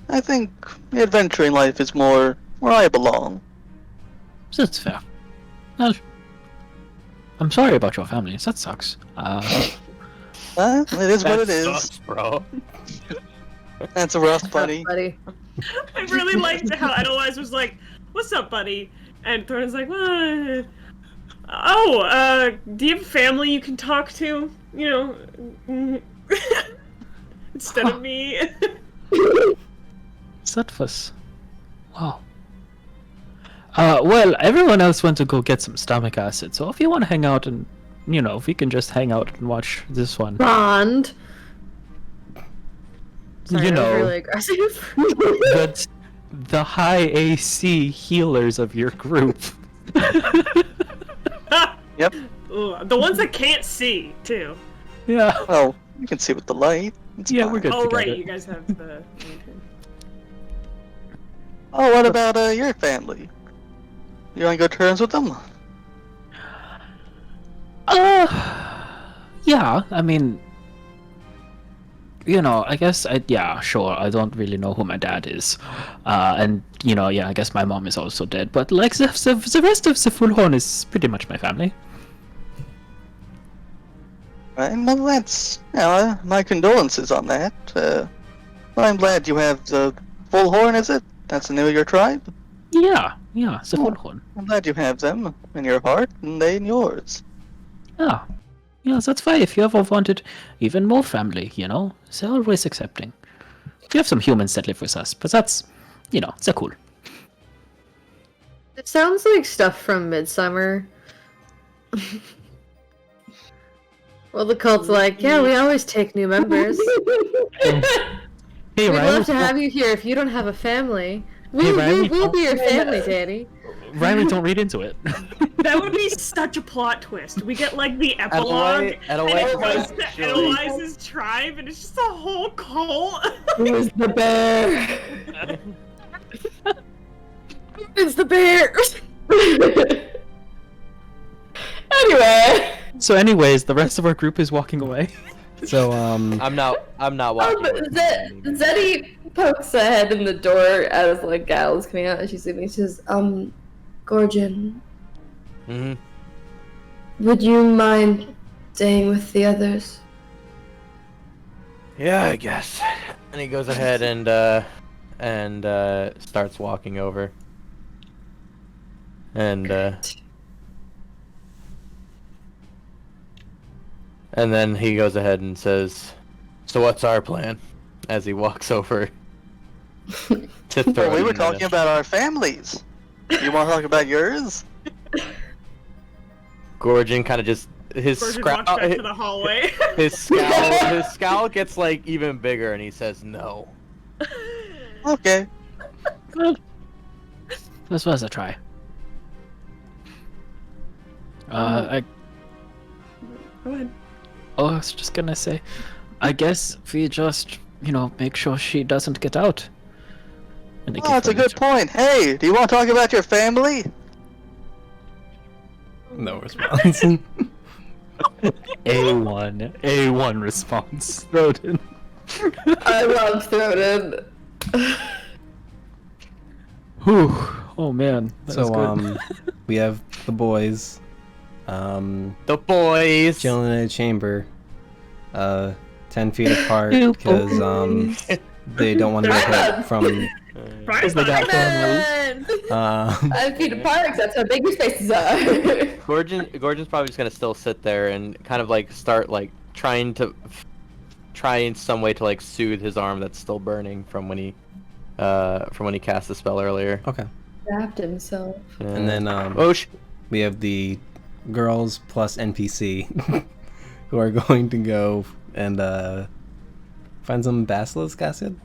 I think the adventuring life is more where I belong. That's fair. Well, I'm sorry about your families. That sucks. It is what it That is. sucks, bro. That's a rough, buddy. Buddy. I really liked how Edelweiss was like, "What's up, buddy?" And Thornton's like, "Do you have a family you can talk to? Instead of me." That wow. Well, everyone else went to go get some stomach acid, so if you want to hang out and, if we can just hang out and watch this one. Bond. Sorry, You that was know. really aggressive. The high AC healers of your group. Yep. Ooh, the ones that can't see too. Yeah. Well, you can see with the light. It's Yeah, fine. we're good Oh together. right, you guys have the lantern. Oh, what about your family? You on good terms with them? Yeah, I mean, I guess yeah, sure. I don't really know who my dad is, and I guess my mom is also dead. But like the rest of the full horn is pretty much my family. Right, well, that's my condolences on that. Well, I'm glad you have the full horn. Is it? That's the name of your tribe. Yeah, the full horn. I'm glad you have them in your heart and they in yours. Yeah, that's why if you ever wanted even more family, they're always accepting. We have some humans that live with us, but that's, they're cool. It sounds like stuff from Midsummer. Well, the cult's like, yeah, we always take new members. Hey, We'd Riley, love to have you here if you don't have a family. Hey, Riley, We'll be your family, Danny. Riley, don't read into it. That would be such a plot twist. We get like the epilogue, and it goes to Edelweiss's tribe, and it's just a whole cult. Who's the bear? It's the bear. Anyway. So, anyways, the rest of our group is walking away. So, I'm not walking. with you. Zeddy pokes a head in the door as like Gal is coming out and she's leaving. She says, Gorgon, Mhm. would you mind staying with the others? Yeah, I guess. And he goes ahead and starts walking over. And then he goes ahead and says, "So what's our plan?" As he walks over to throw. Well, we it were in talking the- about our families. You want to talk about yours? Gorgon kind of just his Gorgon scowl. walks back to the hallway. His scowl gets like even bigger, and he says, "No." Okay. This was a try. I Go ahead. I was just gonna say, I guess we just, make sure she doesn't get out. And they Oh, keep that's a running good point. Hey, do you want to talk about your family? no response. A1 response. Throden. I love Throden. Whew. Oh man. That was So, good. we have the boys, The boys. chilling in a chamber, 10 feet apart Ew, because, they don't want to get hit from, Brian's they got Diamond! 5 feet apart, 'cause that's how big your spaces are. Gorgon's probably just gonna still sit there and kind of like start like trying in some way to like soothe his arm that's still burning from when he cast the spell earlier. okay. Wrapped himself. And then, Oh we have the girls plus NPC who are going to go and find some basilisk acid.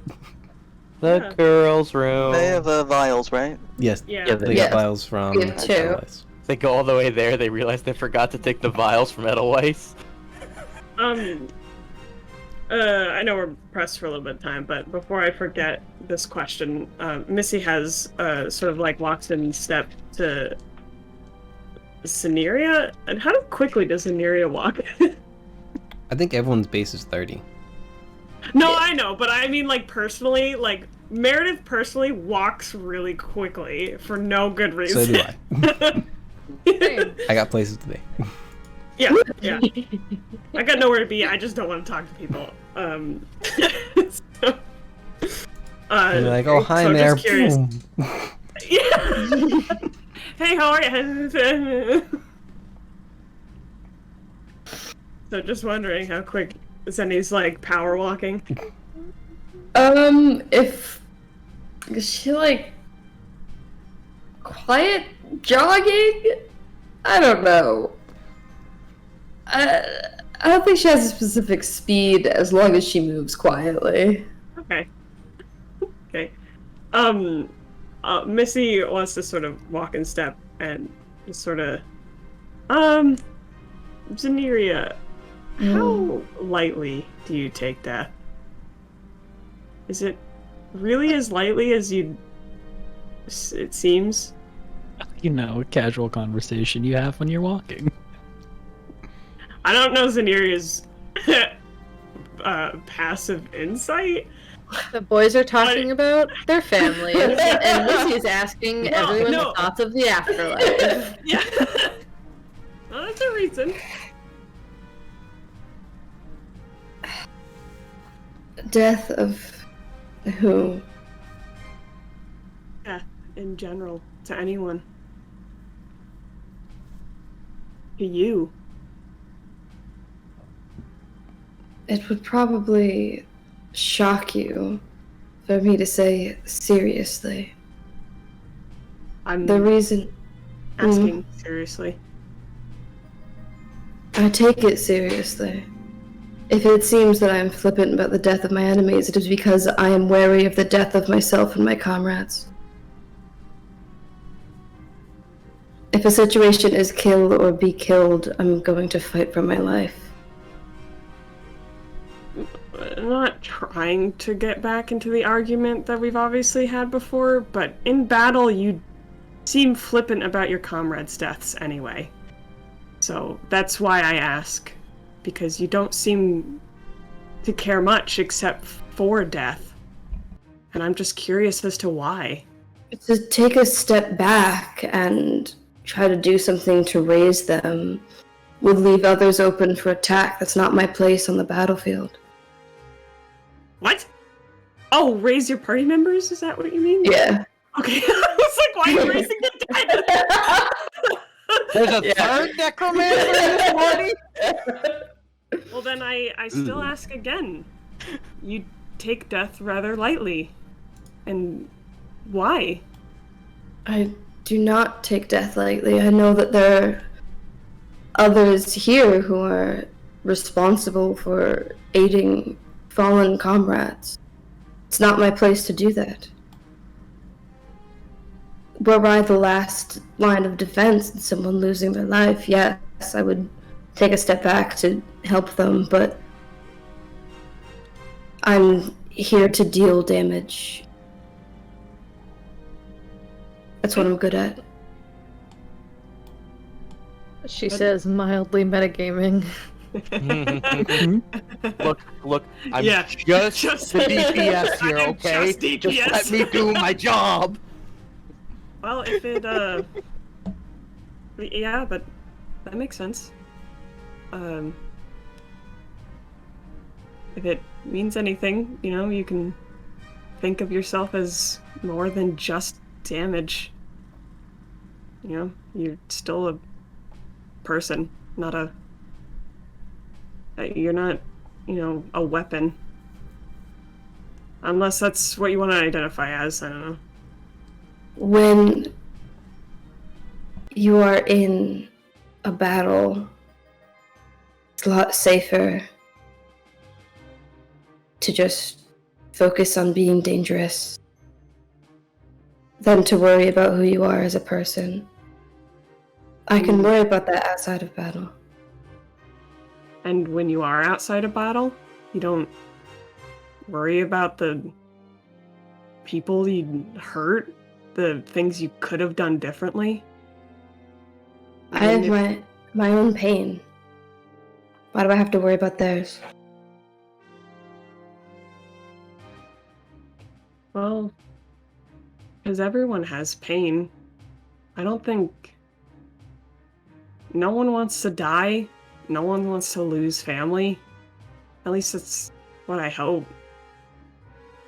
The girls' room. They have vials, right? Yes, Yeah. they Yeah. got vials from We have two. Edelweiss. They go all the way there. They realize they forgot to take the vials from Edelweiss. I know we're pressed for a little bit of time, but before I forget this question, Missy has sort of like walks in step to Cineria. And how quickly does Cineria walk? I think everyone's base is 30. No, I know, but I mean, like, personally, like, Meredith personally walks really quickly for no good reason. So do I. Same. I got places to be. Yeah. I got nowhere to be. I just don't want to talk to people. So, You're like, oh, hi, so Mayor. just curious. Boom. Yeah. Hey, how are you? So just wondering how quick Zenny's like power walking. If is she like quiet jogging? I don't know. I don't think she has a specific speed as long as she moves quietly. Okay. Okay. Missy wants to sort of walk in step and just sort of, Zeneria, how lightly do you take death? Is it really as lightly as it seems? You know, a casual conversation you have when you're walking. I don't know Zeneria's passive insight. The boys are talking about their families, and Missy's asking No, everyone's no. thoughts of the afterlife. Yeah. Well, that's a reason. Death of who? Yeah, in general, to anyone. To you. It would probably shock you for me to say seriously. I'm The reason asking seriously. I take it seriously. If it seems that I am flippant about the death of my enemies, it is because I am wary of the death of myself and my comrades. If a situation is kill or be killed, I'm going to fight for my life. I'm not trying to get back into the argument that we've obviously had before, but in battle you seem flippant about your comrades' deaths anyway. So that's why I ask, because you don't seem to care much except for death. And I'm just curious as to why. To take a step back and try to do something to raise them would leave others open for attack. That's not my place on the battlefield. What? Oh, raise your party members? Is that what you mean? Yeah. Okay. I was like, why are you raising the dead? There's a third necromancer in this party? Well, then I still ask again. You take death rather lightly. And why? I do not take death lightly. I know that there are others here who are responsible for aiding fallen comrades. It's not my place to do that. Were I the last line of defense and someone losing their life, yes, I would take a step back to help them, but I'm here to deal damage. That's what I'm good at. She says mildly metagaming. Look, I'm Yeah, just the DPS here, I am okay? just DPS. Just let me do my job. Well, if it, yeah, but that makes sense. If it means anything, you know, you can think of yourself as more than just damage. You know, you're still a person, not a... You're not, you know, a weapon. Unless that's what you want to identify as, I don't know. When you are in a battle, it's a lot safer to just focus on being dangerous than to worry about who you are as a person. I can worry about that outside of battle. And when you are outside of battle, you don't worry about the people you hurt, the things you could have done differently. I have my own pain. Why do I have to worry about theirs? Well, because everyone has pain. I don't think... No one wants to die. No one wants to lose family. At least that's what I hope.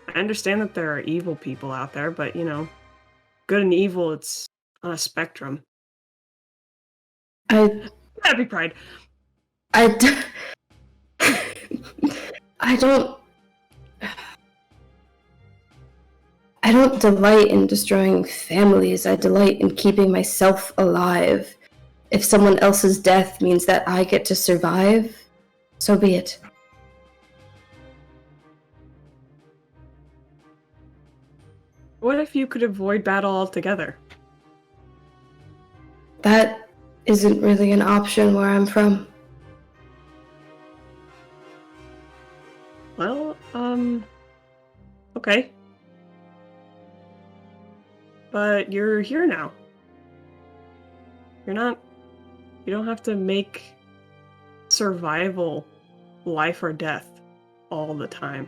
I understand that there are evil people out there, but, you know, good and evil, it's on a spectrum. Happy Pride. I don't delight in destroying families. I delight in keeping myself alive. If someone else's death means that I get to survive, so be it. What if you could avoid battle altogether? That isn't really an option where I'm from. Well, okay. But you're here now. You don't have to make survival life or death all the time.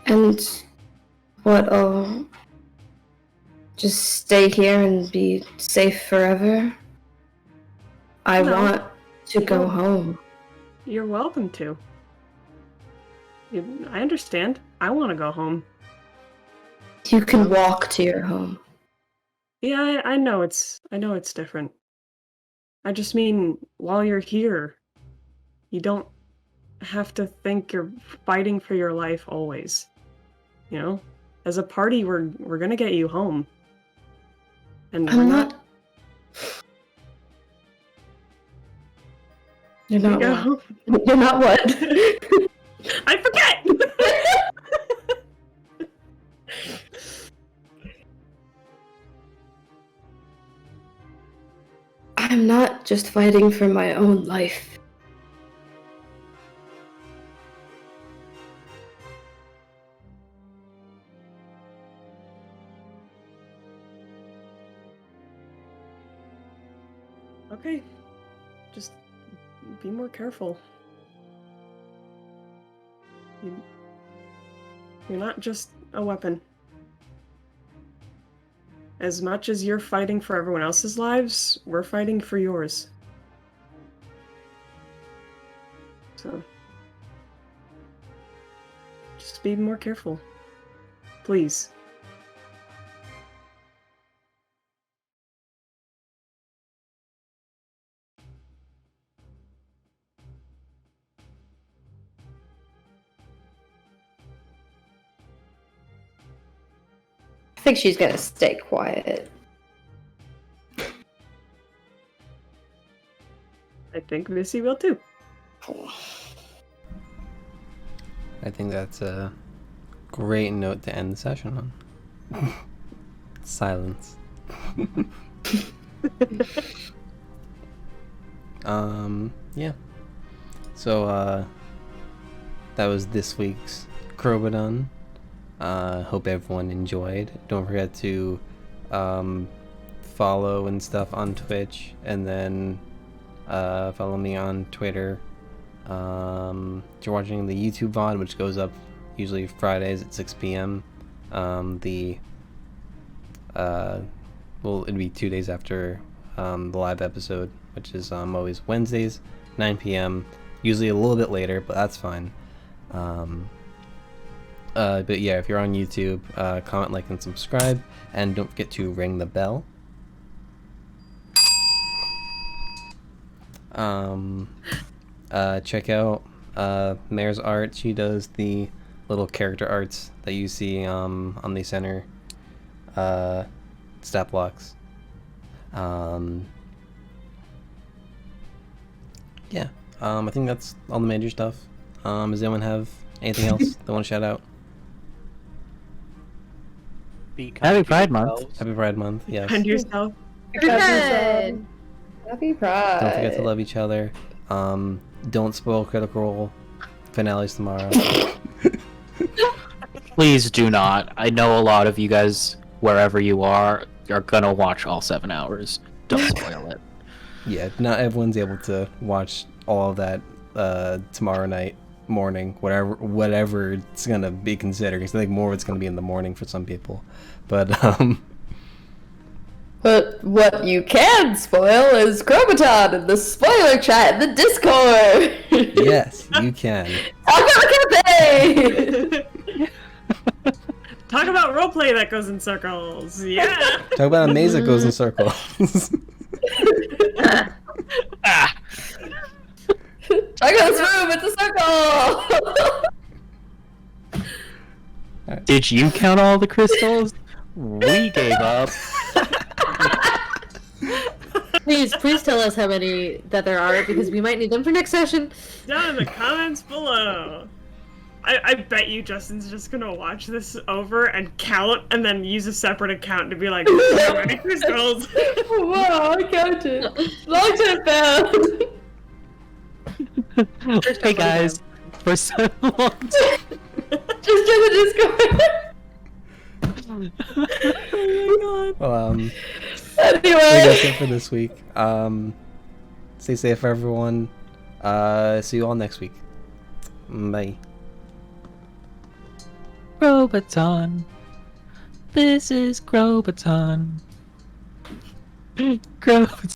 And what, just stay here and be safe forever? I No. want to go No. home. You're welcome to. I understand. I want to go home. You can walk to your home. Yeah, I know it's different. I just mean, while you're here, you don't have to think you're fighting for your life always. You know? As a party, we're gonna get you home. And we're I'm not. You're not go. what? You're not what? I forget! I'm not just fighting for my own life. Okay. Just be more careful. You're not just a weapon. As much as you're fighting for everyone else's lives, we're fighting for yours. So, just be more careful. Please. I think she's gonna stay quiet. I think Missy will too. I think that's a great note to end the session on. Silence. Yeah. So, that was this week's Crobaton. Hope everyone enjoyed. Don't forget to follow and stuff on Twitch, and then follow me on Twitter. If you're watching the YouTube VOD, which goes up usually Fridays at 6 p.m. It'd be 2 days after the live episode, which is always Wednesdays, 9 p.m. Usually a little bit later, but that's fine. But yeah, if you're on YouTube, comment, like, and subscribe, and don't forget to ring the bell. Check out Mare's art. She does the little character arts that you see on the center stat blocks. Yeah. I think that's all the major stuff. Does anyone have anything else they want to shout out? Be kind Happy to Pride Month. yourselves. Happy Pride Month. Yes. And yourself. Good. Happy Pride. Don't forget to love each other. Don't spoil Critical Role. Finale's tomorrow. Please do not. I know a lot of you guys, wherever you are gonna watch all 7 hours. Don't spoil it. Yeah, not everyone's able to watch all of that tomorrow night, morning, whatever it's gonna be considered. 'Cause I think more of it's gonna be in the morning for some people. But But what you can spoil is Crobaton in the spoiler chat in the Discord. yes, you can. I'm gonna campaign. Talk about roleplay that goes in circles. Yeah. Talk about a maze that goes in circles. Check out this room. It's a circle. Did you count all the crystals? We gave up. Please tell us how many that there are, because we might need them for next session. Down in the comments below. I bet you Justin's just gonna watch this over and count, and then use a separate account to be like, how many crystals? Wow, I counted. Long time found. Hey guys, for so long. Just join the Discord. Oh my god. Well, I think Anyway. that's it for this week. Stay safe, everyone. See you all next week. Bye. Crobaton. This is Crobaton. Crobaton.